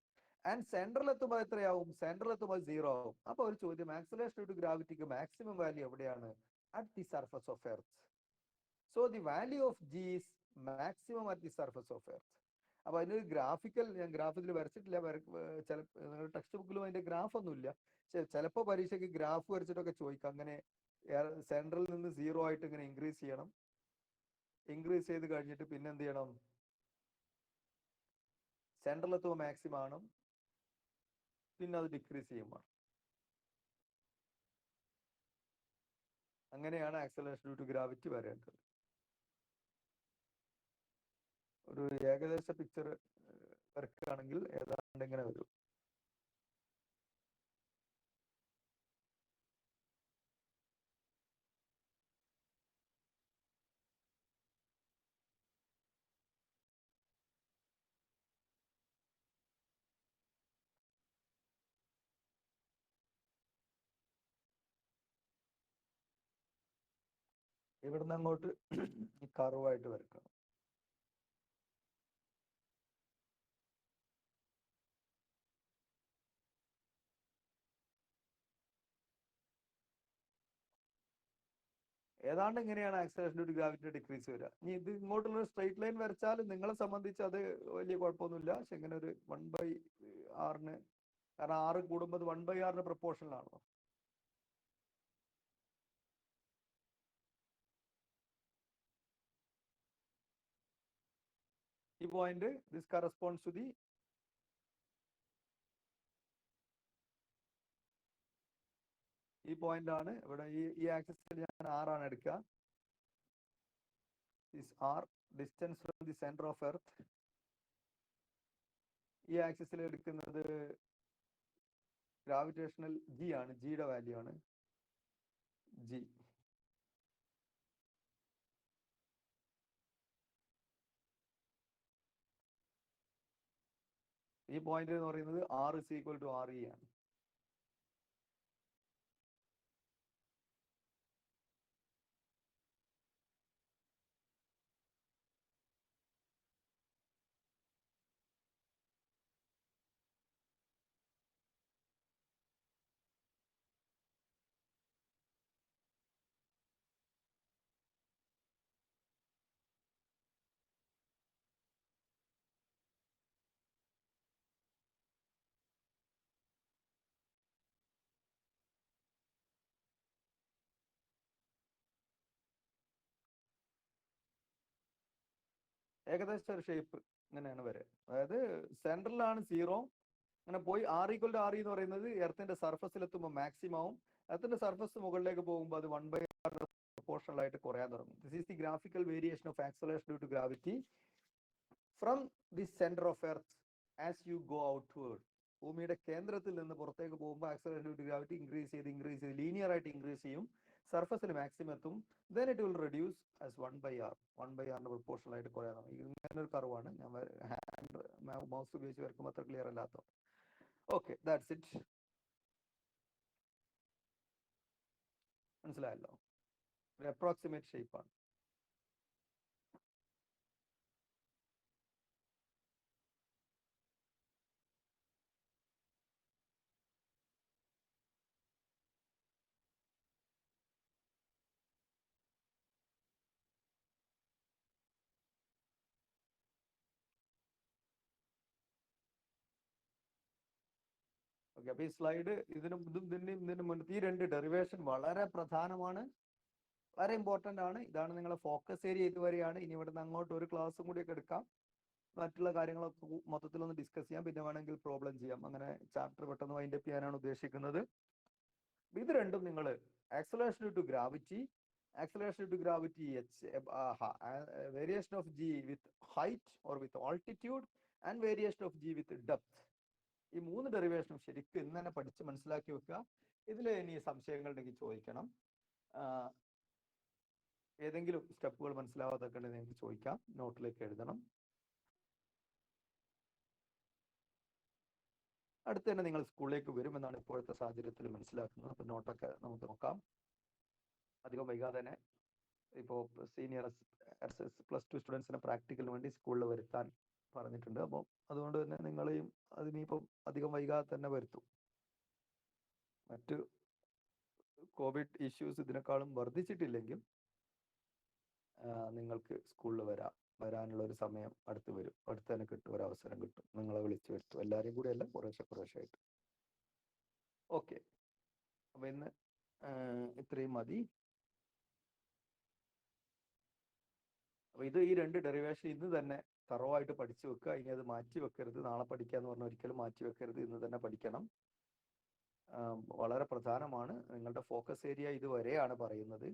ആൻഡ് സെൻട്രൽ എത്തുമ്പോൾ എത്രയാവും? സെൻട്രൽ എത്തുമ്പോൾ 0 ആവും. അപ്പൊ ഒരു ചോദ്യം, ആക്സിലറേഷൻ ഡ്യൂ ടു ഗ്രാവിറ്റിക്ക് മാക്സിമം വാല്യൂ എവിടെയാണ്? At the surface of earth. So the value of G is maximum at the surface of earth. അപ്പൊ അതിനൊരു ഗ്രാഫിക്കൽ, ഞാൻ ഗ്രാഫിൽ വരച്ചിട്ടില്ല, നിങ്ങളുടെ ടെക്സ്റ്റ് ബുക്കിലും അതിന്റെ ഗ്രാഫ് ഒന്നുമില്ല. പക്ഷെ ചിലപ്പോൾ പരീക്ഷയ്ക്ക് ഗ്രാഫ് വരച്ചിട്ടൊക്കെ ചോദിക്കാം. അങ്ങനെ സെൻട്രൽ നിന്ന് 0 ആയിട്ട് ഇങ്ങനെ ഇൻക്രീസ് ചെയ്യണം. ഇൻക്രീസ് ചെയ്ത് കഴിഞ്ഞിട്ട് പിന്നെ എന്ത് ചെയ്യണം? സെൻട്രൽ എത്തുമ്പോൾ മാക്സിമം ആണ്, പിന്നെ അത് ഡിക്രീസ് ചെയ്യുമ്പോൾ. അങ്ങനെയാണ് ആക്സലറേഷൻ ഡ്യൂ ടു ഗ്രാവിറ്റി വരേണ്ടത്. ഒരു ഏകദേശ പിക്ചർ വരക്കുകയാണെങ്കിൽ ഏതാണ്ട് ഇങ്ങനെ വരും. ഇവിടുന്ന് അങ്ങോട്ട് കർവായിട്ട് വരക്കണം. ഏതാണ്ട് ഇങ്ങനെയാണ് acceleration due to gravity decrease വരിക. ഇനി ഇത് ഇങ്ങോട്ടുള്ള സ്ട്രൈറ്റ് ലൈൻ വരച്ചാൽ നിങ്ങളെ സംബന്ധിച്ച് അത് വലിയ കുഴപ്പമൊന്നുമില്ല. പക്ഷെ ഇങ്ങനെ ഒരു 1/R, കാരണം R കൂടുമ്പോൾ 1/R പ്രൊപ്പോർഷനിലാണല്ലോ. ഈ point this corresponds to the ഈ പോയിന്റ് ആണ് ഇവിടെ. ഈ ആക്സിസിൽ ഞാൻ R ആണ് എടുക്കുക. R distance from the centre of earth. ഈ ആക്സിസിൽ എടുക്കുന്നത് ഗ്രാവിറ്റേഷണൽ G ആണ്, ജിയുടെ വാല്യൂ ആണ് G. ഈ പോയിന്റ് എന്ന് പറയുന്നത് R is equal to RE ആണ്. ഏകദേശം ഒരു ഷേപ്പ് ഇങ്ങനെയാണ് വരെ. അതായത് സെൻട്രലാണ് 0, അങ്ങനെ പോയി R = RE എന്ന് പറയുന്നത് എർത്തിന്റെ സർഫസിൽ എത്തുമ്പോൾ മാക്സിമം ആവും. എർത്തിന്റെ സർഫസ് മുകളിലേക്ക് പോകുമ്പോൾ അത് 1/R പ്രൊപ്പോർഷണൽ ആയിട്ട് കുറയാൻ തുടങ്ങും. This is the graphical variation of acceleration due to gravity from the centre of earth as you go outward. ഭൂമിയുടെ കേന്ദ്രത്തിൽ നിന്ന് പുറത്തേക്ക് പോകുമ്പോൾ acceleration due to gravity increase ചെയ്ത് ലീനിയർ ആയിട്ട് ഇൻക്രീസ് ചെയ്യും. സർഫസിൽ മാക്സിമം എത്തും. then it will reduce as 1/R. 1/R proportional ആയിട്ട് കുറയാൻ തുടങ്ങും. ഇങ്ങനെ ഒരു കർവാണ്. ഞാൻ ഹാൻഡ് മൗസ് ഉപയോഗിച്ച് വരക്കുമ്പോൾ അത്ര ക്ലിയർ അല്ലാത്ത. Okay, that's it. മനസ്സിലായല്ലോ, ഒരു അപ്രോക്സിമേറ്റ് ഷേപ്പാണ്. ഓക്കെ, അപ്പൊ ഈ സ്ലൈഡ് ഇതിന് മുന്നേ ഈ രണ്ട് ഡെറിവേഷൻ വളരെ പ്രധാനമാണ്, വളരെ ഇമ്പോർട്ടന്റ് ആണ്. ഇതാണ് നിങ്ങളെ ഫോക്കസ് ഏരിയ ഇതുവരെയാണ്. ഇനി ഇവിടുന്ന് അങ്ങോട്ട് ഒരു ക്ലാസ്സും കൂടിയൊക്കെ എടുക്കാം, മറ്റുള്ള കാര്യങ്ങളൊക്കെ മൊത്തത്തിലൊന്ന് ഡിസ്കസ് ചെയ്യാം, പിന്നെ വേണമെങ്കിൽ പ്രോബ്ലം ചെയ്യാം. അങ്ങനെ ചാപ്റ്റർ പെട്ടെന്ന് വൈൻഡ് അപ്പ് ചെയ്യാനാണ് ഉദ്ദേശിക്കുന്നത്. ഇത് രണ്ടും നിങ്ങൾ acceleration due to gravity, variation of G with height or with altitude and variation of G with depth, ഈ മൂന്ന് ഡെറിവേഷനും ശരിക്കും ഇന്ന് തന്നെ പഠിച്ച് മനസ്സിലാക്കി വെക്കുക. ഇതിൽ ഇനി സംശയങ്ങൾ ഉണ്ടെങ്കിൽ ചോദിക്കണം. ഏതെങ്കിലും സ്റ്റെപ്പുകൾ മനസ്സിലാവാതൊക്കെ ഉണ്ടെങ്കിൽ നിങ്ങൾക്ക് ചോദിക്കാം, നോട്ടിലേക്ക് എഴുതണം. അടുത്ത് തന്നെ നിങ്ങൾ സ്കൂളിലേക്ക് വരുമെന്നാണ് ഇപ്പോഴത്തെ സാഹചര്യത്തിൽ മനസ്സിലാക്കുന്നത്. അപ്പൊ നോട്ടൊക്കെ നമുക്ക് നോക്കാം. അധികം വൈകാതെ തന്നെ ഇപ്പോൾ സീനിയർ +2 സ്റ്റുഡൻസിനെ പ്രാക്ടിക്കലിന് വേണ്ടി സ്കൂളിൽ വരുത്താൻ പറഞ്ഞിട്ടുണ്ട്. അപ്പോൾ അതുകൊണ്ട് തന്നെ നിങ്ങളെയും അതിനിപ്പം അധികം വൈകാതെ തന്നെ വരുത്തും. മറ്റ് കോവിഡ് ഇഷ്യൂസ് ഇതിനേക്കാളും വർദ്ധിച്ചിട്ടില്ലെങ്കിൽ നിങ്ങൾക്ക് സ്കൂളിൽ വരാനുള്ള ഒരു സമയം അടുത്ത് വരും, അടുത്ത് തന്നെ കിട്ടും, ഒരു അവസരം കിട്ടും, നിങ്ങളെ വിളിച്ചു വരുത്തും. എല്ലാവരെയും കൂടി അല്ല, കുറേശ്ശായിട്ട്. ഓക്കെ, അപ്പൊ ഇന്ന് ഇത്രയും മതി. അപ്പൊ ഈ രണ്ട് ഡെറിവേഷൻ ഇന്ന് തന്നെ തറവായിട്ട് പഠിച്ചു വെക്കുക. ഇനി അത് മാറ്റി വെക്കരുത്, നാളെ പഠിക്കാന്ന് പറഞ്ഞാൽ ഒരിക്കലും മാറ്റി വെക്കരുത്, ഇന്ന് തന്നെ പഠിക്കണം. വളരെ പ്രധാനമാണ്. നിങ്ങളുടെ ഫോക്കസ് ഏരിയ ഇതുവരെയാണ് പറയുന്നത്.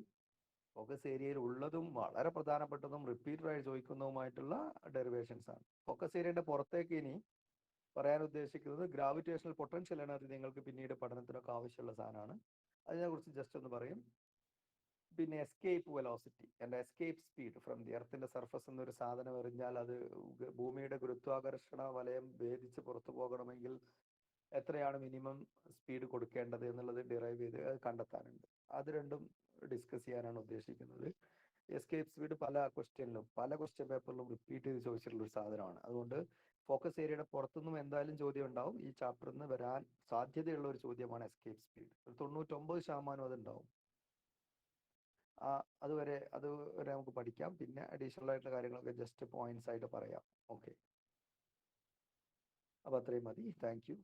ഫോക്കസ് ഏരിയയിൽ ഉള്ളതും വളരെ പ്രധാനപ്പെട്ടതും റിപ്പീറ്റഡായി ചോദിക്കുന്നതുമായിട്ടുള്ള ഡെറിവേഷൻസ് ആണ്. ഫോക്കസ് ഏരിയയുടെ പുറത്തേക്ക് ഇനി പറയാൻ ഉദ്ദേശിക്കുന്നത് ഗ്രാവിറ്റേഷണൽ പൊട്ടൻഷ്യൽ എനർജി നിങ്ങൾക്ക് പിന്നീട് പഠനത്തിനൊക്കെ ആവശ്യമുള്ള സാധനമാണ്. അതിനെക്കുറിച്ച് ജസ്റ്റ് ഒന്ന് പറയും. പിന്നെ escape velocity and escape speed from the എർത്തിന്റെ സർഫസ് എന്നൊരു സാധനം എറിഞ്ഞാൽ അത് ഭൂമിയുടെ ഗുരുത്വാകർഷണ വലയം ഭേദിച്ച് പുറത്തു പോകണമെങ്കിൽ എത്രയാണ് മിനിമം സ്പീഡ് കൊടുക്കേണ്ടത് എന്നുള്ളത് ഡിറൈവ് ചെയ്ത് കണ്ടെത്താനുണ്ട്. അത് രണ്ടും ഡിസ്കസ് ചെയ്യാനാണ് ഉദ്ദേശിക്കുന്നത്. എസ്കേപ്പ് സ്പീഡ് പല ക്വസ്റ്റ്യൻ പേപ്പറിലും റിപ്പീറ്റ് ചെയ്ത് ചോദിച്ചിട്ടുള്ള ഒരു സാധനമാണ്. അതുകൊണ്ട് ഫോക്കസ് ഏരിയയുടെ പുറത്തുനിന്നും എന്തായാലും ചോദ്യം ഉണ്ടാവും. ഈ ചാപ്റ്ററിൽ നിന്ന് വരാൻ സാധ്യതയുള്ള ഒരു ചോദ്യമാണ് എസ്കേപ്പ് സ്പീഡ്. 99% അതുണ്ടാവും. അതുവരെ നമുക്ക് പഠിക്കാം. പിന്നെ അഡീഷണൽ ആയിട്ടുള്ള കാര്യങ്ങളൊക്കെ ജസ്റ്റ് പോയിന്റ്സ് ആയിട്ട് പറയാം. ഓക്കെ, അപ്പൊ അത്രയും മതി. Thank you.